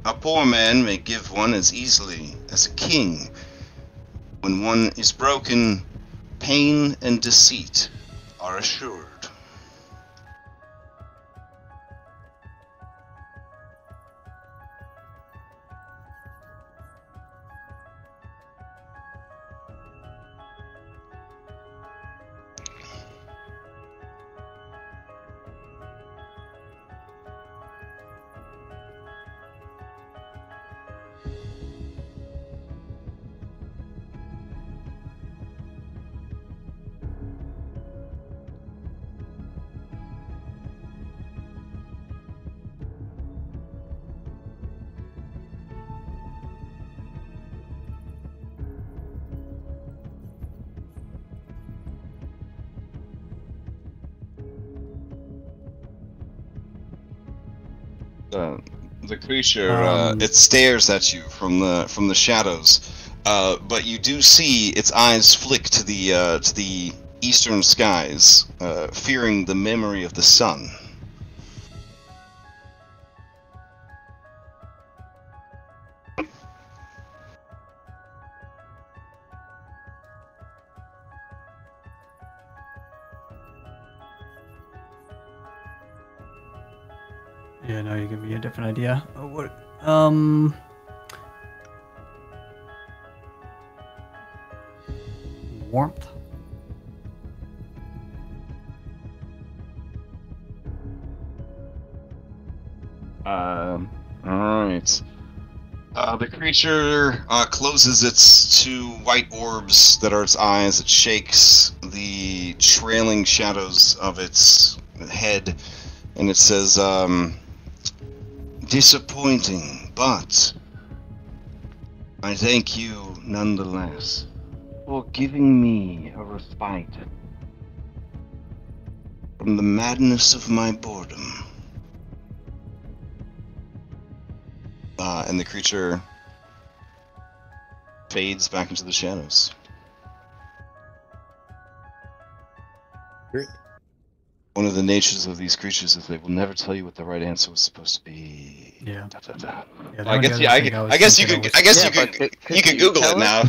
A poor man may give one as easily as a king. When one is broken, pain and deceit are assured. The creature it stares at you from the shadows, but you do see its eyes flick to the eastern skies, fearing the memory of the sun. Yeah, no, you give me a different idea. Oh, what? Warmth. Alright. The creature closes its two white orbs that are its eyes. It shakes the trailing shadows of its head, and it says, disappointing, but I thank you nonetheless for giving me a respite from the madness of my boredom. And the creature fades back into the shadows. Great. One of the natures of these creatures is they will never tell you what the right answer was supposed to be. Yeah. Da, da, da. Yeah, I guess you could Google it now.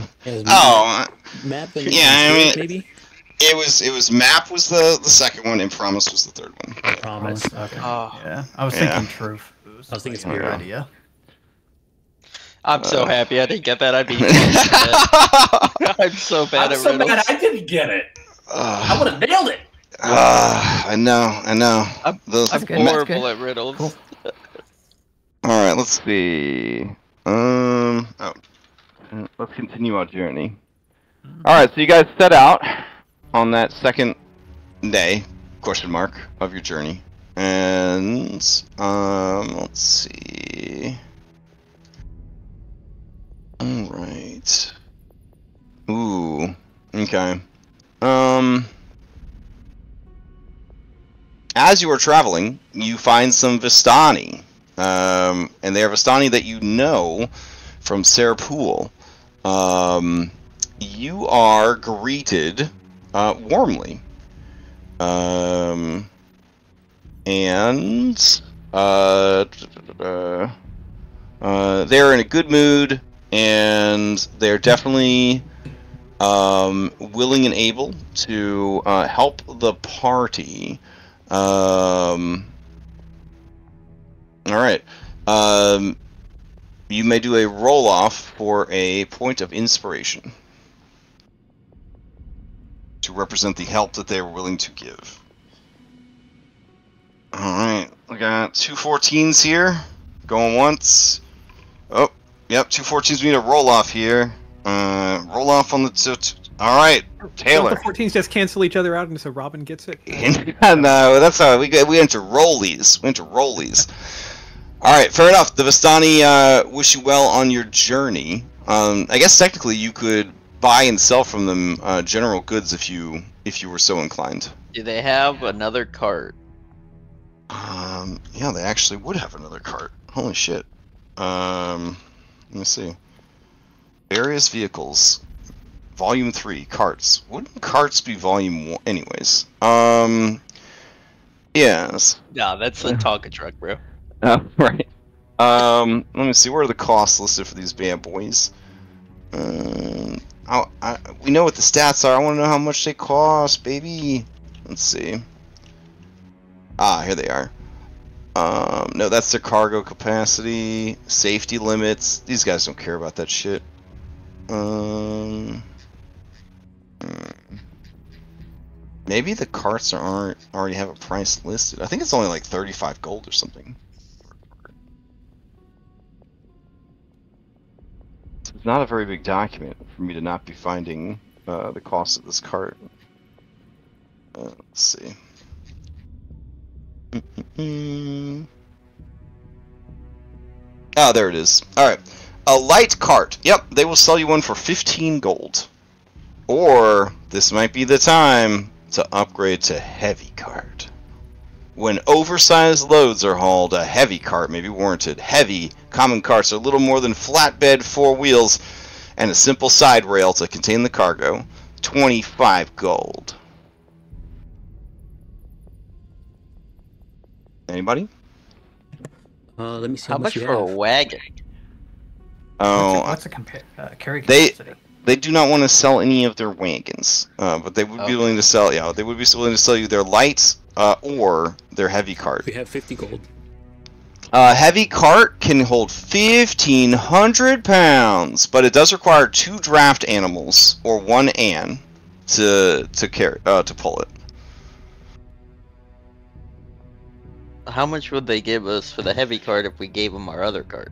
Oh, map and maybe. It was map was the second one and promise was the third one. Promise. Okay. Oh. Yeah, I was thinking truth. I was thinking Spirit spirit. idea. I'm so happy I didn't get that. I'd be. I'm so bad I'm at so riddles. mad I didn't get it. I would have nailed it. I know. I'm good, horrible at riddles. Cool. All right, let's see. Let's continue our journey. All right, so you guys set out on that second day, question mark, of your journey, and let's see. All right. Ooh. Okay. As you are traveling, you find some Vistani. And they are Vistani that you know from Serapul. You are greeted warmly. And they're in a good mood, and they're definitely willing and able to help the party. All right. You may do a roll-off for a point of inspiration to represent the help that they are willing to give. All right. We got 2 14s here. Going once. Oh, yep. 2 14s. We need a roll-off here. Roll off on the all right, Taylor. Don't the 14s just cancel each other out, and so Robin gets it. No, that's how we went to rollies. All right, fair enough. The Vistani wish you well on your journey. I guess technically you could buy and sell from them general goods if you were so inclined. Do they have another cart? Yeah, they actually would have another cart. Holy shit. Let me see. Various vehicles. Volume 3, carts. Wouldn't carts be volume 1 anyways? Yes. Nah, that's a Tonka truck, bro. Right. Let me see, where are the costs listed for these bad boys? We know what the stats are. I want to know how much they cost, baby. Let's see. Here they are. No, that's their cargo capacity, safety limits. These guys don't care about that shit. Maybe the carts already have a price listed. I think it's only like 35 gold or something. It's not a very big document for me to not be finding the cost of this cart. Let's see. Ah, there it is. Alright. A light cart. Yep, they will sell you one for 15 gold. Or, this might be the time to upgrade to heavy cart. When oversized loads are hauled, a heavy cart may be warranted. Heavy, common carts are little more than flatbed 4 wheels and a simple side rail to contain the cargo. 25 gold. Anybody? Let me see How much for a wagon? Oh, what's a carry capacity? They do not want to sell any of their wagons, but they would be willing to sell. Yeah, they would be willing to sell you their lights or their heavy cart. We have 50 gold. Heavy cart can hold 1,500 pounds, but it does require 2 draft animals or 1 an to carry to pull it. How much would they give us for the heavy cart if we gave them our other cart?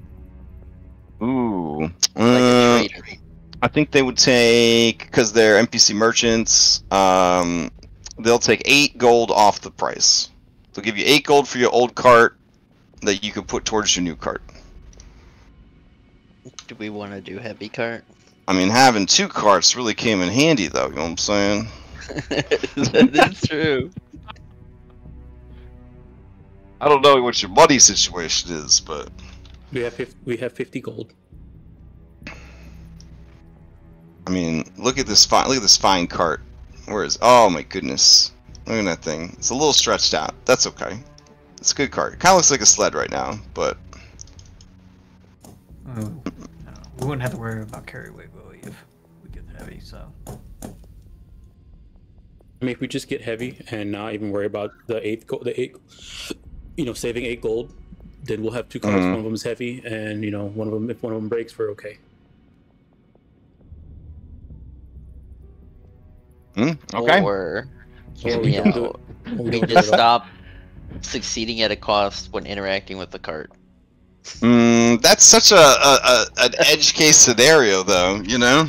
Ooh, Like a trader. I think they would take, because they're NPC merchants, they'll take 8 gold off the price. They'll give you 8 gold for your old cart that you could put towards your new cart. Do we want to do heavy cart? I mean, having 2 carts really came in handy, though, you know what I'm saying? That is true. I don't know what your money situation is, but... We have 50 gold. I mean, look at this fine cart. Where is? Oh my goodness! Look at that thing. It's a little stretched out. That's okay. It's a good cart. It kind of looks like a sled right now, but we wouldn't have to worry about carry weight, will we, if we get heavy? So. I mean, if we just get heavy and not even worry about the 8 gold, saving 8 gold, then we'll have 2 carts. One of them is heavy, and if one of them breaks, we're okay. Okay. Or we just stop succeeding at a cost when interacting with the cart. That's such an edge case scenario, though. You know.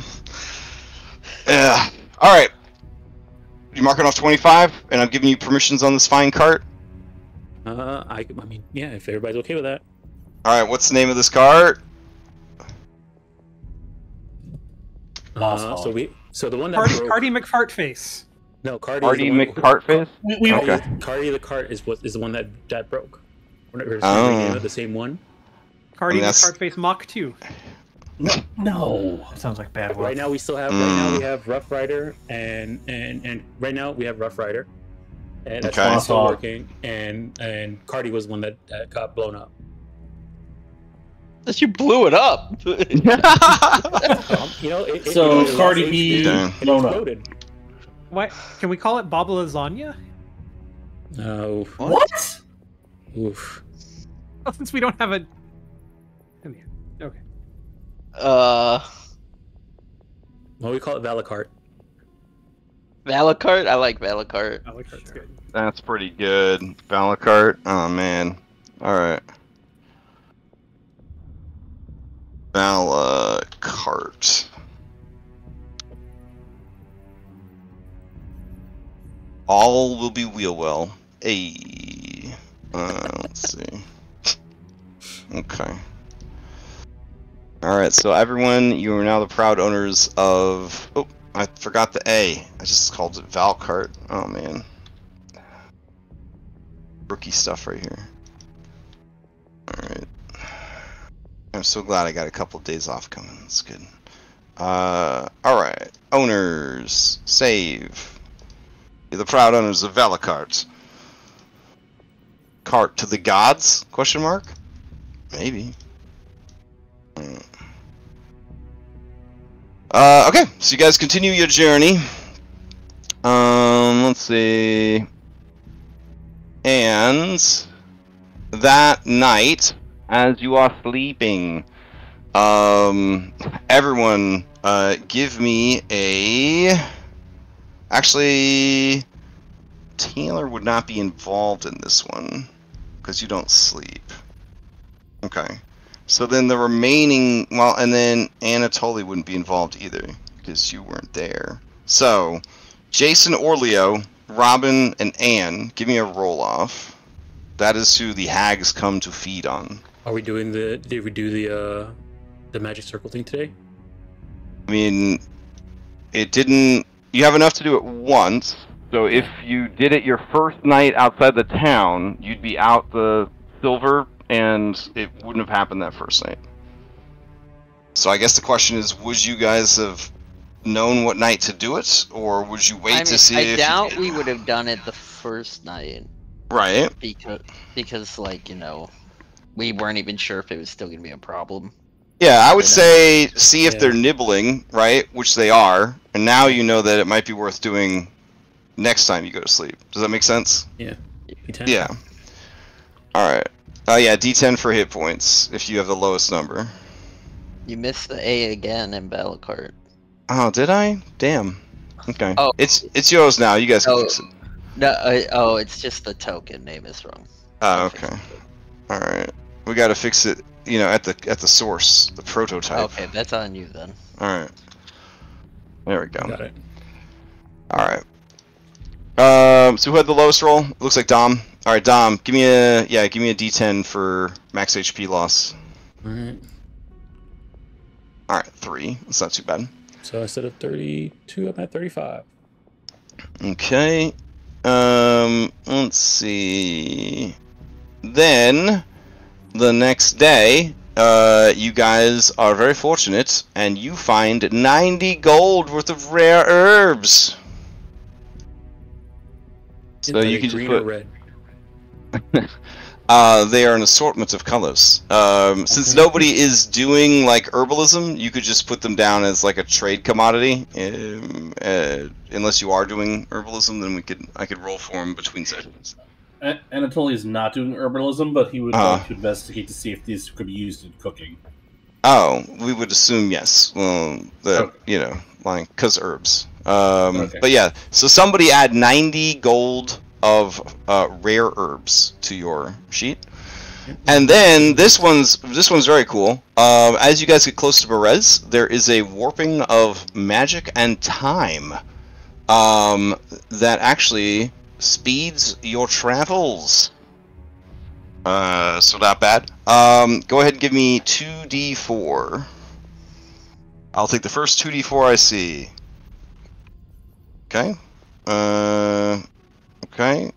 Yeah. All right. You marking off 25, and I'm giving you permissions on this fine cart. I mean, yeah, if everybody's okay with that. All right. What's the name of this cart? So the one that broke... Cardi McFartface. No, Cardi McFartface? Okay. Cardi the cart is the one that broke. We're the same one. Cardi McFartface Mach 2. No. That sounds like bad. Right now we still have. Right now we have Rough Rider and right now we have Rough Rider, and that's still working. And Cardi was one that got blown up. That you blew it up. So Cardi B blown up. What? Can we call it Baba Lasagna? No. What? Oof. Well, since we don't have a. Okay. What we call it Valacart. Valacart? I like Valacart. Valacart's good. That's pretty good. Valacart. Oh man. All right. Valacart. All will be wheel well. Let's see. Okay. Alright, so everyone, you are now the proud owners of... Oh, I forgot the A. I just called it Valcart. Oh, man. Rookie stuff right here. Alright. I'm so glad I got a couple of days off coming. That's good. Alright. Owners. Save. You're the proud owners of Valacart. Cart to the gods? Question mark? Maybe. Okay, so you guys continue your journey. Let's see. And that night, as you are sleeping, everyone, give me a... Actually, Taylor would not be involved in this one, because you don't sleep. Okay. So then the remaining... Well, and then Anatoly wouldn't be involved either, because you weren't there. So, Jason Orleo, Robin, and Anne, give me a roll-off. That is who the hags come to feed on. Are we doing the... Did we do the magic circle thing today? I mean, it didn't... You have enough to do it once, So if you did it your first night outside the town, you'd be out the silver, and it wouldn't have happened that first night. So I guess the question is, would you guys have known what night to do it, or would you wait to see? I doubt we would have done it the first night. Right. Because like, you know, we weren't even sure if it was still gonna be a problem. Yeah, I would say see if they're nibbling, right? Which they are, and now you know that it might be worth doing next time you go to sleep. Does that make sense? Yeah. D10. Yeah. All right. Oh yeah, D10 for hit points if you have the lowest number. You missed the A again in Battlecart. Oh, did I? Damn. Okay. Oh. It's yours now. You guys can fix it. No, it's just the token name is wrong. Oh, okay. All right. We got to fix it, you know, at the source, the prototype. Okay, that's on you then. All right. There we go. Got it. All right. So who had the lowest roll? It looks like Dom. All right, Dom, give me a D10 for max HP loss. All right. All right, 3. That's not too bad. So instead of 32, I'm at 35. Okay. Let's see. Then the next day, you guys are very fortunate, and you find 90 gold worth of rare herbs. So you can just put red. They are an assortment of colors. Since nobody is doing like herbalism, you could just put them down as like a trade commodity. Unless you are doing herbalism, then I could roll for them between sessions. Anatoly is not doing herbalism, but he would like to investigate to see if these could be used in cooking. Oh, we would assume yes. Well, you know, like because herbs. But yeah, so somebody add 90 gold of rare herbs to your sheet, and then this one's very cool. As you guys get close to Berez, there is a warping of magic and time that actually speeds your travels. So not bad. Go ahead and give me 2d4. I'll take the first 2d4 I see. Okay. Okay.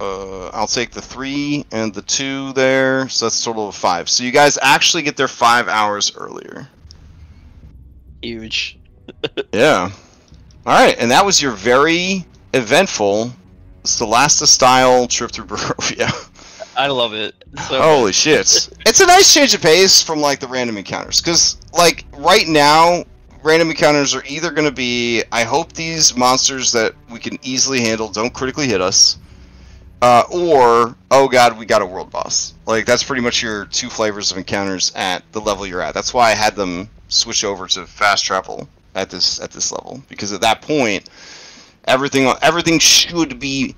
I'll take the 3 and the 2 there, so that's a total of 5. So you guys actually get there 5 hours earlier. Huge. Yeah. Alright, and that was your very eventful Celasta-style trip through Barovia. I love it. So holy shit. It's a nice change of pace from, like, the random encounters. Because, like, right now, random encounters are either going to be, I hope these monsters that we can easily handle don't critically hit us, or, oh god, we got a world boss. Like, that's pretty much your 2 flavors of encounters at the level you're at. That's why I had them switch over to fast travel at this level. Because at that point, everything should be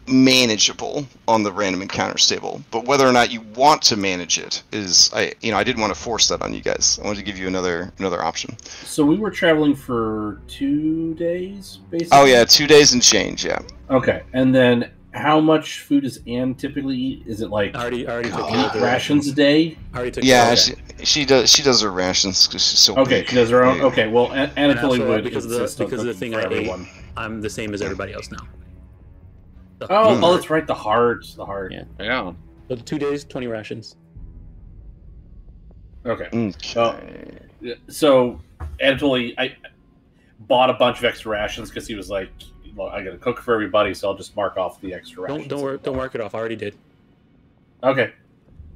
manageable on the random encounters table, but whether or not you want to manage it is, I didn't want to force that on you guys. I wanted to give you another option. So we were traveling for 2 days, basically. Oh yeah, 2 days and change. Yeah. Okay, and then how much food does Anne typically eat? Is it like I already took 8 rations a day? I already took yeah, she does her rations because she's so okay. big. She does her own. Okay, well, Anatoly would because of the thing I ate. I'm the same as everybody else now. Oh, that's right. The heart. Yeah. Yeah. So 2 days, 20 rations. Okay. So Anatoly, I bought a bunch of extra rations because he was like, well, I gotta cook for everybody, so I'll just mark off the extra rations. Don't mark it off. I already did. Okay.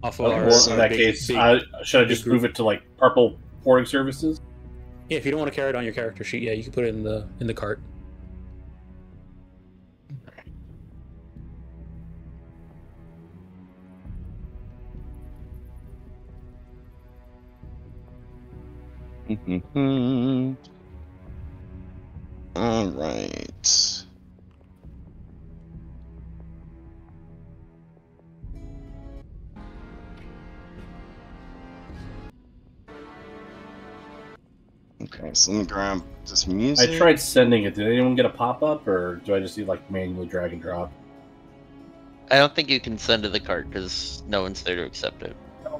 Off of in that case, should I just move it to like purple pouring services? Yeah, if you don't want to carry it on your character sheet, yeah, you can put it in the cart. All right. Okay, so let me grab this music. I tried sending it. Did anyone get a pop-up, or do I just need like manually drag and drop? I don't think you can send to the cart because no one's there to accept it.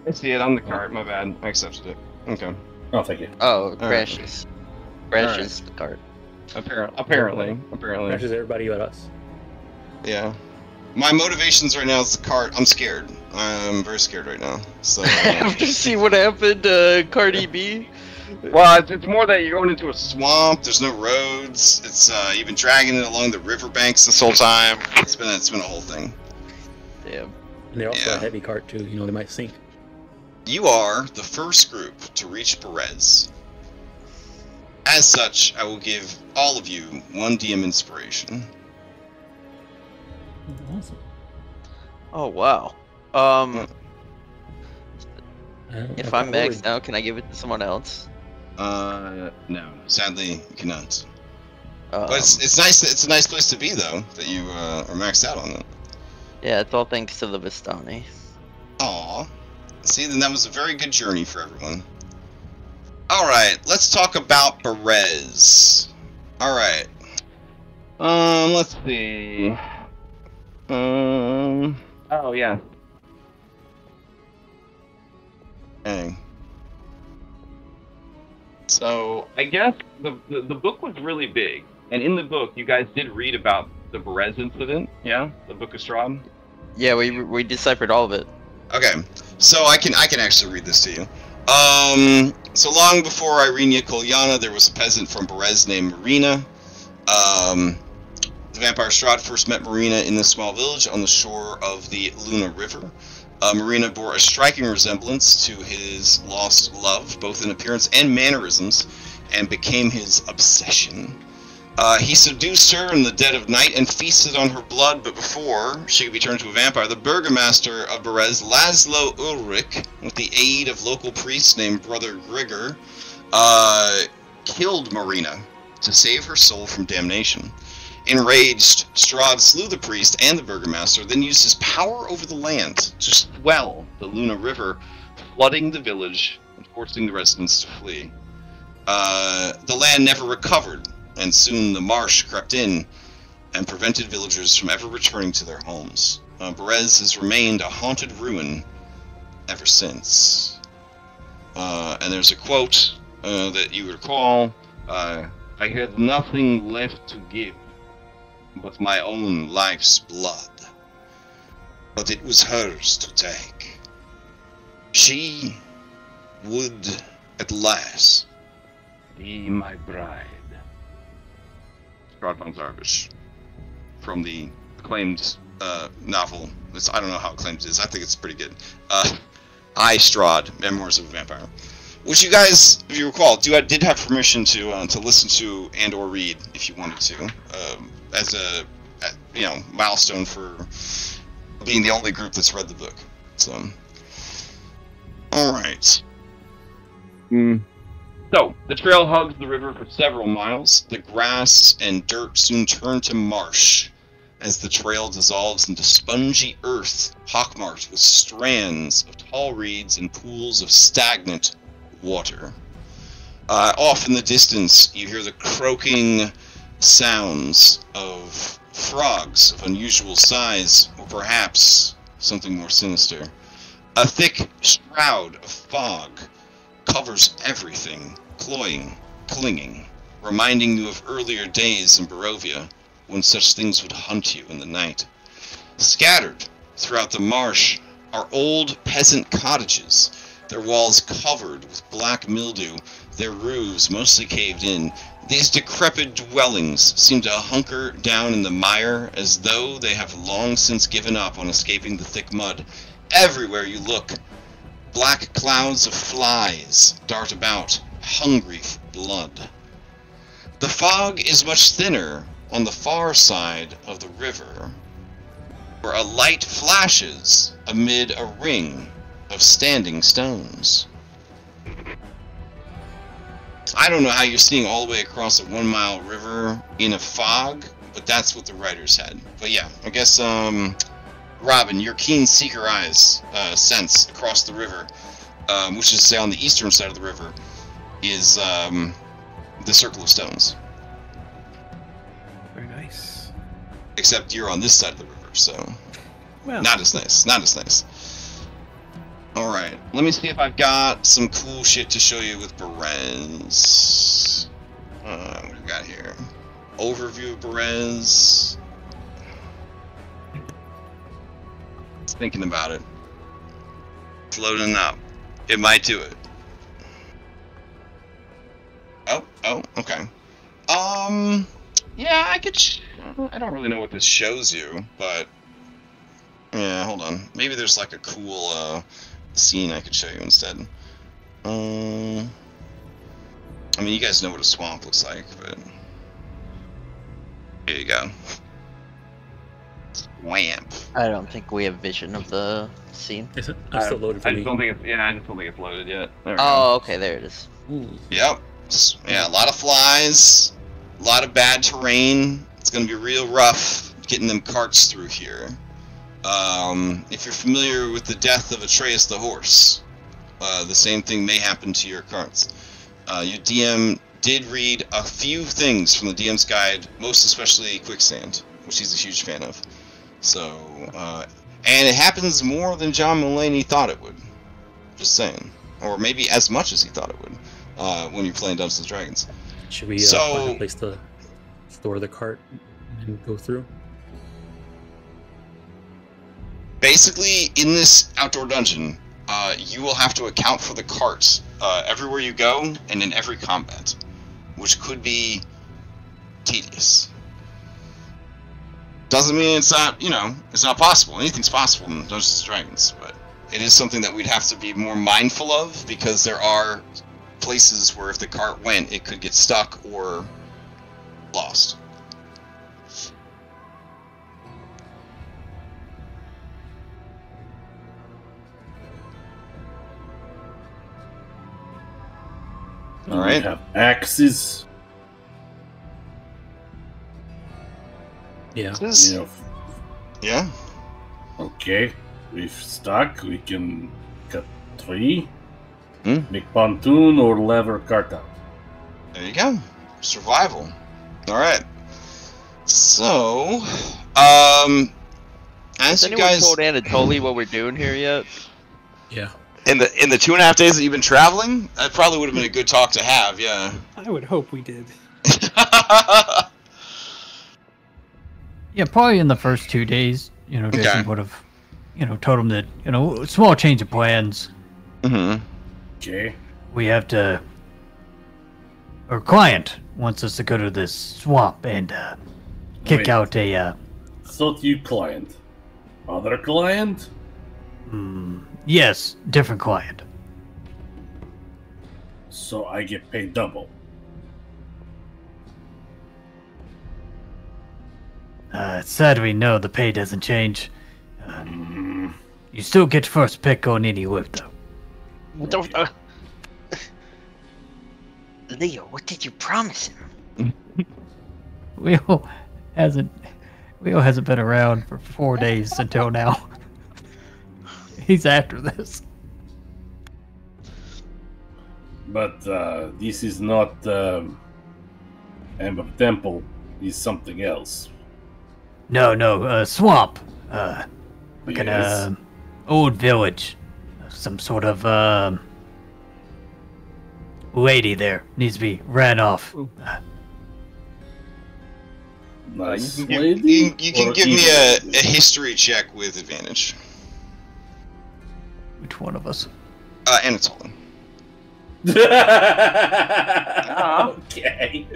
I see it on the cart. My bad. I accepted it. Okay. Oh, thank you. Oh, Crash is the cart. Apparently. Matches everybody but us. Yeah. My motivations right now is the cart. I'm scared. I'm very scared right now. So After see what happened, Cardi B. Well, it's more that you're going into a swamp. There's no roads. It's you've been dragging it along the riverbanks this whole time. It's been a whole thing. Damn. And they're also a heavy cart too. You know, they might sink. You are the first group to reach Berez. As such, I will give all of you 1 DM inspiration. Awesome. Oh wow. If I'm maxed out, can I give it to someone else? No. Sadly, you cannot. But it's nice. It's a nice place to be, though, that you are maxed out on it. Yeah, it's all thanks to the Vistani. Aw. See, then that was a very good journey for everyone. Alright, let's talk about Berez. Alright. Let's see. Oh, yeah. Dang. So, I guess the book was really big. And in the book, you guys did read about the Berez incident, yeah? The Book of Strahd? Yeah, we deciphered all of it. Okay, so I can actually read this to you. So long before Irenia Kolyana, there was a peasant from Berez named Marina. The vampire Strahd first met Marina in this small village on the shore of the Luna River. Marina bore a striking resemblance to his lost love, both in appearance and mannerisms, and became his obsession. He seduced her in the dead of night and feasted on her blood, but before she could be turned to a vampire, the burgomaster of Berez, Laszlo Ulrich, with the aid of local priests named Brother Grigor, killed Marina to save her soul from damnation. Enraged, Strahd slew the priest and the burgomaster, then used his power over the land to swell the Luna River, flooding the village and forcing the residents to flee. The land never recovered, and soon the marsh crept in and prevented villagers from ever returning to their homes. Berez has remained a haunted ruin ever since. And there's a quote that you recall, I had nothing left to give but my own life's blood, but it was hers to take. She would at last be my bride. Strahd von Zarvish, from the acclaimed novel. I don't know how acclaimed it is. I think it's pretty good. I, Strahd, Memoirs of a Vampire, which you guys, if you recall, did have permission to listen to and or read if you wanted to, as a milestone for being the only group that's read the book. So, all right. So, the trail hugs the river for several miles. The grass and dirt soon turn to marsh as the trail dissolves into spongy earth, pockmarked with strands of tall reeds and pools of stagnant water. Off in the distance, you hear the croaking sounds of frogs of unusual size, or perhaps something more sinister. A thick shroud of fog covers everything, clinging, reminding you of earlier days in Barovia, when such things would hunt you in the night. Scattered throughout the marsh are old peasant cottages, their walls covered with black mildew, their roofs mostly caved in. These decrepit dwellings seem to hunker down in the mire as though they have long since given up on escaping the thick mud. Everywhere you look, black clouds of flies dart about, hungry for blood. The fog is much thinner on the far side of the river, where a light flashes amid a ring of standing stones. I don't know how you're seeing all the way across a 1 mile river in a fog, but that's what the writers had. But yeah, I guess, Robin, your keen seeker eyes sense across the river, which is, say, on the eastern side of the river, is the Circle of Stones. Very nice. Except you're on this side of the river, so well, not as nice. Alright, let me see if I've got some cool shit to show you with Berez. What do we got here? overview of Berez. Thinking about it. Floating up. It might do it. Oh, okay. Yeah, I could. I don't really know what this shows you, but yeah, hold on. Maybe there's like a cool scene I could show you instead. I mean, you guys know what a swamp looks like, but here you go. Swamp. I don't think we have vision of the scene. Is it? I'm still loaded for I me. just don't think it's. Yeah, I just don't think it's loaded yet. There we go. Oh, okay, there it is. Ooh. Yep. Yeah, a lot of flies, a lot of bad terrain. It's going to be real rough getting them carts through here. If you're familiar with the death of Atreus the horse, the same thing may happen to your carts. Your DM did read a few things from the DM's guide, most especially quicksand, which he's a huge fan of. So, and it happens more than John Mulaney thought it would. Just saying. Or maybe as much as he thought it would. When you're playing Dungeons & Dragons. Should we find a place to store the cart and go through? Basically, in this outdoor dungeon, you will have to account for the carts everywhere you go and in every combat, which could be tedious. Doesn't mean it's not, it's not possible. Anything's possible in Dungeons & Dragons, but it is something that we'd have to be more mindful of, because there are places where if the cart went, it could get stuck or lost. All right. We have axes. Yeah. Yeah. Okay. We've stuck. We can cut tree. Make pontoon or lever cart out. There you go. Survival. All right. So, as Has you anyone guys told Anatoly what we're doing here yet? Yeah. in the 2.5 days that you've been traveling, that probably would have been a good talk to have. Yeah. I would hope we did. Yeah, probably in the first 2 days, Jason would have, told him that, small change of plans. Mm-hmm. Okay. We have to. Our client wants us to go to this swamp and kick out a. Thought you client. Other client? Yes, different client. So I get paid double. Sadly, no, the pay doesn't change. You still get first pick on any work, though. Leo, what did you promise him? Leo hasn't been around for 4 days until now. He's after this. But this is not Amber Temple. It's something else. No, swamp. Like Yes. an old village. Some sort of lady there needs to be ran off. Nice You lady? can Or give me evil a history check with advantage. Which one of us? Anatoly. Okay.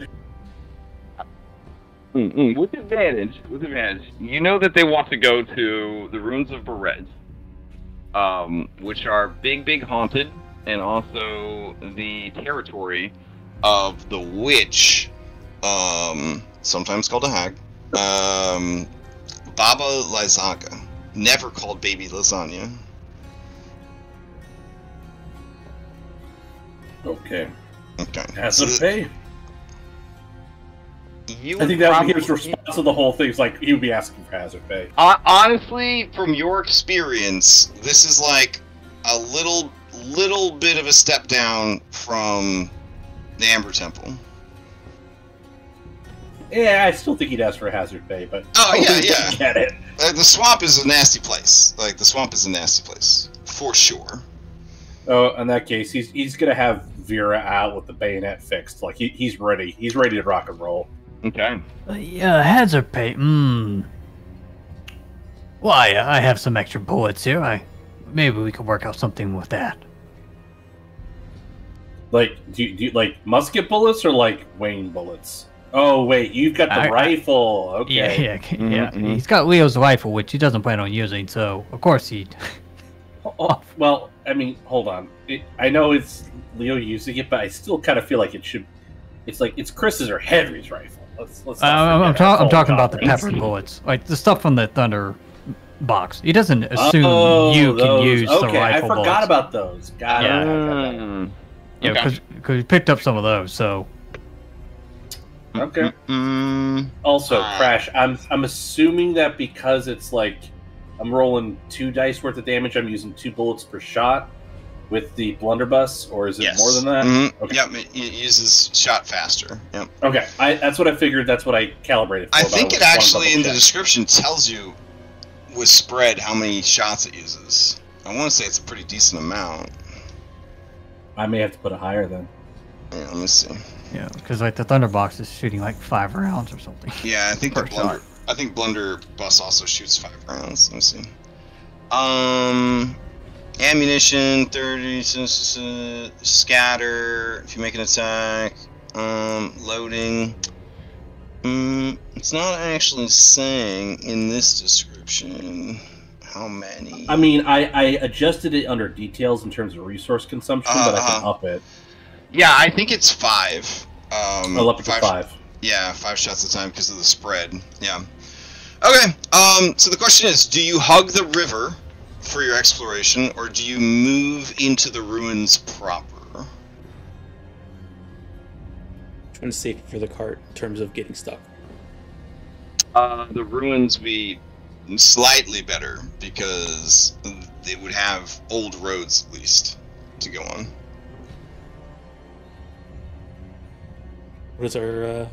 With advantage. You know that they want to go to the ruins of Berez, which are big haunted, and also the territory Of the witch, sometimes called a hag, Baba Lysaga, never called Baby Lasagna. Okay. Okay. Hazard pay? You I think that probably, his response to the whole thing is like he would be asking for hazard pay. honestly, from your experience, this is like a little bit of a step down from the Amber Temple. Yeah, I still think he'd ask for hazard pay, but Oh, yeah, I yeah. get it. The swamp is a nasty place. Like, the swamp is a nasty place. For sure. Oh, in that case, he's gonna have Vera out with the bayonet fixed. Like he's ready. He's ready to rock and roll. Okay. Yeah, heads are paid. Well, I have some extra bullets here. Maybe we could work out something with that. Like, do you like musket bullets or like Wayne bullets? Oh wait, you've got the rifle. Okay. Yeah. He's got Leo's rifle, which he doesn't plan on using, so of course he'd. Well, I mean, hold on. I know it's Leo using it, but I still kind of feel like it should. It's like it's Chris's or Henry's rifle. I'm talking about the pepper bullets, like the stuff from the Thunder box. He doesn't assume you can use the rifle bullets. I forgot about those. Got it. Yeah, because we picked up some of those, so. Okay. Also, Crash, I'm assuming that because it's like I'm rolling 2 dice worth of damage, I'm using 2 bullets per shot with the blunderbuss, or is it more than that? Okay. Yep, it uses shot faster. Yep. Okay, that's what I figured. That's what I calibrated for. I think it actually in the description tells you with spread how many shots it uses. I want to say it's a pretty decent amount. I may have to put it higher then. Yeah, let me see. Yeah, because like the Thunderbox is shooting like 5 rounds or something. Yeah, I think Blunderbuss also shoots 5 rounds. Let me see. Ammunition 30, scatter if you make an attack. Loading. It's not actually saying in this description how many. I mean, I adjusted it under details in terms of resource consumption, but I can up it. Yeah, I think it's 5. I'll up it to 5. Yeah, 5 shots at a time because of the spread. Yeah. Okay. So the question is, do you hug the river for your exploration, or do you move into the ruins proper? Trying to save for the cart in terms of getting stuck. The ruins be slightly better because they would have old roads at least to go on. What is our?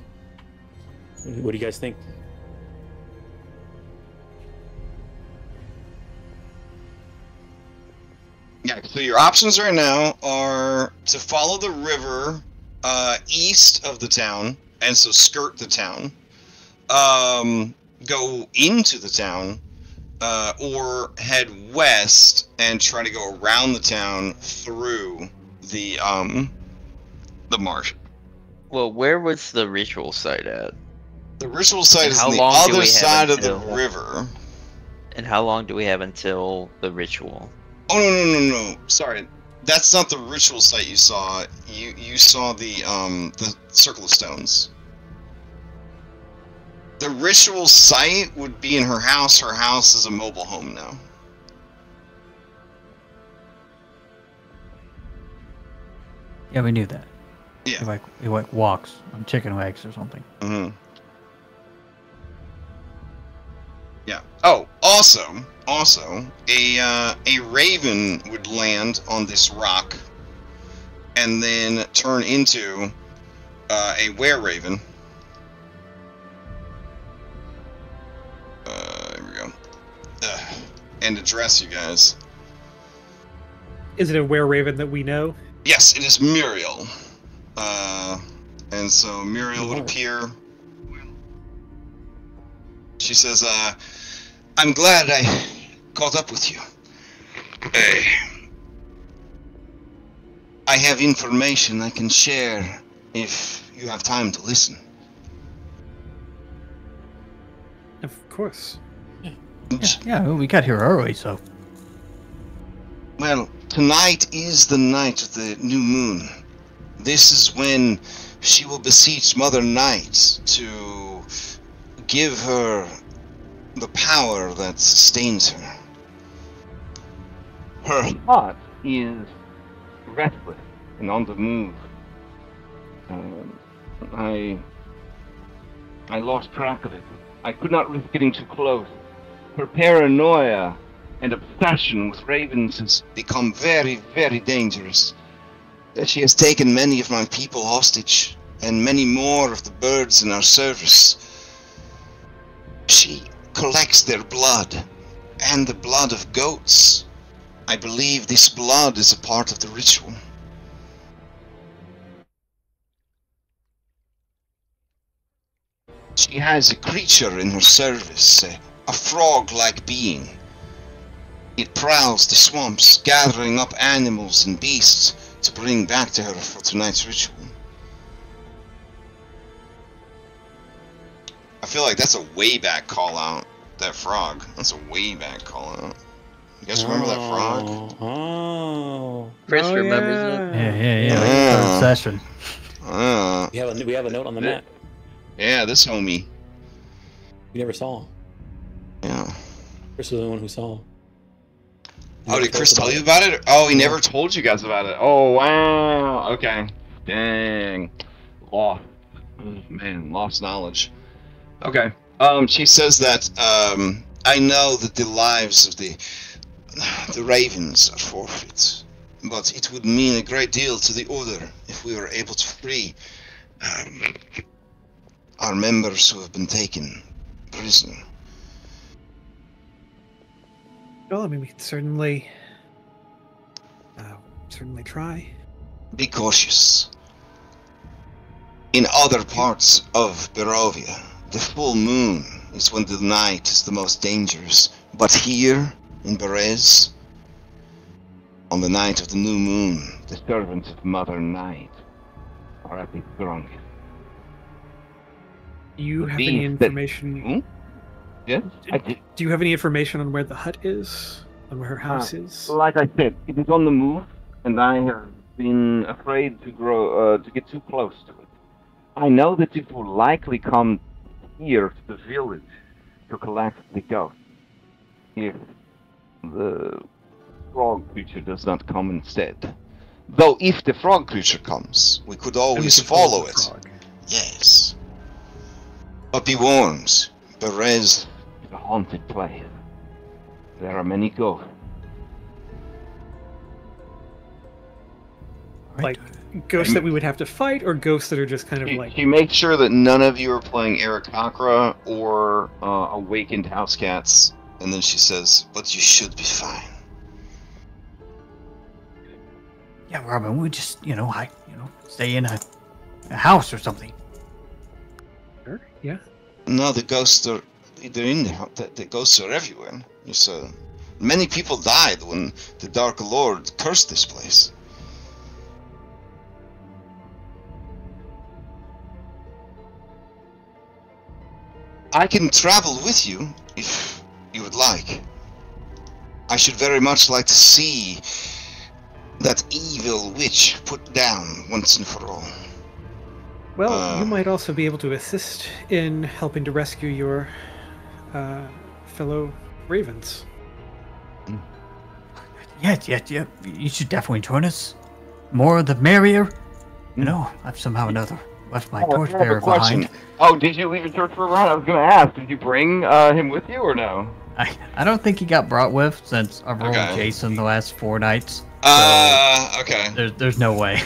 What do you guys think? Yeah, so your options right now are to follow the river east of the town, and so skirt the town, go into the town, or head west and try to go around the town through the marsh. Well, where was the ritual site at? The ritual site is on the other side of the river. And how long do we have until the ritual? Oh, no. Sorry. That's not the ritual site you saw. You saw the Circle of Stones. The ritual site would be in her house. Her house is a mobile home now. Yeah, we knew that. Yeah. He like walks on chicken legs or something. Mm-hmm. Yeah. Oh, also, a raven would land on this rock, and then turn into a were-raven. Here we go. And address you guys. Is it a were-raven that we know? Yes, it is Muriel. And so Muriel would appear. She says, I'm glad I caught up with you. I have information I can share if you have time to listen. Of course. Yeah, we got here early, so. Well, tonight is the night of the new moon. This is when she will beseech Mother Night to give her the power that sustains her. Her heart is restless and on the move. I lost track of it. I could not risk getting too close. Her paranoia and obsession with ravens has become very, very dangerous. She has taken many of my people hostage, and many more of the birds in our service. She collects their blood, and the blood of goats. I believe this blood is a part of the ritual. She has a creature in her service, a frog-like being. It prowls the swamps, gathering up animals and beasts to bring back to her for tonight's ritual. I feel like that's a way back call out. That frog. That's a way back call out. You guys remember that frog? Oh. Chris remembers it. Yeah. Session. We have a note on the map. Yeah, this homie. We never saw him. Yeah. Chris was the one who saw him. Oh, did Chris tell you about it? Oh, he never told you guys about it. Oh, wow. Okay. Dang. Lost. Oh, man, lost knowledge. Okay. She says that, I know that the lives of the ravens are forfeit, but it would mean a great deal to the Order if we were able to free our members who have been taken prisoner. Well, I mean, we could certainly try. Be cautious. In other parts of Barovia, the full moon is when the night is the most dangerous. But here, in Berez, on the night of the new moon, the servants of Mother Night are at the strongest. Do you have any information? Yes, Do you have any information on where the hut is? On where her house is? Like I said, it is on the move, and I have been afraid to get too close to it. I know that it will likely come here to the village to collect the ghost. If the frog creature does not come instead. Though if the frog creature comes, we could always follow it. Yes. But be warned, Berez is a haunted place. There are many ghosts. Like ghosts that we would have to fight, or ghosts that are just kind of like... She makes sure that none of you are playing Aarakocra or Awakened House Cats, and then she says, but you should be fine. Yeah, Robin, we just, stay in a house or something. Sure, yeah. No, the ghosts are... They're in the ghosts are everywhere. So, many people died when the Dark Lord cursed this place. I can travel with you, if you would like. I should very much like to see that evil witch put down once and for all. Well, you might also be able to assist in helping to rescue your fellow ravens. Yeah. You should definitely join us. More the merrier. I've somehow or another left my torchbearer behind. Oh, did you leave your torchbearer behind? I was going to ask, did you bring him with you or no? I don't think he got brought with, since I've rolled Jason the last 4 nights. Okay. There's no way.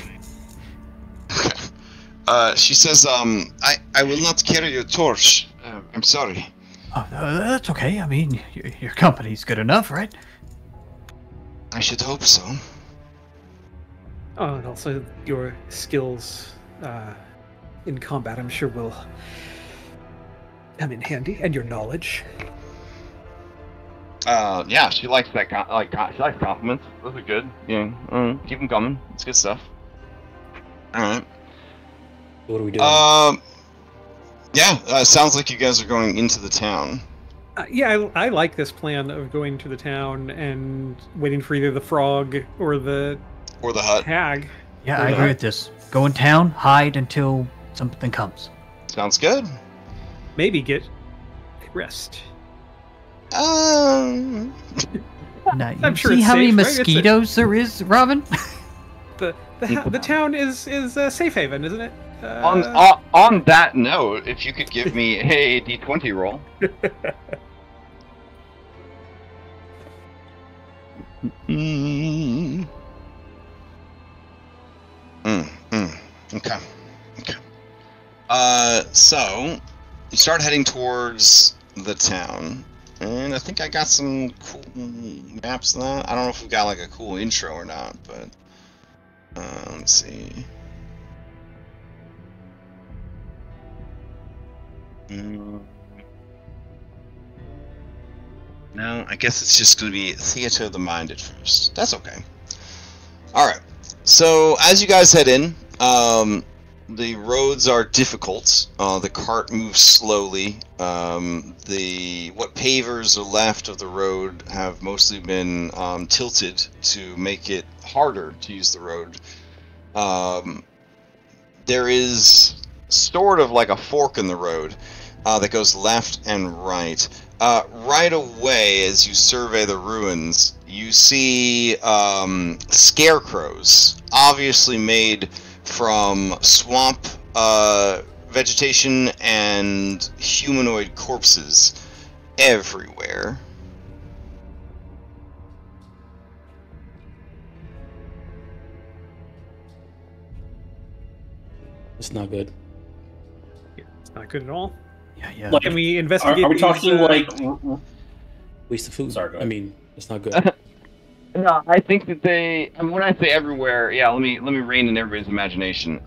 She says, I will not carry your torch. I'm sorry. Oh, that's okay. I mean, your company's good enough, right? I should hope so. Oh, and also your skills in combat, I'm sure, will come in handy, and your knowledge. Yeah, she likes that. She likes compliments. Those are good. Yeah, keep them coming. It's good stuff. All right. What are we doing? Yeah, sounds like you guys are going into the town. Yeah, I like this plan of going to the town and waiting for either the frog or the hut. hag. Yeah, I agree with this. Go in town, hide until something comes. Sounds good. Maybe get rest. Now, I'm sure see it's how many safe, right? mosquitoes there is, Robin? The town is a safe haven, isn't it? On that note, if you could give me a d20 roll. Okay. So you start heading towards the town, and I think I got some cool maps of that. I don't know if we got like a cool intro or not, but let's see. No, I guess it's just going to be Theater of the Mind at first. That's okay. Alright, so as you guys head in, the roads are difficult. The cart moves slowly. What pavers are left of the road have mostly been tilted to make it harder to use the road. There is sort of like a fork in the road that goes left and right. Right away, as you survey the ruins, you see scarecrows, obviously made from swamp vegetation and humanoid corpses everywhere. It's not good. It's not good at all. Yeah. Like, Can we investigate? Are we talking like Waste of food. Sorry, go ahead. I mean, it's not good. No, I think that when I say everywhere, yeah, let me rein in everybody's imagination.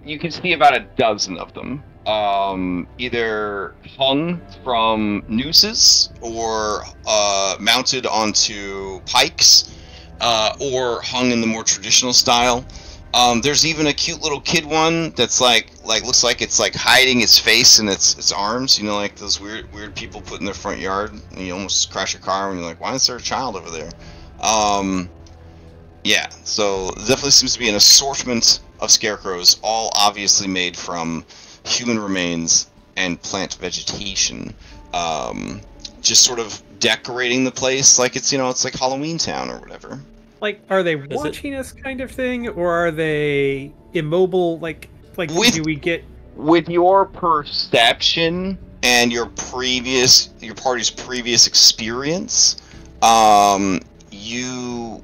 You can see about a dozen of them, either hung from nooses or mounted onto pikes, or hung in the more traditional style. There's even a cute little kid one that's like looks like it's like hiding its face in its arms. You know, like those weird people put in their front yard, and you almost crash your car when you're like, why is there a child over there? Yeah, so definitely seems to be an assortment of scarecrows, all obviously made from human remains and plant vegetation. Just sort of decorating the place like it's like Halloween Town or whatever. Like, are they watching us kind of thing, or are they immobile? Like do we get... With your perception and your party's previous experience, you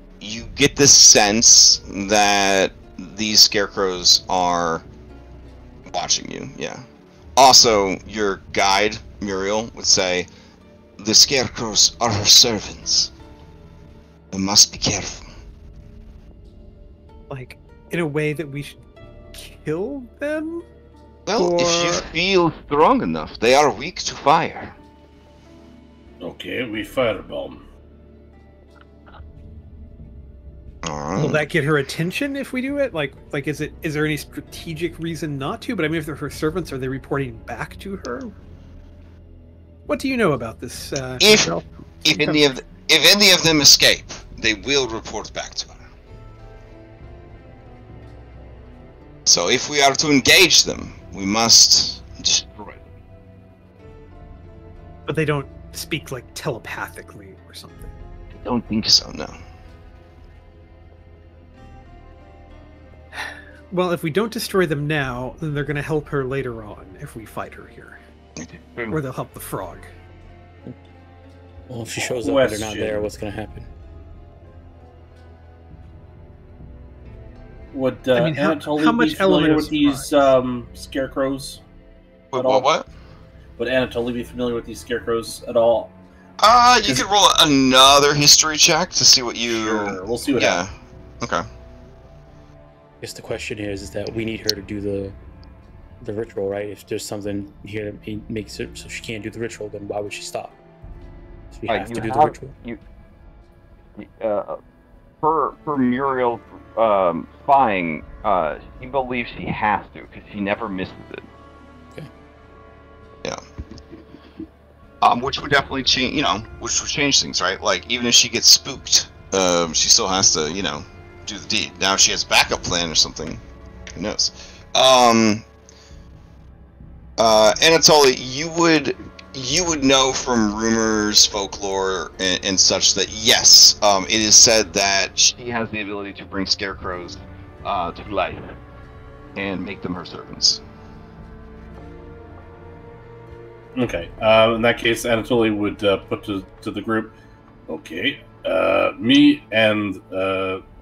get the sense that these scarecrows are watching you. Yeah. Also, your guide Muriel would say, "The scarecrows are her servants. We must be careful." Like, in a way that we should kill them? Well, if you feel strong enough, they are weak to fire. Okay, we firebomb. Alright. Will that get her attention if we do it? Like, is there any strategic reason not to? But I mean, if they're her servants, are they reporting back to her? What do you know about this? If any of them escape, they will report back to her. So if we are to engage them, we must destroy them. But they don't speak like telepathically or something. I don't think so, no. Well, if we don't destroy them now, then they're going to help her later on if we fight her here. Or they'll help the frog. Well, if she shows up and they're not there, what's going to happen? Would Anatoly how much be familiar with these scarecrows? What? Would Anatoly be familiar with these scarecrows at all? You could roll another history check to see what you... Sure, we'll see what happens. Okay. I guess the question is that we need her to do the ritual, right? If there's something here that makes it so she can't do the ritual, then why would she stop? So we have to do the ritual. Per Muriel's spying, she believes she has to because she never misses it. Okay. Yeah. Which would definitely change, which would change things, right? Like even if she gets spooked, she still has to, do the deed. Now if she has backup plan or something, who knows? Anatoly, you would know from rumors, folklore, and such that yes, it is said that she has the ability to bring scarecrows to life and make them her servants. Okay. In that case, Anatoly would put to the group. Okay. Me and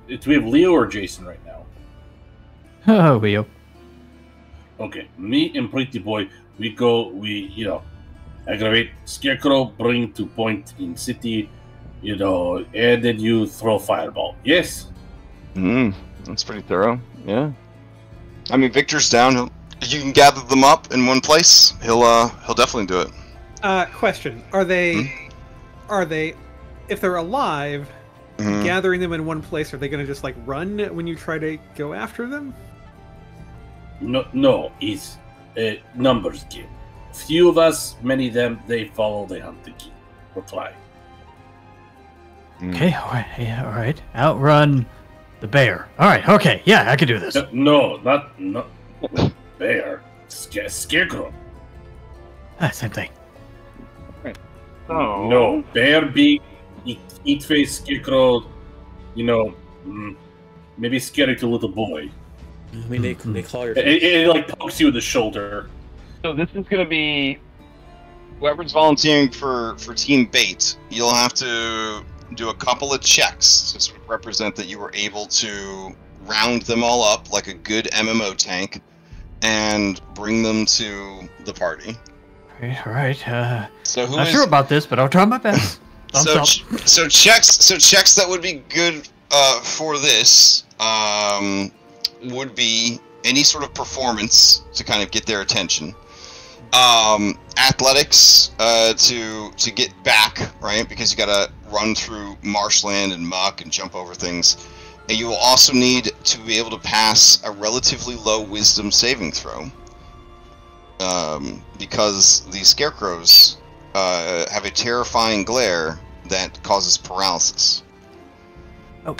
do we have Leo or Jason right now? Oh, Leo. Okay. Me and Pretty Boy, we aggravate scarecrow, bring to point in city, and then you throw fireball. Yes? That's pretty thorough, yeah. I mean, Victor's down. If you can gather them up in one place, he'll definitely do it. Question: Are they, if they're alive, gathering them in one place? Are they going to just like run when you try to go after them? No, it's a numbers game. Few of us, many of them, they follow the hunter key. We'll try. Okay, all right. Outrun the bear. All right, okay, yeah, I can do this. No, not bear. Scarecrow. Same thing. Oh. No, bear, big, eat face, scarecrow. Maybe scary to a little boy. I mean, they claw your face. It like pokes you in the shoulder. So this is going to be whoever's volunteering for Team Bait. You'll have to do a couple of checks to sort of represent that you were able to round them all up like a good MMO tank and bring them to the party. All right. So not sure about this, but I'll try my best. So checks that would be good for this would be any sort of performance to kind of get their attention. Athletics to get back, right? Because you gotta run through marshland and muck and jump over things. And you will also need to be able to pass a relatively low wisdom saving throw. Because these scarecrows have a terrifying glare that causes paralysis. Oh,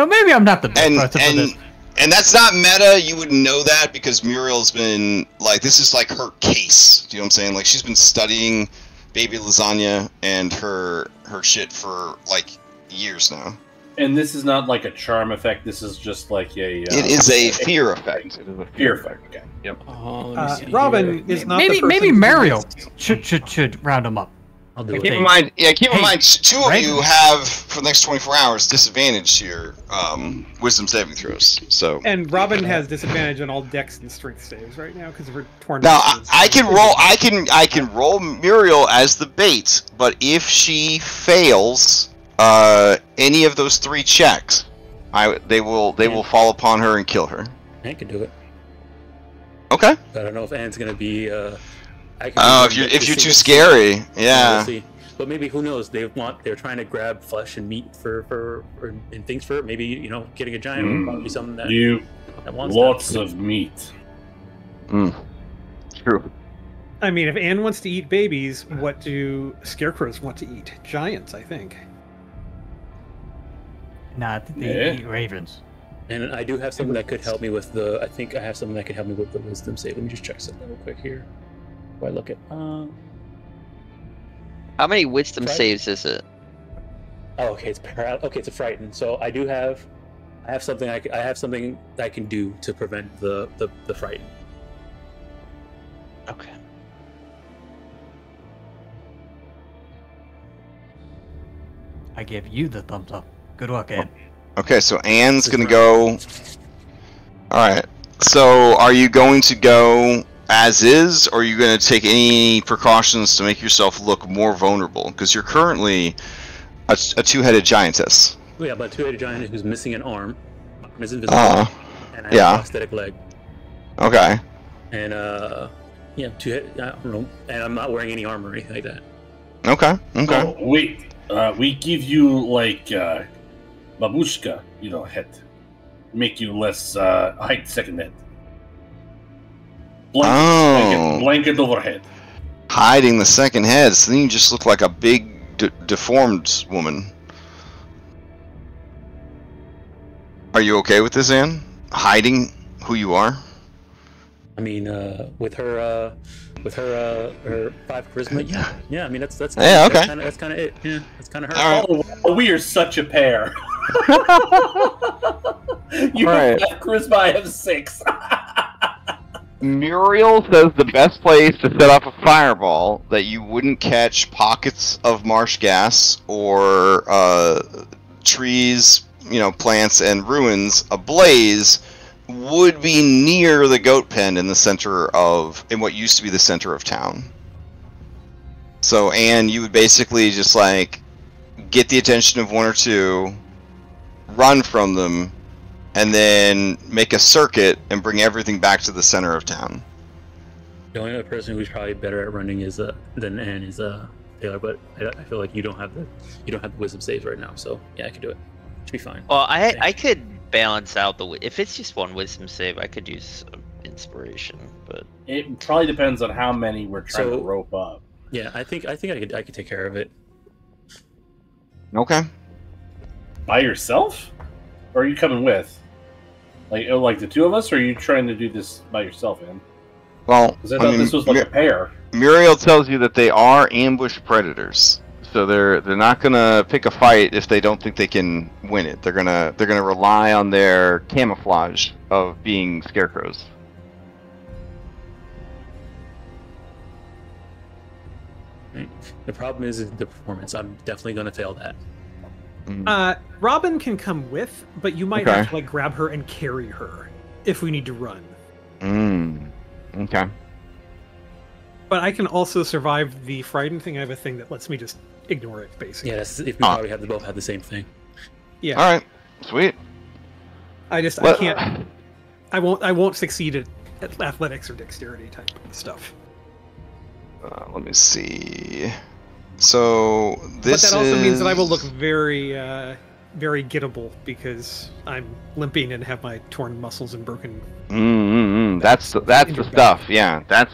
maybe I'm not the best person for this. And that's not meta, you wouldn't know that because Muriel's been, like, this is like her case. Do you know what I'm saying? Like, she's been studying Baby Lasagna and her shit for, like, years now. And this is not like a charm effect, this is just like a... it is a fear effect. It is a fear effect, okay. Yep. Robin is not maybe Mario should round him up. Keep in mind, two of you have, for the next 24 hours, disadvantage to your wisdom saving throws. So. And Robin has disadvantage on all dex and strength saves right now because of her torn. Now I can roll Muriel as the bait, but if she fails any of those 3 checks, they will fall upon her and kill her. Anne can do it. Okay. I don't know if Anne's gonna be. If you're too scary, yeah. We'll see. But maybe, who knows? They're trying to grab flesh and meat and things for it. Maybe getting a giant would probably be something that wants lots of meat. True. I mean, if Anne wants to eat babies, what do scarecrows want to eat? Giants, I think. They eat ravens. And I do have something that could help me with the. I think I have something that could help me with the wisdom save. Let me just check something real quick here. I look at. How many wisdom saves is it? Oh, okay. It's a frighten. So I do have. I have something. I have something I can do to prevent the frighten. Okay. I give you the thumbs up. Good luck, Ed. Okay, so Anne's gonna go. All right. So are you going to go as is, or are you going to take any precautions to make yourself look more vulnerable? Because you're currently a two-headed giantess. Yeah, but a two-headed giant who's missing an arm. Is invisible. And I have a prosthetic leg. Okay. And two-headed. I don't know. And I'm not wearing any armor or anything like that. Okay. Oh, wait. We give you like babushka, head. Make you less height second head. Blanket overhead. Hiding the second head, so then you just look like a big, deformed woman. Are you okay with this, Anne? Hiding who you are? I mean, with her 5 charisma, yeah. I mean, that's okay. That's kind of it. Yeah, that's kind of her. Right. Oh, we are such a pair. You have 5 charisma, I have 6. Muriel says the best place to set off a fireball that you wouldn't catch pockets of marsh gas or trees, plants and ruins ablaze would be near the goat pen in what used to be the center of town. So, Anne, you would basically just get the attention of 1 or 2, run from them, and then make a circuit and bring everything back to the center of town. The only other person who's probably better at running is than Anne is Taylor, but I feel like you don't have the wisdom saves right now, so yeah, I could do it. Should be fine. Well, I could balance out if it's just one wisdom save, I could use inspiration, but it probably depends on how many we're trying to rope up. Yeah, I think I could take care of it. Okay. By yourself, or are you coming with? Like the two of us, or are you trying to do this by yourself, Ann? Well, because I thought this was like a pair. Muriel tells you that they are ambush predators, so they're not gonna pick a fight if they don't think they can win it. They're gonna rely on their camouflage of being scarecrows. Right. The problem is the performance. I'm definitely gonna fail that. Robin can come with, but you might have to like grab her and carry her if we need to run. Okay. But I can also survive the frightened thing. I have a thing that lets me just ignore it, basically. Yeah, if we probably both have the same thing. Yeah. All right. Sweet. I can't. I won't succeed at athletics or dexterity type stuff. Let me see. So this. But that also means that I will look very, very gettable because I'm limping and have my torn muscles and broken. That's the stuff. Yeah, that's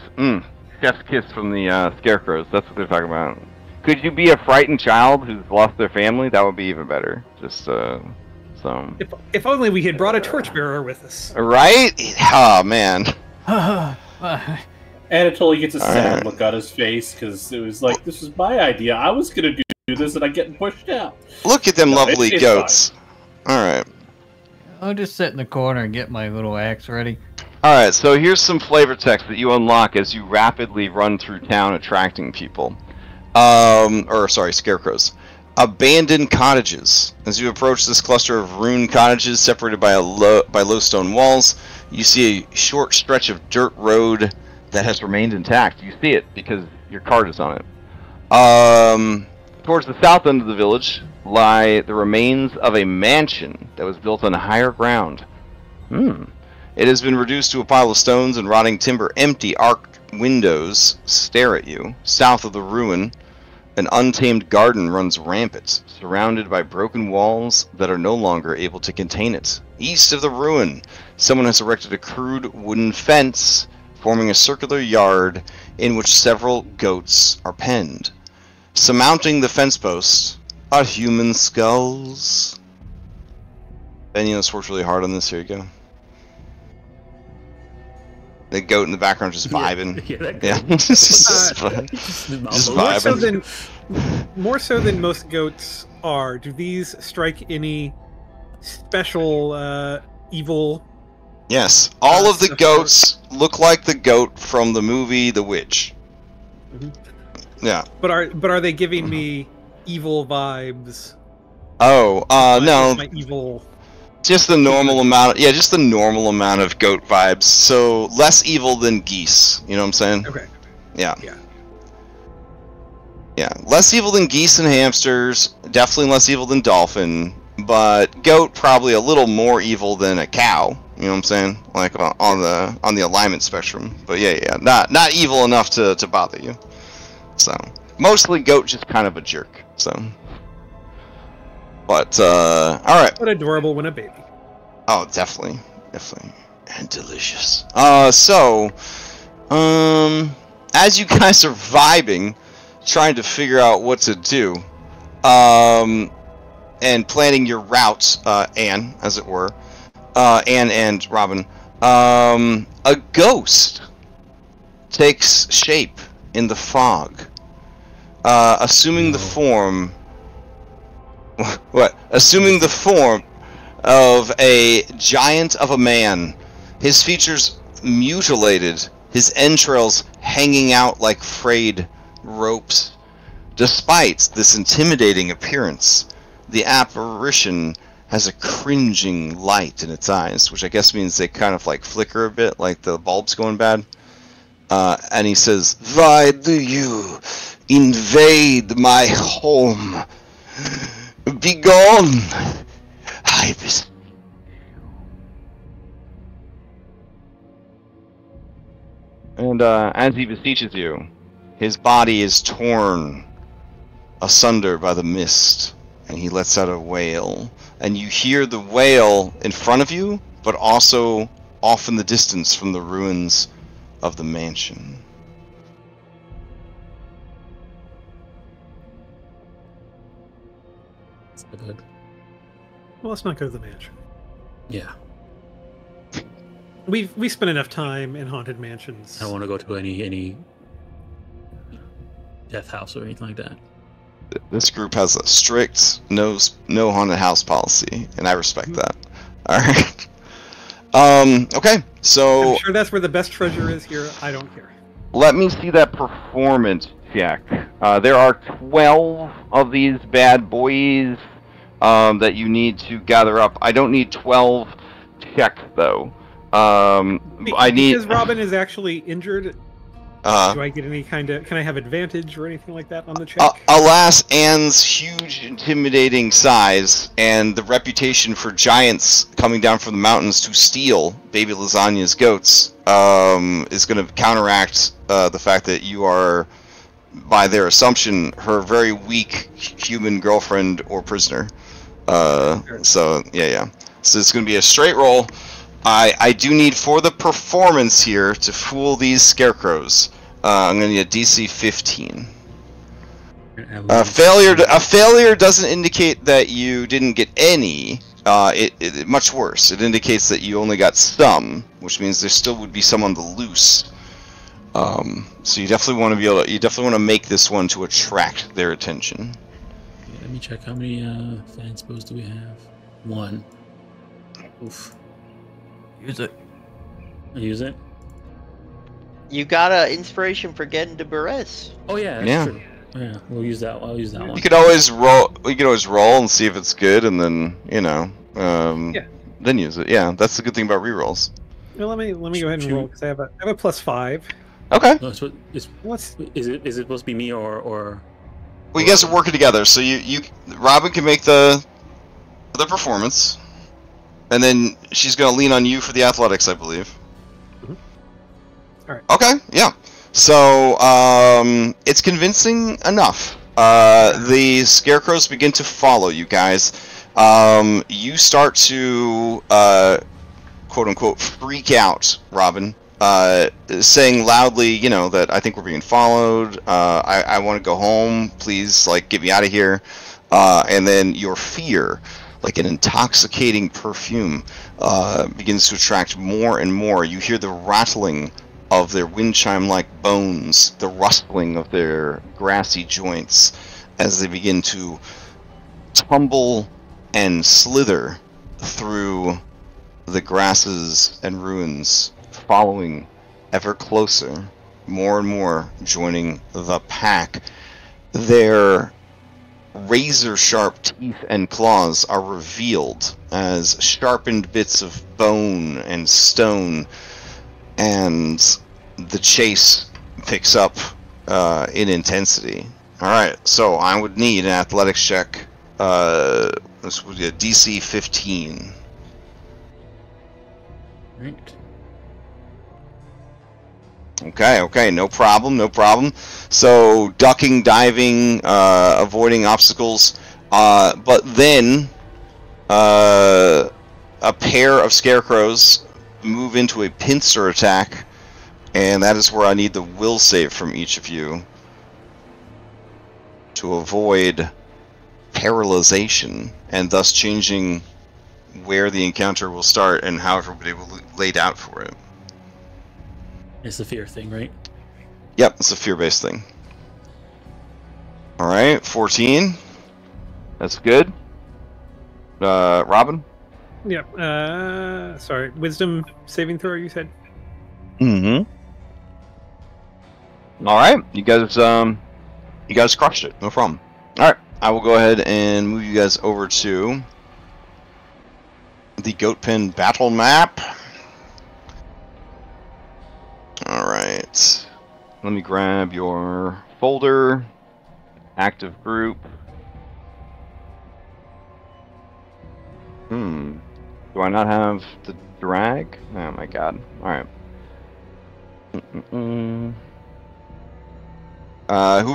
chef's kiss from the scarecrows. That's what they're talking about. Could you be a frightened child who's lost their family? That would be even better. Just so. If only we had brought a torchbearer with us. Right? Oh man. Anatoly gets a sad look on his face because it was like, this was my idea. I was gonna do this, and I'm getting pushed out. Look at them lovely goats. All right. I'll just sit in the corner and get my little axe ready. All right. So here's some flavor text that you unlock as you rapidly run through town, attracting people. Scarecrows. Abandoned cottages. As you approach this cluster of ruined cottages separated by low stone walls, you see a short stretch of dirt road that has remained intact. You see it because your cart is on it. Towards the south end of the village lie the remains of a mansion that was built on higher ground. It has been reduced to a pile of stones and rotting timber. Empty arched windows stare at you. South of the ruin, an untamed garden runs rampant, surrounded by broken walls that are no longer able to contain it. East of the ruin, someone has erected a crude wooden fence, forming a circular yard in which several goats are penned. Surmounting the fence posts are human skulls. Ben, you worked really hard on this. Here you go. The goat in the background just vibing. Just vibing. More so than most goats are. Do these strike any special evil? Yes, all of the goats look like the goat from the movie The Witch. Yeah. But are they giving me evil vibes? Oh, no. My evil. Just the normal amount. Yeah, just the normal amount of goat vibes. So less evil than geese. You know what I'm saying? Okay. Yeah. Yeah, less evil than geese and hamsters. Definitely less evil than dolphin. But goat probably a little more evil than a cow. You know what I'm saying? Like on the alignment spectrum. But yeah, not evil enough to bother you. So mostly goat, just kind of a jerk. So. But all right. But adorable when a baby. Oh, definitely, and delicious. So, as you guys are vibing, trying to figure out what to do, and planning your routes, Anne, as it were, Anne and Robin, a ghost takes shape in the fog, assuming the form. What? Assuming the form of a giant of a man, his features mutilated, his entrails hanging out like frayed ropes. Despite this intimidating appearance, the apparition has a cringing light in its eyes, which I guess means they kind of like flicker a bit, like the bulb's going bad. And he says, "Why do you invade my home? Be gone! I And as he beseeches you, his body is torn asunder by the mist, and he lets out a wail. And you hear the wail in front of you, but also off in the distance from the ruins of the mansion. That's not good. Well, let's not go to the mansion. Yeah. We spent enough time in haunted mansions. I don't want to go to any death house or anything like that. This group has a strict no haunted house policy, and I respect that. All right. Okay. So I'm sure that's where the best treasure is here. I don't care. let me see that performance check. There are 12 of these bad boys that you need to gather up. I don't need 12 check though. I need because Robin is actually injured. Do I get any kind of? Can I have advantage or anything like that on the check? Alas, Anne's huge, intimidating size and the reputation for giants coming down from the mountains to steal Baby Lasagna's goats is going to counteract the fact that you are, by their assumption, her very weak human girlfriend or prisoner. So yeah. So it's going to be a straight roll. I do need, for the performance here, to fool these scarecrows. I'm going to need a DC 15. A failure doesn't indicate that you didn't get any. Much worse. It indicates that you only got some, which means there still would be some on the loose. So you definitely want to be able. You definitely want to make this one to attract their attention. Yeah, let me check how many fan spells do we have. 1. Oof. Use it. I use it. You got an inspiration for getting to Berez. Oh yeah, that's true. Yeah, we'll use that. I'll use that one. You could always roll. You could always roll and see if it's good, and then then use it. Yeah, that's the good thing about rerolls. Well, let me go ahead and roll because I have a +5. Okay. No, is it supposed to be me or? Well, you guys are working together, so you Robin can make the performance, and then she's going to lean on you for the athletics, I believe. Mm-hmm. All right. Okay. Yeah. So it's convincing enough. The scarecrows begin to follow you guys. You start to quote unquote freak out, Robin, saying loudly, that I think we're being followed. I want to go home. Please, get me out of here. And then your fear, like an intoxicating perfume, begins to attract more and more. You hear the rattling of their wind chime-like bones, the rustling of their grassy joints as they begin to tumble and slither through the grasses and ruins, following ever closer, more and more joining the pack. Their razor-sharp teeth and claws are revealed as sharpened bits of bone and stone, and the chase picks up in intensity. Alright, so I would need an athletics check. This would be a DC 15. Right. Okay, no problem. So, ducking, diving, avoiding obstacles, but then a pair of scarecrows move into a pincer attack, and that is where I need the will save from each of you to avoid paralyzation, and thus changing where the encounter will start and how everybody will laid out for it. It's the fear thing, right? Yep, it's a fear-based thing. Alright, 14. That's good. Robin? Yep. Sorry. Wisdom saving throw, you said? Mm-hmm. Alright, you guys crushed it. No problem. Alright, I will go ahead and move you guys over to the Goat Pen battle map. Alright. Let me grab your folder. Active group. Do I not have the drag? Oh my god. Alright. Who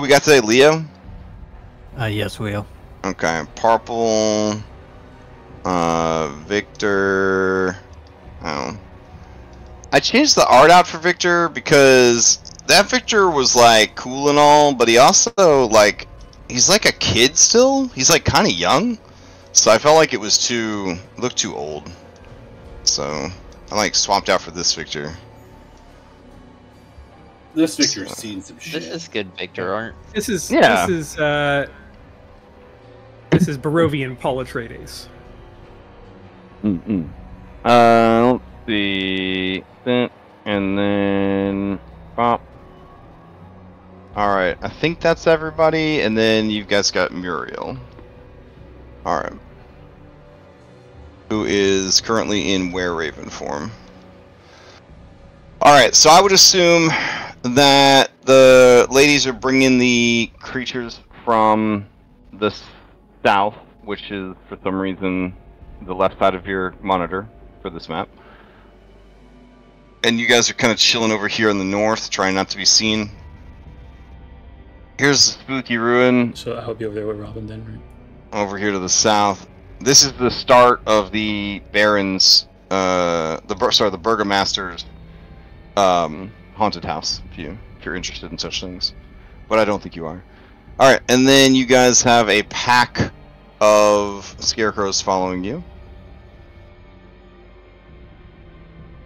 we got today? Leo? Yes, Leo. Okay. Purple. Victor. Oh. I changed the art out for Victor because that Victor was like cool and all, but he also like he's like a kid still. He's like kind of young, so I felt like it was looked too old. So I like swapped out for this Victor. This Victor's seen some shit. This is good Victor art. This is Yeah. this is Barovian Paul Atreides. Let's see. And then pop. Alright, I think that's everybody, and then you guys got Muriel. Alright. Who is currently in Were-Raven form. Alright, so I would assume that the ladies are bringing the Creatures from the south, which is for some reason the left side of your monitor for this map. and you guys are kind of chilling over here in the north, trying not to be seen. Here's the spooky ruin. So I hope you're over there with Robin then, right? Over here to the south. This is the start of the Baron's, the Burgomaster's haunted house. If you're interested in such things, but I don't think you are. All right, and then you guys have a pack of scarecrows following you.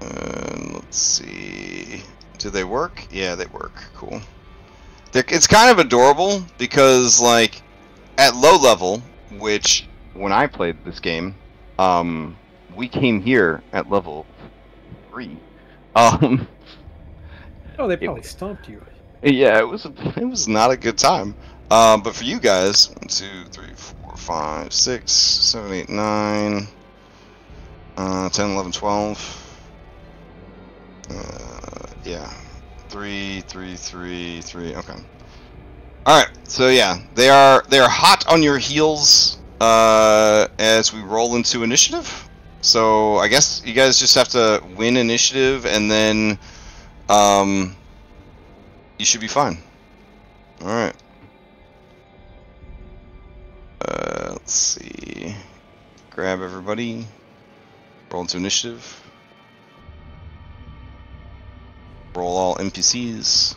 And let's see, do they work? Yeah, they work. Cool. It's kind of adorable because, like, at low level, which when I played this game, we came here at level 3. Oh, they probably stomped you. Yeah, it was not a good time. But for you guys, 1, 2, 3, 4, 5, 6, 7, 8, 9, 10, 11, 12. Yeah. 3, 3, 3, 3. Okay. All right. So yeah, they are hot on your heels as we roll into initiative. So I guess you guys just have to win initiative, and then you should be fine. All right. Let's see. Grab everybody. Roll into initiative. Roll all NPCs.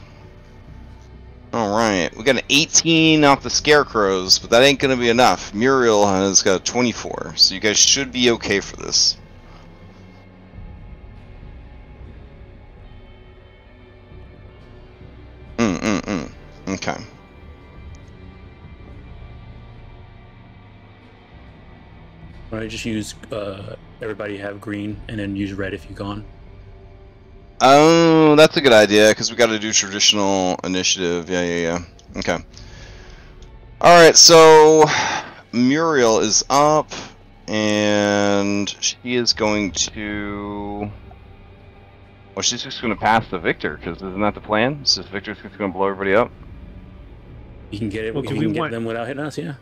Alright, we got an 18 off the scarecrows, but that ain't gonna be enough. Muriel has got 24, so you guys should be okay for this. Okay. Why don't I just use everybody have green and then use red if you're gone? Oh, that's a good idea, because we got to do traditional initiative. Yeah. Okay. Alright, so Muriel is up, and she is going to... Well, she's just going to pass the Victor, because isn't that the plan? So Victor's just going to blow everybody up? You can get it. Well, you can get them without hitting us, yeah.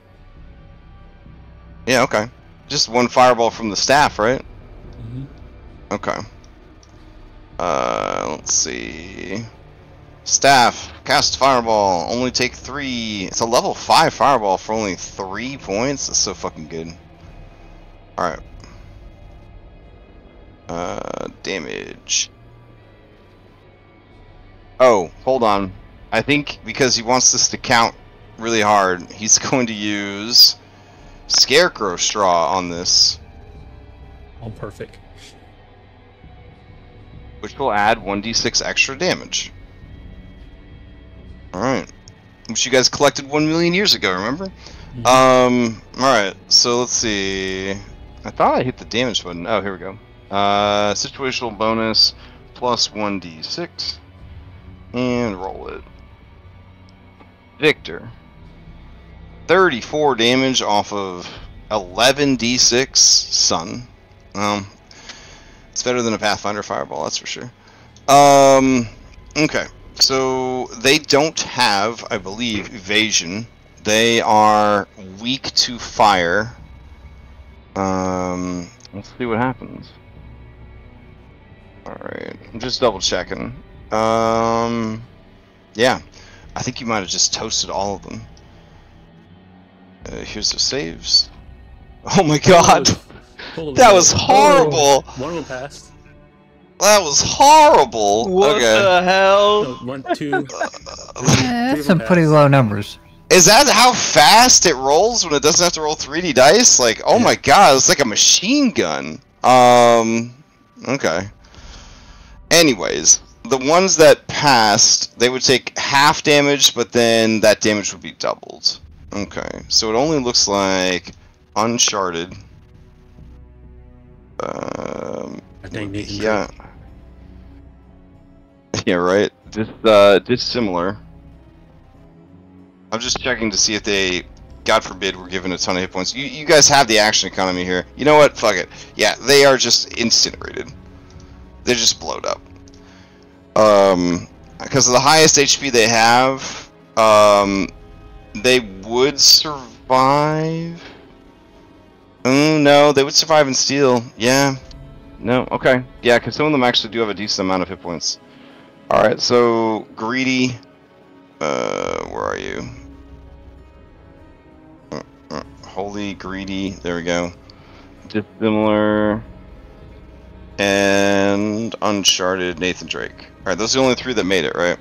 Yeah, okay. Just one fireball from the staff, right? Mm-hmm. Okay. Let's see. Staff, cast fireball, only take 3. It's a level 5 fireball for only 3 points. That's so fucking good. Alright. Damage. Oh, hold on. I think because he wants this to count really hard, he's going to use Scarecrow Straw on this. Oh, perfect. Which will add 1d6 extra damage. Alright. Which you guys collected 1 million years ago, remember? Mm-hmm. Alright, so let's see. I thought I hit the damage button. Oh, here we go. Situational bonus plus 1d6. And roll it. Victor. 34 damage off of 11d6 sun. It's better than a Pathfinder Fireball, that's for sure. Okay. So, they don't have, I believe, evasion. They are weak to fire. Let's see what happens. Alright. I'm just double checking. Yeah. I think you might have just toasted all of them. Here's the saves. Oh my god! That was horrible! One of them passed. That was horrible! What the hell? So 1, 2, That's some pretty low numbers. Is that how fast it rolls when it doesn't have to roll 3D dice? Like, oh my god, it's like a machine gun. Okay. Anyways, the ones that passed, they would take half damage, but then that damage would be doubled. Okay, so it only looks like Uncharted. Yeah. Yeah, right. Just dissimilar. I'm just checking to see if they, God forbid, were given a ton of hit points. You guys have the action economy here. You know what? Fuck it. Yeah, they are just incinerated. They're just blowed up. Because of the highest HP they have, they would survive. Oh no, they would survive in steel. Yeah. No. Okay. Yeah, because some of them actually do have a decent amount of hit points. All right. So greedy. Where are you? Holy greedy. There we go. Dissimilar. And Uncharted. Nathan Drake. All right. Those are the only 3 that made it, right?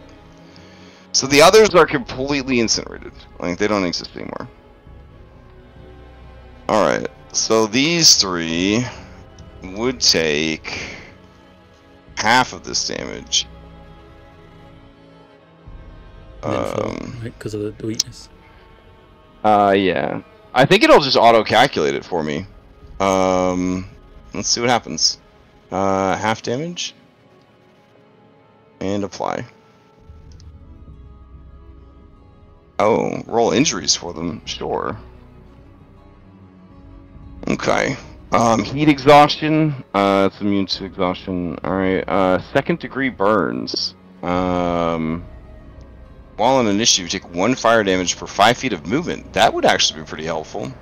So the others are completely incinerated. Like they don't exist anymore. All right. So these 3 would take half of this damage. Because of the weakness. Yeah. I think it'll just auto-calculate it for me. Let's see what happens. Half damage. And apply. Oh, roll injuries for them. Sure. Okay. Heat exhaustion. It's immune to exhaustion. Alright. 2nd degree burns. While in initiative, you take 1 fire damage per 5 feet of movement. That would actually be pretty helpful.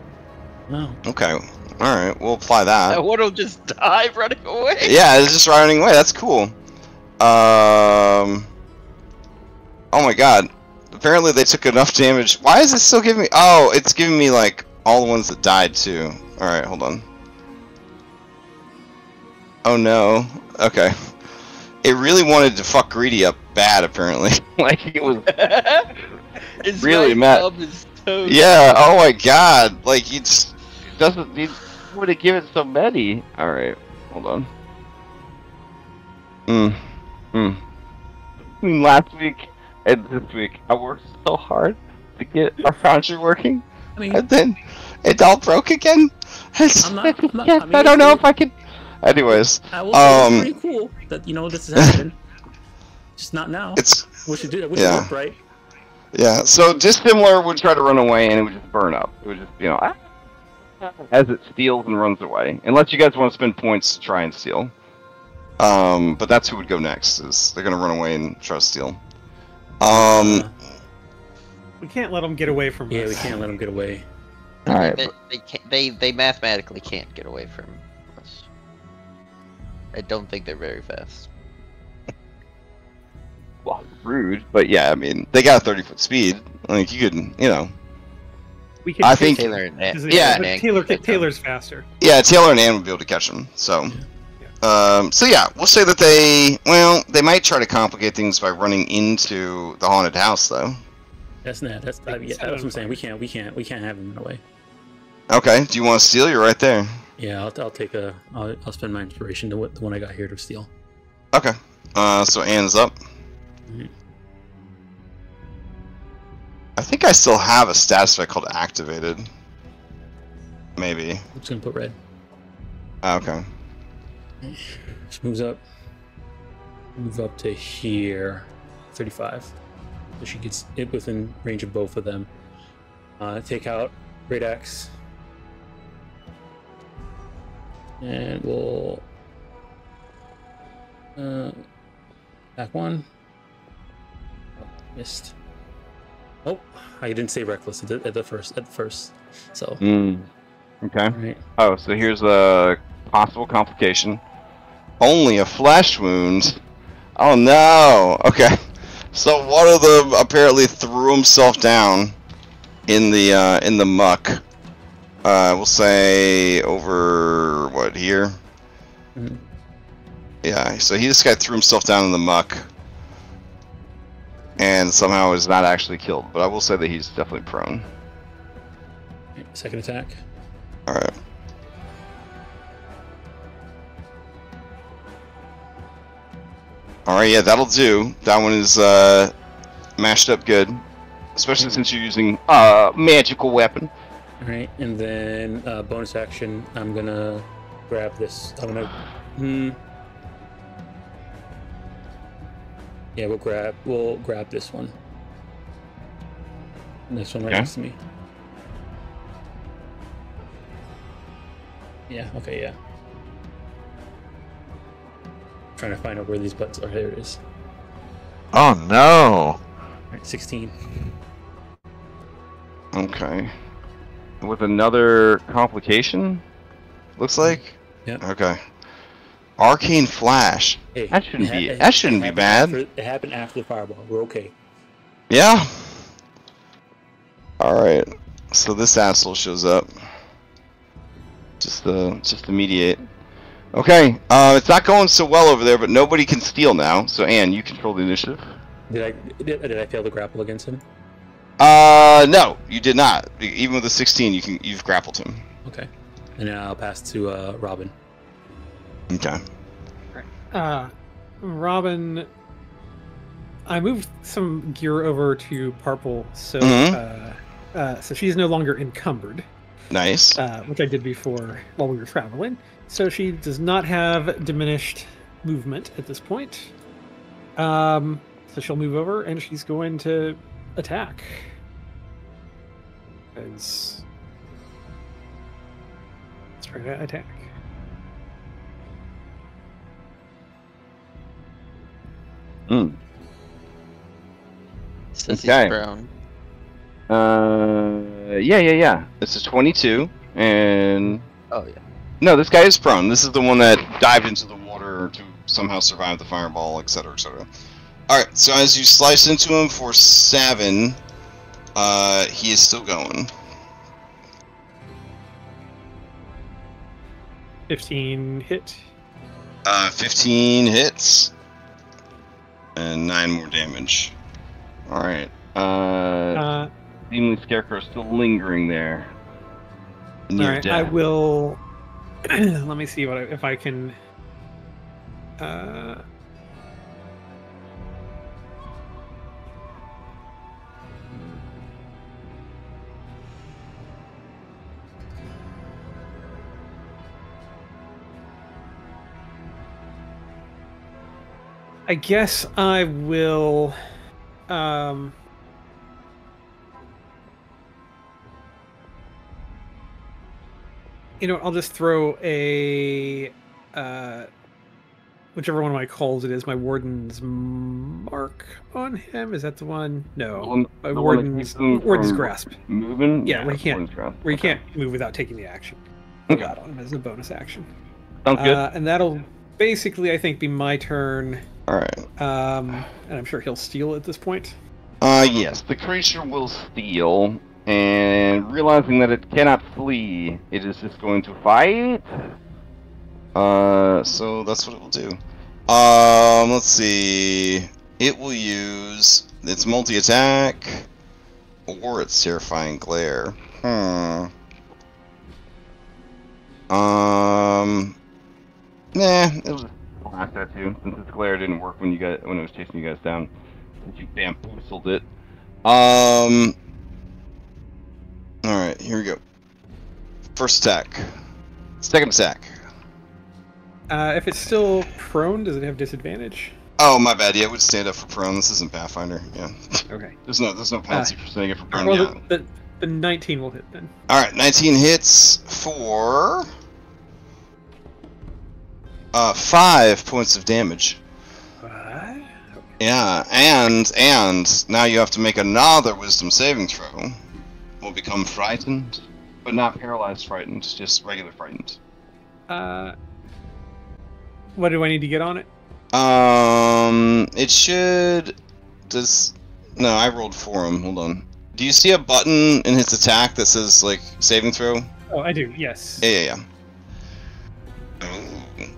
No. Okay. Alright, we'll apply that. That one will just die running away. Yeah, it's just running away. That's cool. Oh my god. Apparently they took enough damage. Why is it still giving me... Oh, it's giving me, like, all the ones that died, too. Alright, hold on. Oh no. Okay. It really wanted to fuck Greedy up bad, apparently. Like, it was It's really right mad. up his toes. Yeah, oh my god. Like, he just doesn't... He would have given so many. Alright, hold on. I mean, last week and this week, I worked so hard to get our foundry working. I mean, And then it all broke again. I mean, I don't know if I can... Anyways, I will say it's pretty cool that this is happening. Just not now. It's We should do it. Yeah. Work, right? Yeah. So dissimilar would try to run away and it would just burn up. It would just as it steals and runs away. Unless you guys want to spend points to try and steal. But that's who would go next. Is they're gonna run away and try to steal. We can't let them get away from us. Yeah, we can't let them get away. All right. They mathematically can't get away from us. I don't think they're very fast. Well, rude, but yeah, I mean, they got a 30-foot speed. Like you could, We can I think- Taylor and Nan- Yeah. but Taylor's faster. Yeah, Taylor and Ann would be able to catch them. So, so yeah, we'll say that they might try to complicate things by running into the haunted house, though. That's that's what I'm saying. We can't have them run away. Okay. Do you want to steal? You're right there. Yeah, I'll spend my inspiration to the one I got here to steal. Okay. So Ann's up. Mhm. I think I still have a status effect called activated. Maybe. I'm just gonna put red. Okay. Just moves up. Move up to here. 35. So she gets it within range of both of them. Take out Great Axe. And we'll back one. Oh, missed. Oh, I didn't say reckless at the first. So. Okay. Right. Oh, so here's a possible complication. Only a flesh wound. Oh no. Okay. So one of them apparently threw himself down in the muck. We'll say over what here? Mm-hmm. Yeah. So this guy threw himself down in the muck, and somehow is not actually killed. But I will say that he's definitely prone. Second attack. All right. All right. Yeah, that'll do. That one is mashed up good, especially since you're using magical weapon. All right, and then bonus action. I'm gonna grab this. I'm gonna. Yeah, we'll grab this one. This one right next to me. Yeah. Okay. Yeah. Trying to find out where these buttons are. There it is. Oh no! All right, 16. Okay. With another complication, looks like. Yeah. Okay. Arcane flash. Hey, that shouldn't be bad. It happened after the fireball. We're okay. Yeah. All right. So this asshole shows up. Just to mediate. Okay. It's not going so well over there, but nobody can steal now. So Anne, you control the initiative. Did I fail to grapple against him? No, you did not. Even with a 16, you've grappled him. Okay. And then I'll pass to Robin. Okay. Robin, I moved some gear over to Purple, so so she's no longer encumbered. Nice. Which I did before while we were traveling. So she does not have diminished movement at this point. So she'll move over and she's going to attack. Let's try to attack. Since Okay. he's brown. Yeah. This is 22, and Oh yeah. no, this guy is prone. This is the one that dived into the water to somehow survive the fireball, etc., etc. All right. So as you slice into him for 7, he is still going. 15 hit. 15 hits. And 9 more damage. Alright. Seemingly Scarecrow is still lingering there. Near Alright, death. I will... Let me see if I can... I guess I will... You know, I'll just throw a... whichever one of my calls it is, my Warden's Mark on him. Is that the one? No. My Warden's Grasp. Moving? Yeah, where you can't move without taking the action. Okay. That on him as a bonus action. Sounds good. And that'll basically, I think, be my turn. Alright. And I'm sure he'll steal at this point. Yes, the creature will steal, and realizing that it cannot flee, it is just going to fight. So that's what it will do. Let's see. It will use its multi-attack or its terrifying glare. Nah, It'll just blast that too, since its glare didn't work when it was chasing you guys down. Since you bamboozled it. Alright, here we go. First attack. Second attack. If it's still prone, does it have disadvantage? Oh, my bad. Yeah, it would stand up for prone. This isn't Pathfinder. Yeah. Okay. There's no penalty for standing up for prone. Well, Yeah. the 19 will hit then. Alright, 19 hits for 5 points of damage. Yeah, and now you have to make another wisdom saving throw. Will become frightened, but not paralyzed frightened, just regular frightened. What do I need to get on it? It should. Does no? I rolled for him. Hold on. Do you see a button in his attack that says like saving throw? Oh, I do. Yes. Yeah.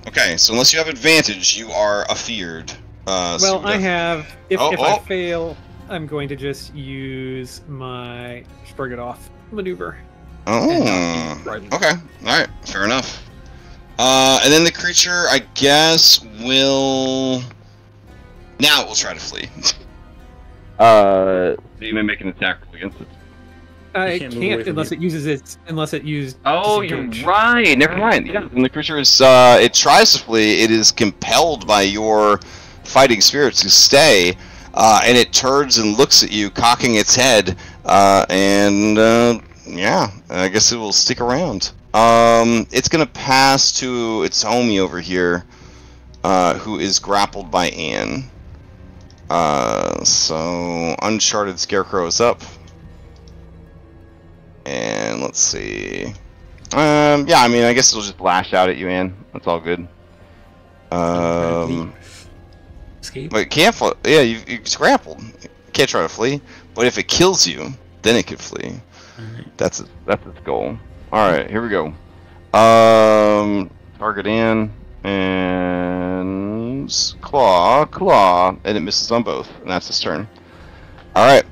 Okay, so unless you have advantage, you are afeared. Well, so I have. If I fail, I'm going to just use my shrug it off maneuver. Oh. Okay. All right. Fair enough. And then the creature, I guess, will. Now it will try to flee. So you may make an attack against it. I can't unless it uses its. Unless it used. Oh, you're right. Never mind. Yeah. When the creature is, it tries to flee, it is compelled by your fighting spirit to stay, and it turns and looks at you, cocking its head, yeah, I guess it will stick around. It's gonna pass to its homie over here, who is grappled by Anne. So Uncharted Scarecrow is up. And let's see. Yeah, I mean, I guess it'll just lash out at you, Anne. That's all good. Escape? But it can't fly. Yeah, it's grappled. You can't try to flee. But if it kills you, then it could flee. Right. That's its goal. All right, here we go. Target Anne and claw, and it misses on both, and that's its turn. All right.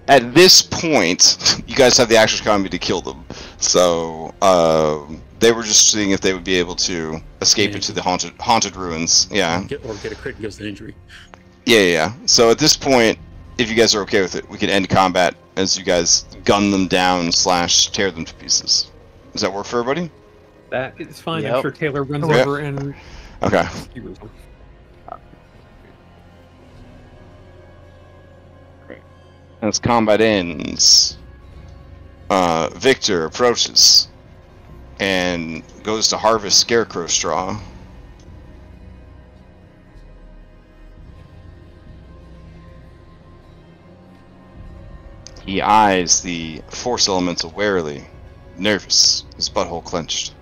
At this point, you guys have the action economy to kill them. So they were just seeing if they would be able to escape into the haunted ruins. Yeah. Or get a crit and gives an injury. Yeah. So at this point, if you guys are okay with it, we can end combat as you guys gun them down / tear them to pieces. Does that work for everybody? That is fine. Yep. I'm sure Taylor runs over and. Okay. As combat ends, Victor approaches and goes to harvest scarecrow straw. He eyes the force elemental warily, nervous, his butthole clenched.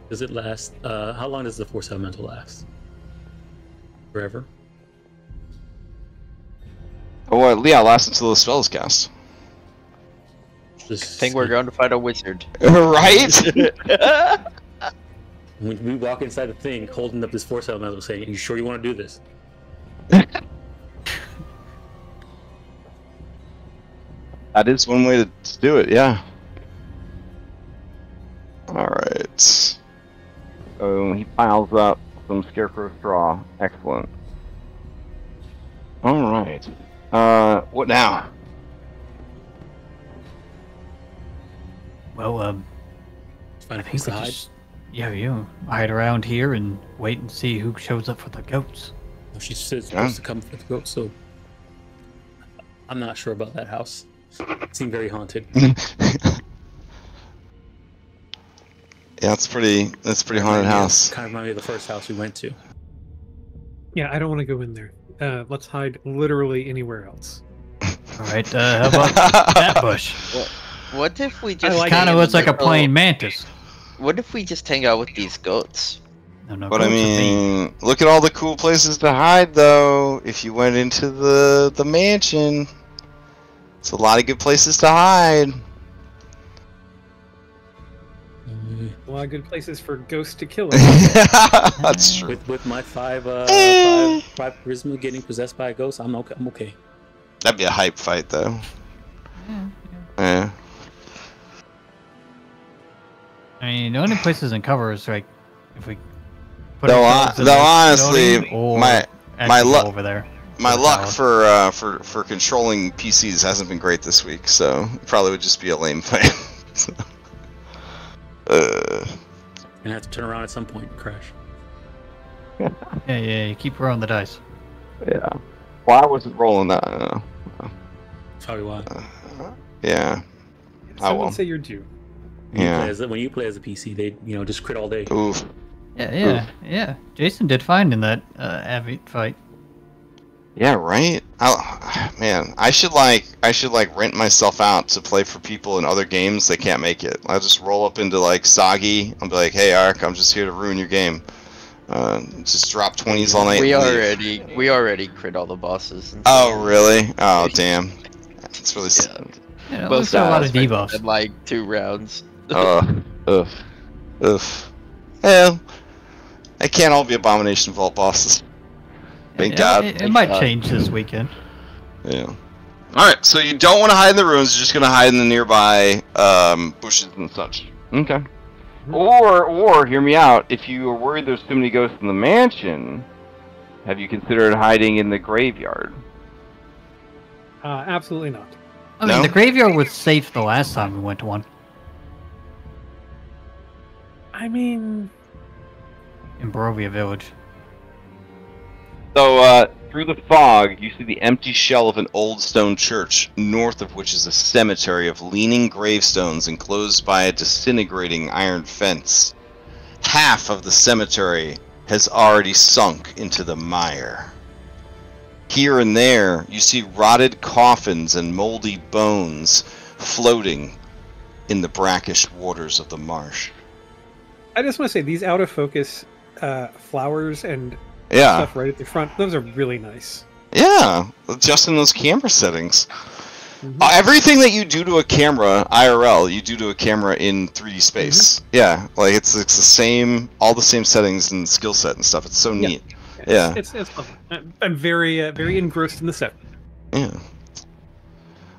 Does it last? How long does the force elemental last? Forever? Oh, well, yeah, lasts until the spell is cast. I think we're going to fight a wizard. Right? When we walk inside the thing, holding up this force elemental, saying, "Are you sure you want to do this?" That is one way to do it, yeah. Alright. So he piles up some scarecrow straw. Excellent. Alright. What now? Well, Find I a think place we to hide. just, hide around here and wait and see who shows up for the goats. Well, she said it's supposed to come for the goat, so I'm not sure about that house. It seemed very haunted. Yeah, it's pretty haunted house. Kind of reminded me of the first house we went to. Yeah, I don't want to go in there. Let's hide literally anywhere else. All right, how about that bush? What if we just Kind of looks like a praying mantis. What if we just hang out with these goats? No, But I mean, look at all the cool places to hide, though. If you went into the mansion, it's a lot of good places to hide. A lot of good places for ghosts to kill us. That's true. With my five charisma getting possessed by a ghost, I'm okay. That'd be a hype fight, though. Yeah. I mean, the only places in cover is like if we put Though ourselves in honestly, building or my actually luck go over there. My to the luck tower. for controlling PCs hasn't been great this week, so it probably would just be a lame fight. Gonna have to turn around at some point and crash. Yeah, you keep rolling the dice. Yeah. Well, I wasn't rolling that. I don't know. That's probably why. Yeah. I Someone will. say you're due. Yeah. When you play as a PC, they just crit all day. Oof. Yeah. Jason did fine in that Avi fight. Yeah, right. Man, I should like rent myself out to play for people in other games that can't make it. I'll just roll up into like Soggy. I'll be like, "Hey, Ark, I'm just here to ruin your game." Just drop 20s all night. We already crit all the bosses. Oh, really? Oh, damn. It's really. Yeah, most a lot of debuffs in like 2 rounds. Ugh. Well, I can't all be Abomination Vault bosses. Thank God. It might change this weekend. Yeah. Alright, so you don't want to hide in the ruins, you're just going to hide in the nearby bushes and such. Okay. Or, hear me out, if you are worried there's too many ghosts in the mansion, have you considered hiding in the graveyard? Absolutely not. I mean, the graveyard was safe the last time we went to one. I mean... in Barovia Village. So, through the fog, you see the empty shell of an old stone church, north of which is a cemetery of leaning gravestones enclosed by a disintegrating iron fence. Half of the cemetery has already sunk into the mire. Here and there, you see rotted coffins and moldy bones floating in the brackish waters of the marsh. I just want to say, these out-of-focus flowers and stuff right at the front, those are really nice. Yeah, just in those camera settings. Everything that you do to a camera, IRL, you do to a camera in 3D space. Yeah, like it's the same, all the same settings and skill set and stuff. It's so neat. Yeah. It's fun. I'm very very engrossed in the set. Yeah.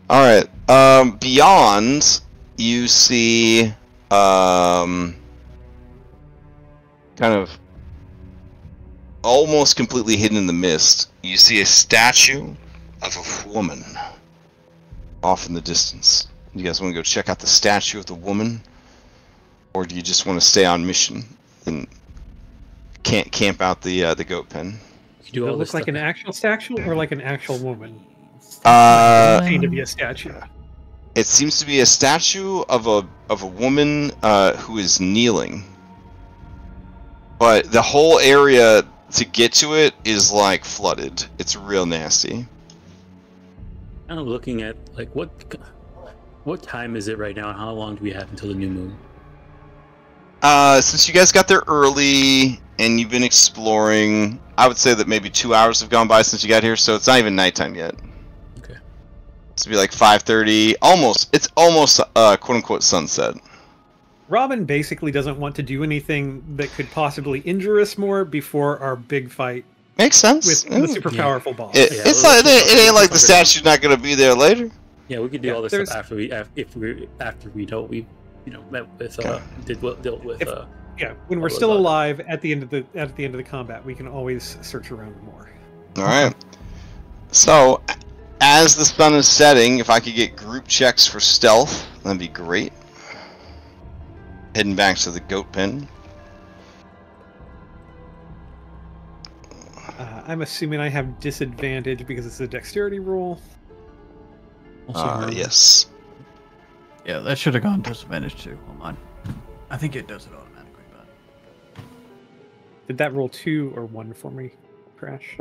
Alright, beyond, you see, kind of almost completely hidden in the mist, you see a statue of a woman off in the distance. You guys want to go check out the statue of the woman? Or do you just want to stay on mission and can't camp out the goat pen? Does it look like an actual statue or like an actual woman? Seems to be a statue. It seems to be a statue of a woman who is kneeling. But the whole area to get to it is like flooded. It's real nasty. I'm looking at like what time is it right now and how long do we have until the new moon? Since you guys got there early and you've been exploring, I would say that maybe 2 hours have gone by since you got here, so it's not even nighttime yet. Okay. It's be like 5:30, almost. It's almost quote unquote sunset. Robin basically doesn't want to do anything that could possibly injure us more before our big fight. Makes sense. With the super powerful boss. It's like it ain't like the statue's not gonna be there later. Yeah, we could do all this stuff after we know we met with dealt with when we're still alive at the end of the combat, we can always search around more. All right. So, as the sun is setting, if I could get group checks for stealth, that'd be great. Heading back to the goat pen. I'm assuming I have disadvantage because it's a dexterity roll. Yes. Yeah, that should have gone disadvantage too. Hold on. I think it does it automatically, but... Did that roll 2 or 1 for me, Crash?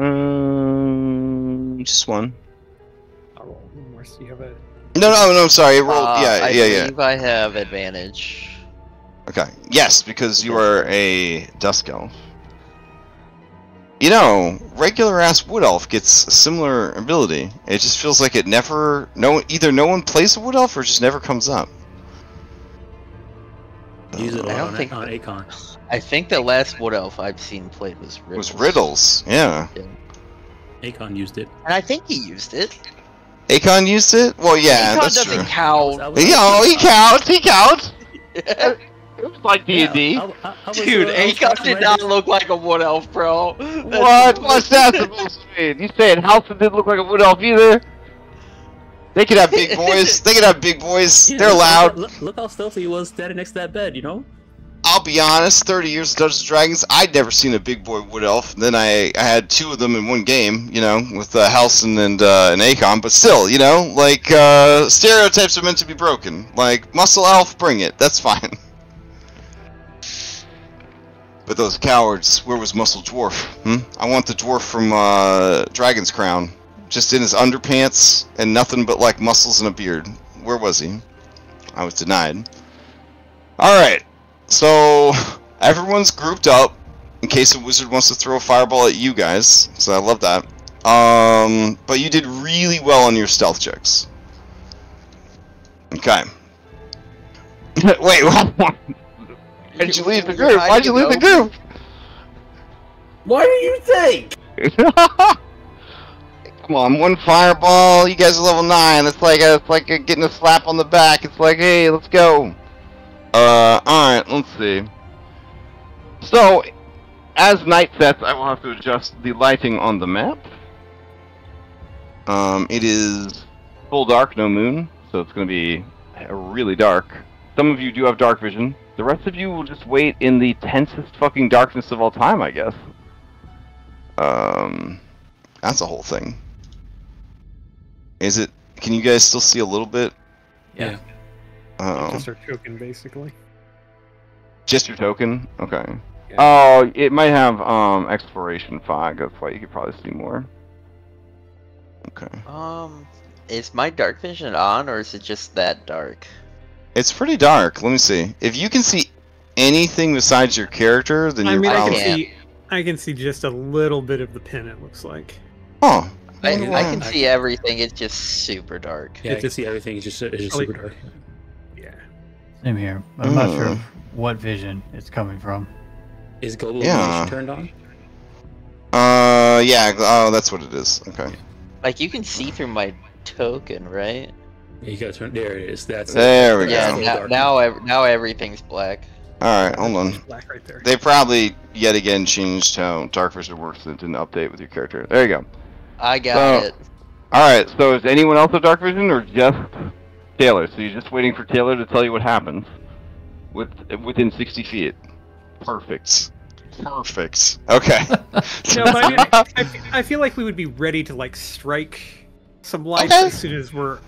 Just 1. I'll roll one more. So you have a... No, sorry. Roll. I believe I have advantage. Okay. Yes, because you are a dusk elf. You know, regular ass wood elf gets a similar ability. It just feels like it never. Either no one plays a wood elf or it just never comes up. Use it on Akon. I think the last wood elf I've seen played was Riddles. Yeah. Akon used it. And I think he used it. Akon used it? Well, yeah, Akon that's doesn't true. count. He counts. He counts. It was like D&D. Dude, Akon did not look like a wood elf, bro. What? What's that supposed to mean? You saying Halson didn't look like a wood elf either? They could have big boys. Yeah, They're loud. Look how stealthy he was standing next to that bed, you know? I'll be honest, 30 years of Dungeons & Dragons, I'd never seen a big boy wood elf. Then I had 2 of them in one game, with Halson and Akon. But still, like, stereotypes are meant to be broken. Like, muscle elf, bring it. That's fine. But those cowards, where was Muscle Dwarf? I want the dwarf from Dragon's Crown. Just in his underpants and nothing but like muscles and a beard. Where was he? I was denied. Alright, so everyone's grouped up in case a wizard wants to throw a fireball at you guys. So I love that. But you did really well on your stealth checks. Okay. Wait, what? Why'd you leave the group? Why'd you leave the group? What do you think? Come on, one fireball. You guys are level 9. It's like getting a slap on the back. It's like, hey, let's go. Alright, let's see. So, as night sets, I will have to adjust the lighting on the map. It is full dark, no moon, so it's going to be really dark. Some of you do have dark vision. The rest of you will just wait in the tensest fucking darkness of all time, I guess. That's a whole thing. Is it? Can you guys still see a little bit? Yeah. Just our token, basically. Just your token? Okay. Yeah. Oh, it might have exploration fog. That's why you could probably see more. Okay. Is my dark vision on, or is it just that dark? It's pretty dark. Let me see. If you can see anything besides your character, then you're probably... I can see just a little bit of the pin, it looks like. Oh. I can see everything, it's just super dark. Yeah, I can see everything, it's just super dark. Yeah. Same here. I'm not sure what vision it's coming from. Is global illumination turned on? Yeah, oh, that's what it is. Okay. Like, you can see through my token, right? Yeah, you gotta turn, there it is. That's there we go. Yeah, now everything's black. Alright, hold on. Black right there. They probably, yet again, changed how dark vision works and didn't update with your character. There you go. I got it. Alright, so is anyone else have dark vision, or just Taylor? So you're just waiting for Taylor to tell you what happens within 60 feet. Perfect. Perfect. Okay. No, but I feel like we would be ready to like strike some lights as soon as we're.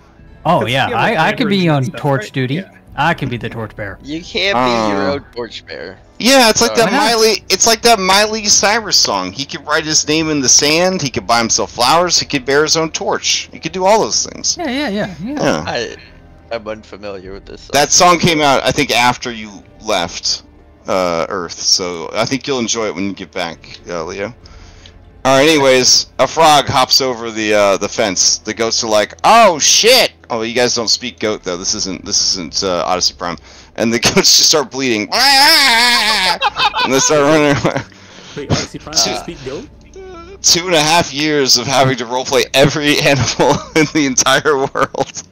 Oh yeah, I could be on torch duty. Yeah. I can be the torchbearer. You can't be your own torchbearer. Yeah, it's like that Miley. It's like that Miley Cyrus song. He could write his name in the sand. He could buy himself flowers. He could bear his own torch. He could do all those things. Yeah. I'm unfamiliar with this song. That song came out, I think, after you left Earth. So I think you'll enjoy it when you get back, Leo. All right. Anyways, a frog hops over the fence. The goats are like, "Oh shit!" Oh, you guys don't speak goat though. This isn't Odyssey Prime. And the goats just start bleeding. And they start running away. Wait, Odyssey Prime doesn't speak goat? 2.5 years of having to roleplay every animal in the entire world.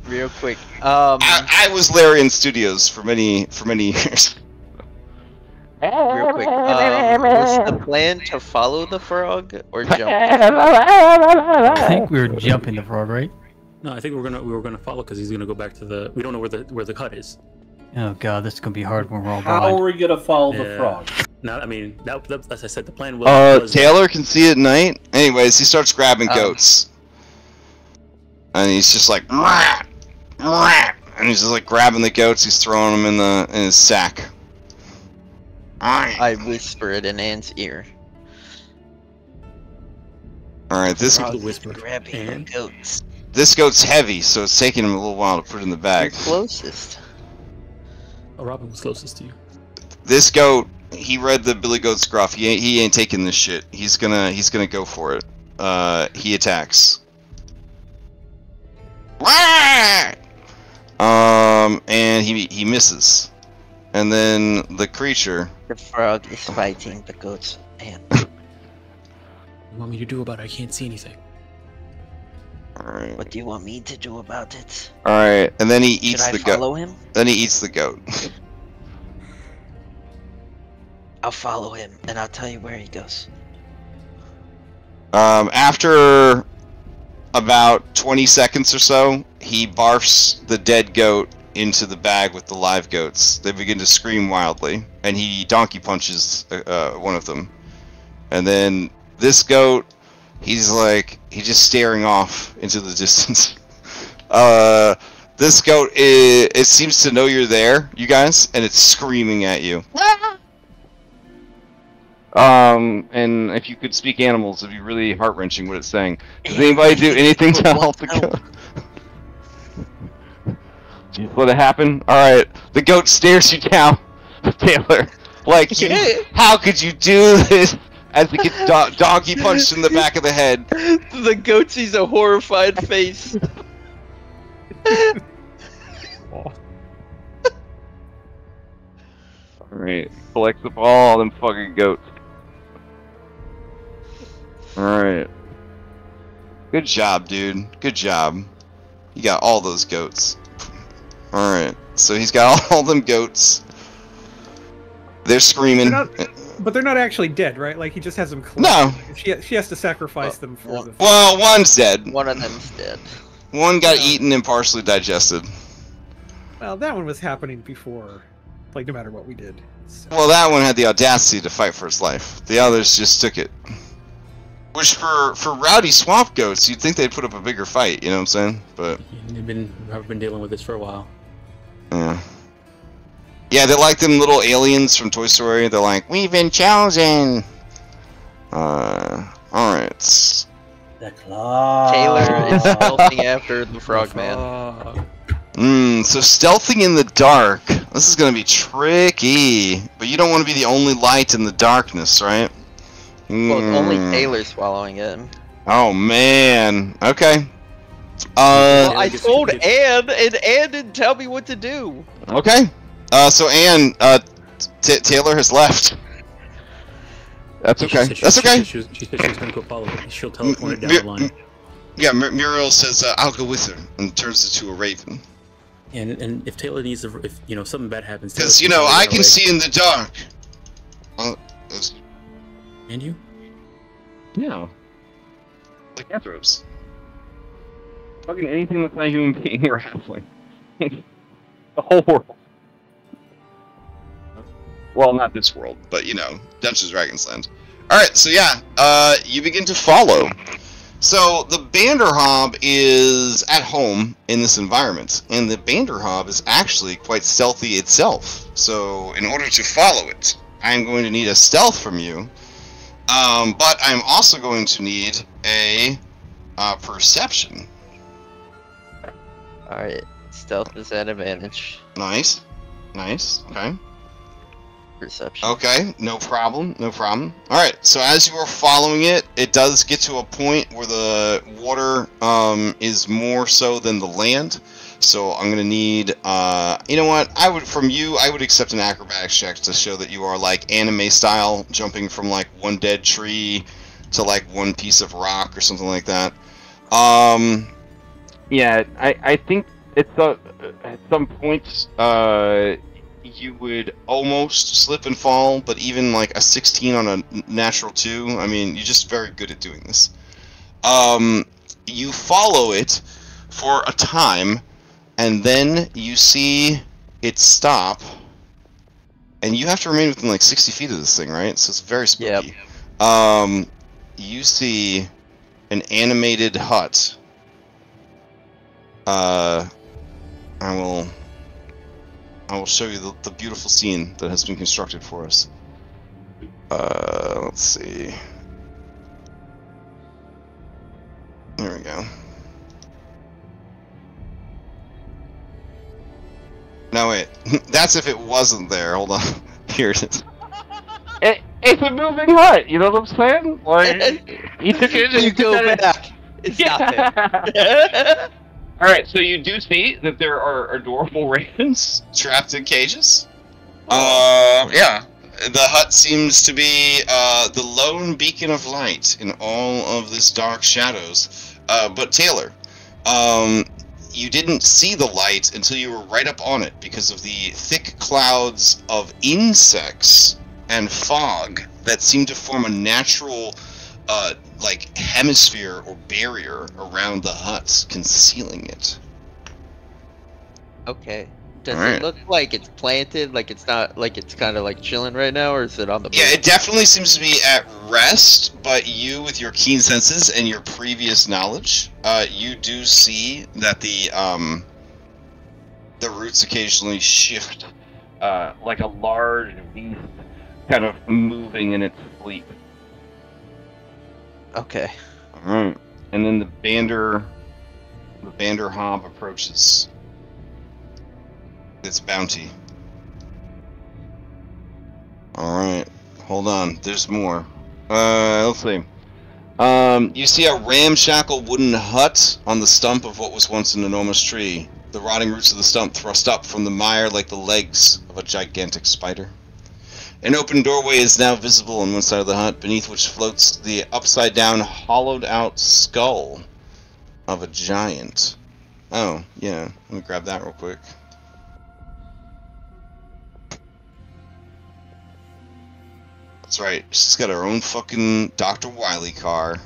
Real quick. I was Larian Studios for many years. Real quick. Was the plan to follow the frog or jump? I think we were jumping the frog, right? No, I think we were gonna follow because he's gonna go back to the. We don't know where the hut is. Oh god, this is gonna be hard when we're all blind. How are we gonna follow the frog? No, I mean as I said, the plan was. Taylor can see at night. Anyways, he starts grabbing goats, and he's just like, and he's just like grabbing the goats. He's throwing them in his sack. I whisper it in Anne's ear. Alright, this grabbing goats. This goat's heavy, so it's taking him a little while to put it in the bag. You're closest. Oh, Robin was closest to you. This goat, he read the Billy Goat's gruff. He ain't taking this shit. He's gonna go for it. He attacks. And he misses. And then the creature. The frog is fighting the goat's hand. What do you want me to do about it? I can't see anything. Alright. What do you want me to do about it? Alright, and then he eats the goat. Should I follow him? Then he eats the goat. I'll follow him, and I'll tell you where he goes. After about 20 seconds or so, he barfs the dead goat into the bag with the live goats. They begin to scream wildly, and he donkey punches one of them. And then this goat, he's just staring off into the distance. This goat, it seems to know you're there, you guys, and it's screaming at you. And if you could speak animals, it'd be really heart-wrenching what it's saying. Does anybody do anything to help the goat? Just let it happen? Alright, the goat stares you down, Taylor. Like, how could you do this? As it gets doggy punched in the back of the head. The goat sees a horrified face. Alright, collects up all them fucking goats. Alright. Good job, dude. Good job. You got all those goats. Alright, so he's got all them goats. They're screaming. But they're not actually dead, right? Like, he just has them close. No. She has to sacrifice them for the... Well, one's dead. One of them's dead. One got eaten and partially digested. Well, that one was happening before, like, no matter what we did. So. Well, that one had the audacity to fight for its life. The others just took it. Which, for rowdy swamp goats, you'd think they'd put up a bigger fight, you know what I'm saying? But... I've been dealing with this for a while. Yeah. Yeah, they're like them little aliens from Toy Story. They're like, we've been chosen. Alright. The claw. Taylor is stealthing after the frogman. So stealthing in the dark. This is gonna be tricky. But you don't want to be the only light in the darkness, right? Well, only Taylor's following him. Oh man. Okay. Well, I told Anne, and Anne didn't tell me what to do. Okay. So Anne, Taylor has left. That's okay. That's okay. She said she was going to go follow her. She'll teleport it down the line. Yeah, Muriel says, I'll go with her, and turns it to a raven. And if Taylor needs, if something bad happens, because I can see in the dark. And you? Yeah. Like anthropes. Fucking anything that's not a human being or halfling. The whole world. Well, not this world, but Dungeons & Dragons land. Alright, so yeah, you begin to follow. So, the Banderhob is at home in this environment, and the Banderhob is actually quite stealthy itself. So, in order to follow it, I'm going to need a stealth from you, but I'm also going to need a perception. Alright, stealth is at advantage. Nice. Nice, okay. Perception. Okay, no problem, no problem. Alright, so as you are following it, it does get to a point where the water is more so than the land. So I'm gonna need you know what, I would accept an acrobatics check to show that you are like anime style, jumping from like one dead tree to like one piece of rock or something like that. Yeah, I think it's at some points you would almost slip and fall, but even like a 16 on a natural 2, I mean, you're just very good at doing this. You follow it for a time, and then you see it stop, and you have to remain within like 60 feet of this thing, right? So it's very spooky. Yep. You see an animated hut. I will show you the beautiful scene that has been constructed for us. Let's see. There we go. No, wait. That's if it wasn't there. Hold on. Here it is. It's a moving hut, you know what I'm saying? Like, you took it and you go back. It's not there. Alright, so you do see that there are adorable ravens trapped in cages. Yeah. The hut seems to be the lone beacon of light in all of this dark shadows. But Taylor, you didn't see the light until you were right up on it because of the thick clouds of insects and fog that seem to form a natural like hemisphere or barrier around the hut, concealing it. Okay. Does it look like it's planted, like it's not, like it's kind of like chilling right now, or is it on the move? Yeah, it definitely seems to be at rest, but you, with your keen senses and your previous knowledge, you do see that the roots occasionally shift, like a large beast kind of moving in its asleep. Okay. Alright. And then the Bander Hob approaches its bounty. Alright. Hold on. There's more. Let's see. You see a ramshackle wooden hut on the stump of what was once an enormous tree. The rotting roots of the stump thrust up from the mire like the legs of a gigantic spider. An open doorway is now visible on one side of the hut, beneath which floats the upside-down, hollowed-out skull of a giant. Oh, yeah. Let me grab that real quick. That's right. She's got her own fucking Dr. Wily car.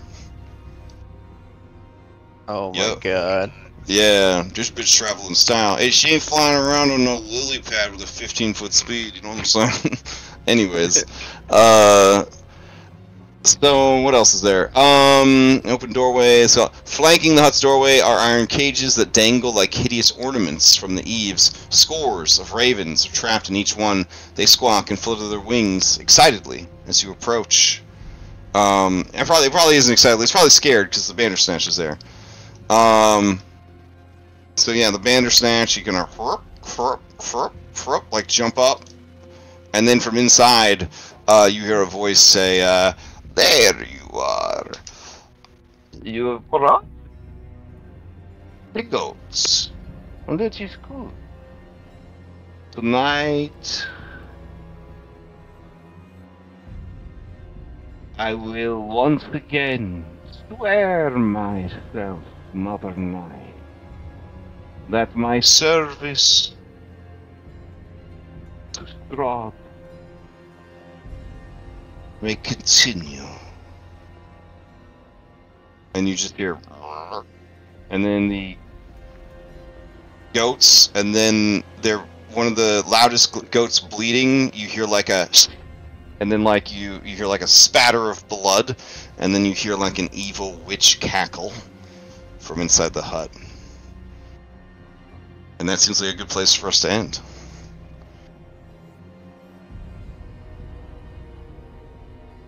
Oh my god. Yeah, this bitch travel in style. Hey, she ain't flying around on no lily pad with a 15-foot speed, you know what I'm saying? Anyways, so what else is there? Open doorway. So flanking the hut's doorway are iron cages that dangle like hideous ornaments from the eaves. Scores of ravens are trapped in each one. They squawk and flutter their wings excitedly as you approach. And probably isn't excited. It's probably scared because the Bandersnatch is there. So yeah, the Bandersnatch, you can like jump up, and then from inside, you hear a voice say, "There you are. You brought the goats. And that is good. Tonight, I will once again swear myself, Mother Night, that my service to Strahd may continue." And you just hear, and then the goats, and then they're one of the loudest goats bleeding. You hear like a, and then like you hear like a spatter of blood, and then you hear like an evil witch cackle from inside the hut. And that seems like a good place for us to end.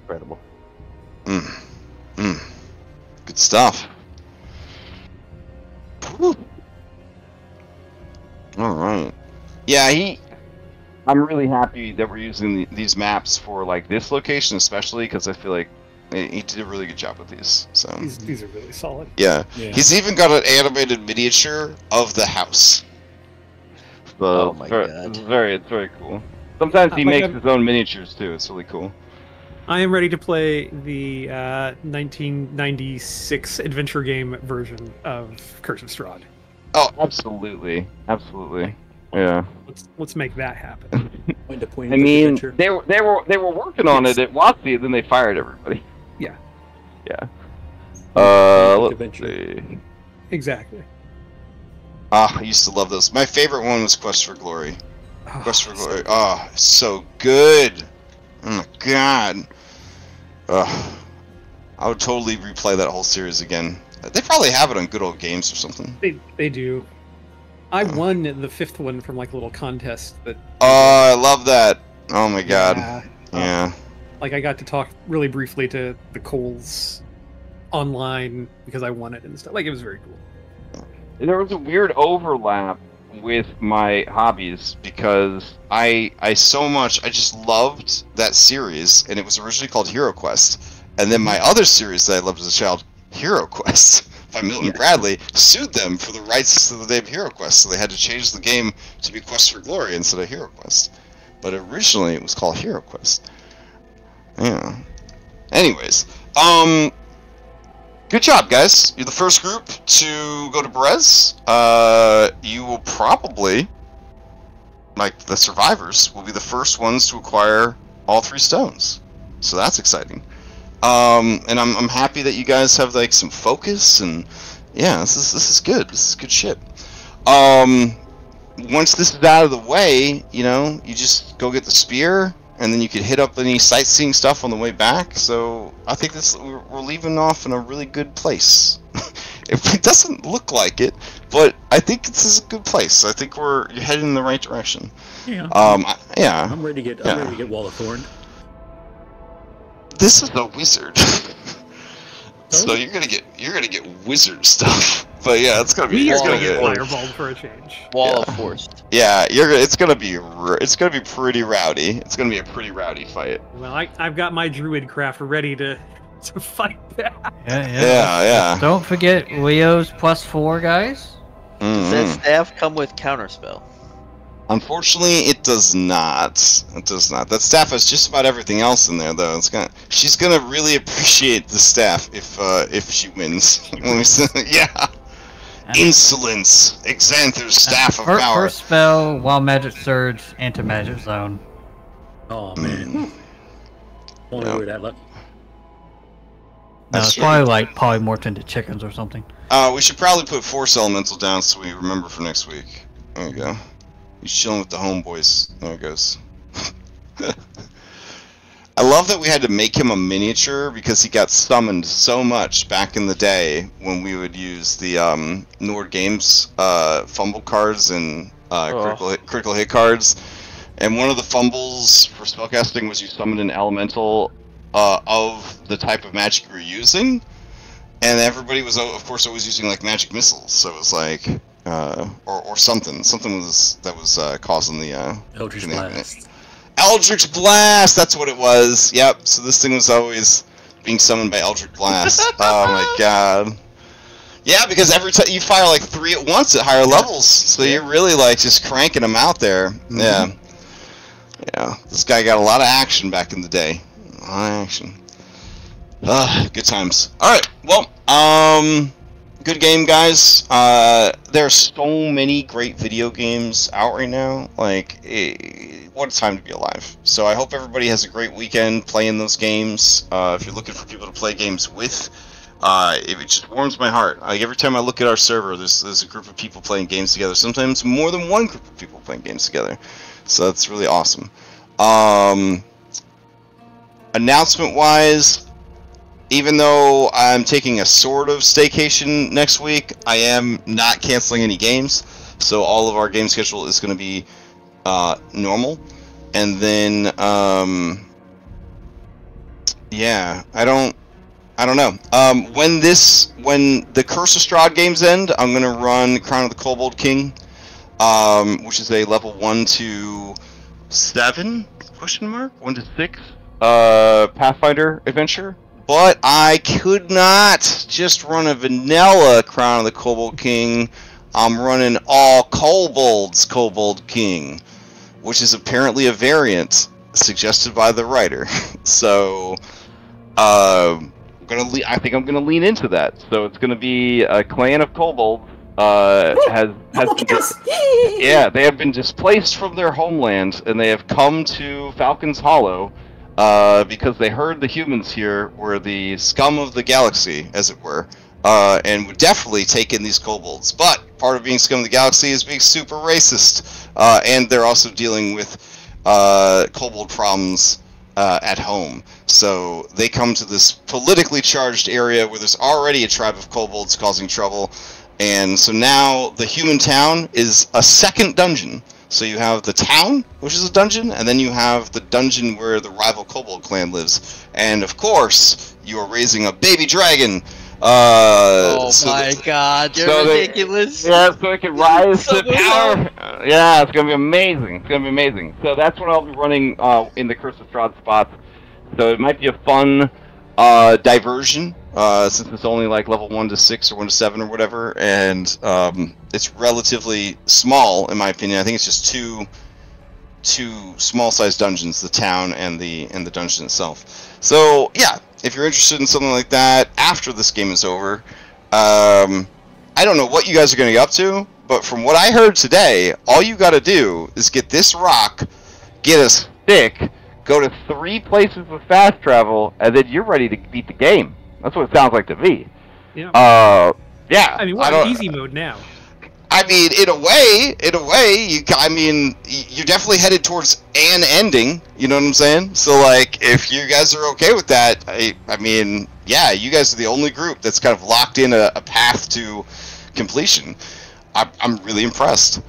Incredible. Good stuff. Whew. All right. Yeah, I'm really happy that we're using these maps for like this location, especially because I feel like he did a really good job with these. So these are really solid. Yeah. He's even got an animated miniature of the house. So oh my god! It's very cool. Sometimes he makes his own miniatures too. It's really cool. I am ready to play the 1996 adventure game version of Curse of Strahd. Oh, absolutely. Yeah. Let's make that happen. I mean, they were working on it at WotC, and then they fired everybody. Yeah. Yeah. Let's see. Exactly. Ah, I used to love those. My favorite one was Quest for Glory. Quest for Glory. Oh, so good. Oh my god. I would totally replay that whole series again. They probably have it on Good Old Games or something. They do. I won the 5th one from like a little contest that. Oh, I love that. Oh my god. Yeah. Like I got to talk really briefly to the Coles online because I won it and stuff. Like it was very cool. There was a weird overlap with my hobbies because I just loved that series, and it was originally called Hero Quest, and then my other series that I loved as a child, Hero Quest by Milton Bradley, sued them for the rights to the name Hero Quest, so they had to change the game to be Quest for Glory instead of Hero Quest. But originally it was called Hero Quest. Yeah. Anyways, good job, guys. You're the first group to go to Berez. You will probably, like the survivors, will be the first ones to acquire all 3 stones. So that's exciting. And I'm happy that you guys have like some focus, and yeah, this is good. This is good shit. Once this is out of the way, you know, you just go get the spear, and then you could hit up any sightseeing stuff on the way back. So I think we're leaving off in a really good place. It doesn't look like it, but I think this is a good place. I think you're heading in the right direction. Yeah. Yeah. I'm ready to get Wall of Thorn. this is a wizard. So you're gonna get wizard stuff. But yeah, it's gonna be. We are gonna get fireballed for a change. Wall of Force. Yeah, it's gonna be pretty rowdy. It's gonna be a pretty rowdy fight. Well, I've got my druid craft ready to fight that. Yeah. Don't forget Leo's +4, guys. Does that staff come with counterspell? Unfortunately, it does not. It does not. That staff has just about everything else in there, though. She's gonna really appreciate the staff if she wins. Yeah. Insolence, Exanther's staff of power. First spell, Wild Magic Surge, Anti-Magic Zone. Oh man. Only we're that lucky. No, it's probably like polymorphed into chickens or something. We should probably put Force Elemental down so we remember for next week. There you go. He's chilling with the homeboys. There it goes. I love that we had to make him a miniature because he got summoned so much back in the day when we would use the Nord Games fumble cards and critical hit cards. And one of the fumbles for spellcasting was you summoned an elemental of the type of magic you were using. And everybody was, of course, always using like magic missiles. So it was like... or something that was causing the Eldritch Blast. Eldritch Blast, that's what it was. Yep. So this thing was always being summoned by Eldritch Blast. Oh my god. Yeah, because every time you fire like 3 at once at higher levels, so you're really like just cranking them out there. Yeah. This guy got a lot of action back in the day. A lot of action. Good times. All right. Well, good game, guys. There are so many great video games out right now. Like, what a time to be alive. So I hope everybody has a great weekend playing those games. If you're looking for people to play games with, it just warms my heart. Like, every time I look at our server, there's a group of people playing games together. Sometimes more than one group of people playing games together. So that's really awesome. Announcement-wise, even though I'm taking a sort of staycation next week, I am not canceling any games. So all of our game schedule is going to be normal. And then, yeah, I don't know. When the Curse of Strahd games end, I'm going to run Crown of the Kobold King, which is a level 1 to 7 1 to 6 Pathfinder adventure. But I could not just run a vanilla Crown of the Kobold King. I'm running all Kobolds Kobold King, which is apparently a variant suggested by the writer. So, I think I'm gonna lean into that. So it's gonna be a clan of kobolds. Yeah, they have been displaced from their homeland, and they have come to Falcon's Hollow. Because they heard the humans here were the scum of the galaxy, as it were, and would definitely take in these kobolds. But part of being scum of the galaxy is being super racist, and they're also dealing with kobold problems at home. So they come to this politically charged area where there's already a tribe of kobolds causing trouble, and so now the human town is a second dungeon. So you have the town, which is a dungeon, and then you have the dungeon where the rival kobold clan lives. And of course, you are raising a baby dragon. Oh my god, you're ridiculous. So it can rise to power. Yeah, it's going to be amazing. It's going to be amazing. So that's what I'll be running in the Curse of Strahd spots. So it might be a fun diversion, since it's only like level 1 to 6 or 1 to 7 or whatever, and it's relatively small in my opinion. I think it's just two small-sized dungeons, the town and the dungeon itself. So yeah, if you're interested in something like that after this game is over, I don't know what you guys are going to get up to, but from what I heard today, all you got to do is get this rock, get a stick, go to 3 places with fast travel, and then you're ready to beat the game. That's what it sounds like to me. Yeah. Yeah. I mean, we're in easy mode now. I mean, in a way, you're definitely headed towards an ending. You know what I'm saying? So, like, if you guys are okay with that, I mean, yeah, you guys are the only group that's kind of locked in a path to completion. I'm really impressed.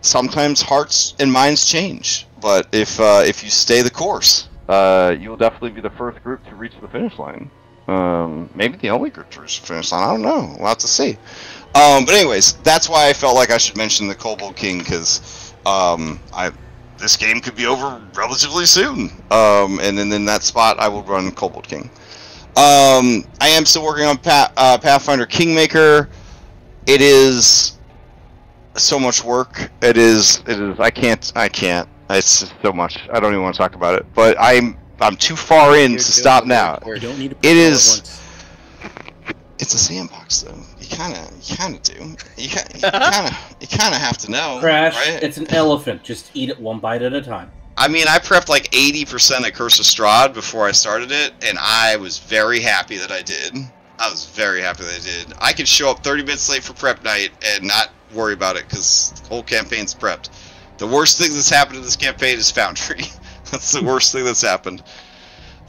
Sometimes hearts and minds change, but if you stay the course, you'll definitely be the first group to reach the finish line. Maybe the only group to reach the finish line. I don't know. We'll have to see. But anyways, that's why I felt like I should mention the Kobold King, because this game could be over relatively soon. And then in that spot, I will run Kobold King. I am still working on Pathfinder Kingmaker. It is so much work. It is. I can't. It's just so much. I don't even want to talk about it. But I'm too far in to stop now. You don't need to it is. It's a sandbox, though. You kind of do. You kind of have to know. Crash. Right? It's an elephant. Just eat it one bite at a time. I mean, I prepped like 80% of Curse of Strahd before I started it, and I was very happy that I did. I could show up 30 minutes late for prep night and not worry about it, because the whole campaign's prepped. The worst thing that's happened in this campaign is Foundry. That's the worst thing that's happened.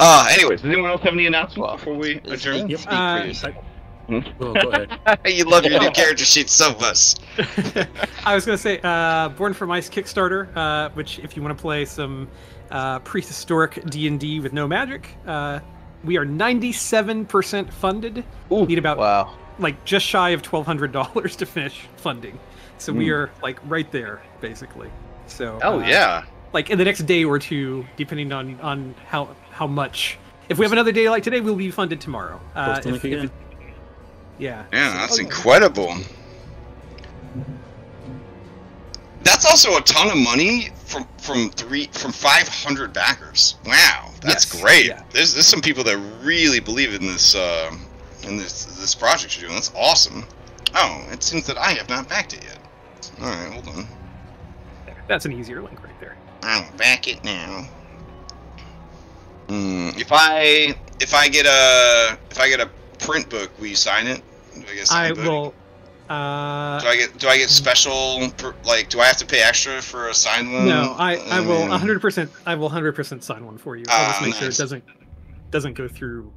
Anyways, does anyone else have any announcements before we adjourn? Speak for yourself. Go ahead. You love your new character sheet so much. I was going to say, Born from Ice Kickstarter, which if you want to play some prehistoric D&D with no magic, we are 97% funded. Ooh, need about wow. like just shy of $1,200 to finish funding. So we are like right there, basically. So yeah. Like in the next day or two, depending on how much. If we have another day like today, we'll be funded tomorrow. Yeah. Yeah, that's incredible. That's also a ton of money from 500 backers. Wow, that's great. Yeah. There's some people that really believe in this project you're doing. That's awesome. Oh, it seems that I have not backed it yet. All right, hold on. That's an easier link right there. I'll back it now. If I get a print book, will you sign it? I will. Do I get special? Like, do I have to pay extra for a signed one? No, I will 100%. I will 100% sign one for you. I'll just make sure it doesn't go through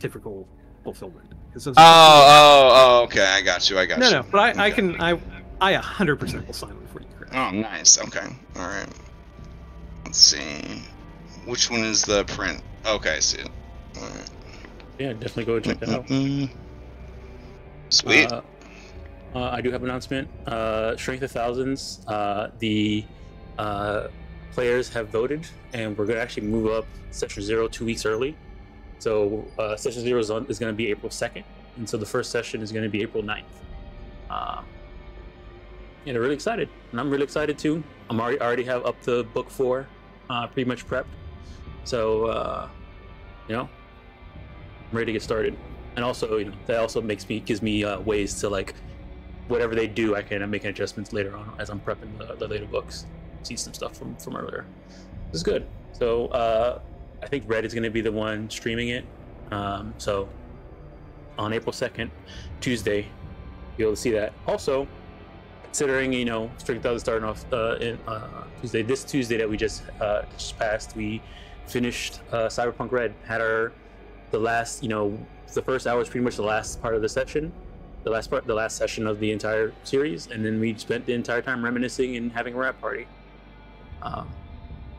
typical fulfillment. Okay, I got you. No, but I 100% will sign one for you, Chris. Oh, nice. Okay, all right. Let's see. Which one is the print? Okay, I see it. All right. Yeah, definitely go check that out. Sweet. I do have an announcement. Strength of Thousands. The players have voted, and we're going to actually move up Session 0 2 weeks early. So Session 0 is going to be April 2nd, and so the first session is going to be April 9th. And they're really excited, and I'm really excited too. I already have up to book 4 pretty much prepped. So, I'm ready to get started. And also, that also gives me ways to, like, whatever they do, I can make adjustments later on as I'm prepping the later books. See some stuff from earlier. This is good. So I think Red is going to be the one streaming it. So on April 2nd, Tuesday, you'll be able to see that. Also, considering Strength Thousand starting off in Tuesday, this Tuesday that we just passed, we finished Cyberpunk Red. Had the last the first hour is pretty much the last part of the session, the last session of the entire series, and then we spent the entire time reminiscing and having a rap party.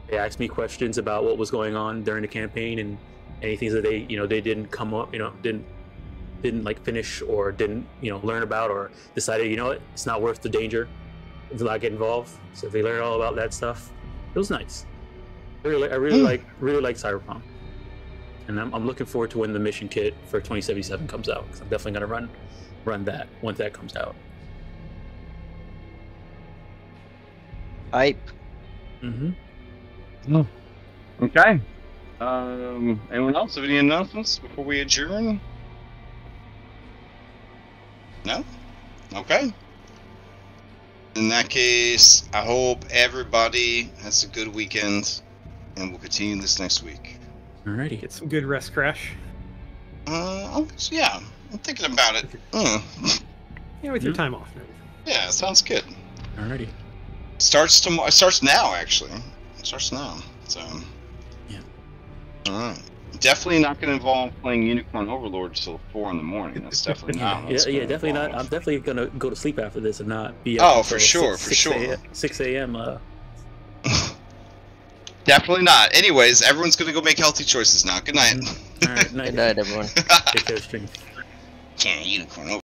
They asked me questions about what was going on during the campaign and any things that they didn't come up, didn't like finish or didn't learn about, or decided it's not worth the danger to not get involved. So they learned all about that stuff. It was nice. I really like Cyberpunk. And I'm looking forward to when the mission kit for 2077 comes out, because I'm definitely going to run that once that comes out. Hype. Mm-hmm. Oh. Okay. Anyone else have any announcements before we adjourn? No? Okay. In that case, I hope everybody has a good weekend, and we'll continue this next week. Alrighty. Get some good rest, Crash. Yeah, I'm thinking about it. With your time off. Yeah, sounds good. Alrighty. Starts tomorrow. It starts now, actually. It starts now. So. Yeah. All right. Definitely not going to involve playing Unicorn Overlord till 4 in the morning. That's definitely not. Yeah, definitely not. I'm definitely going to go to sleep after this and not be up. Oh, for sure, 6 a.m. Definitely not. Anyways, everyone's gonna go make healthy choices now. Good night. All right, Good night, everyone. Take care, stream. Can't unicorn.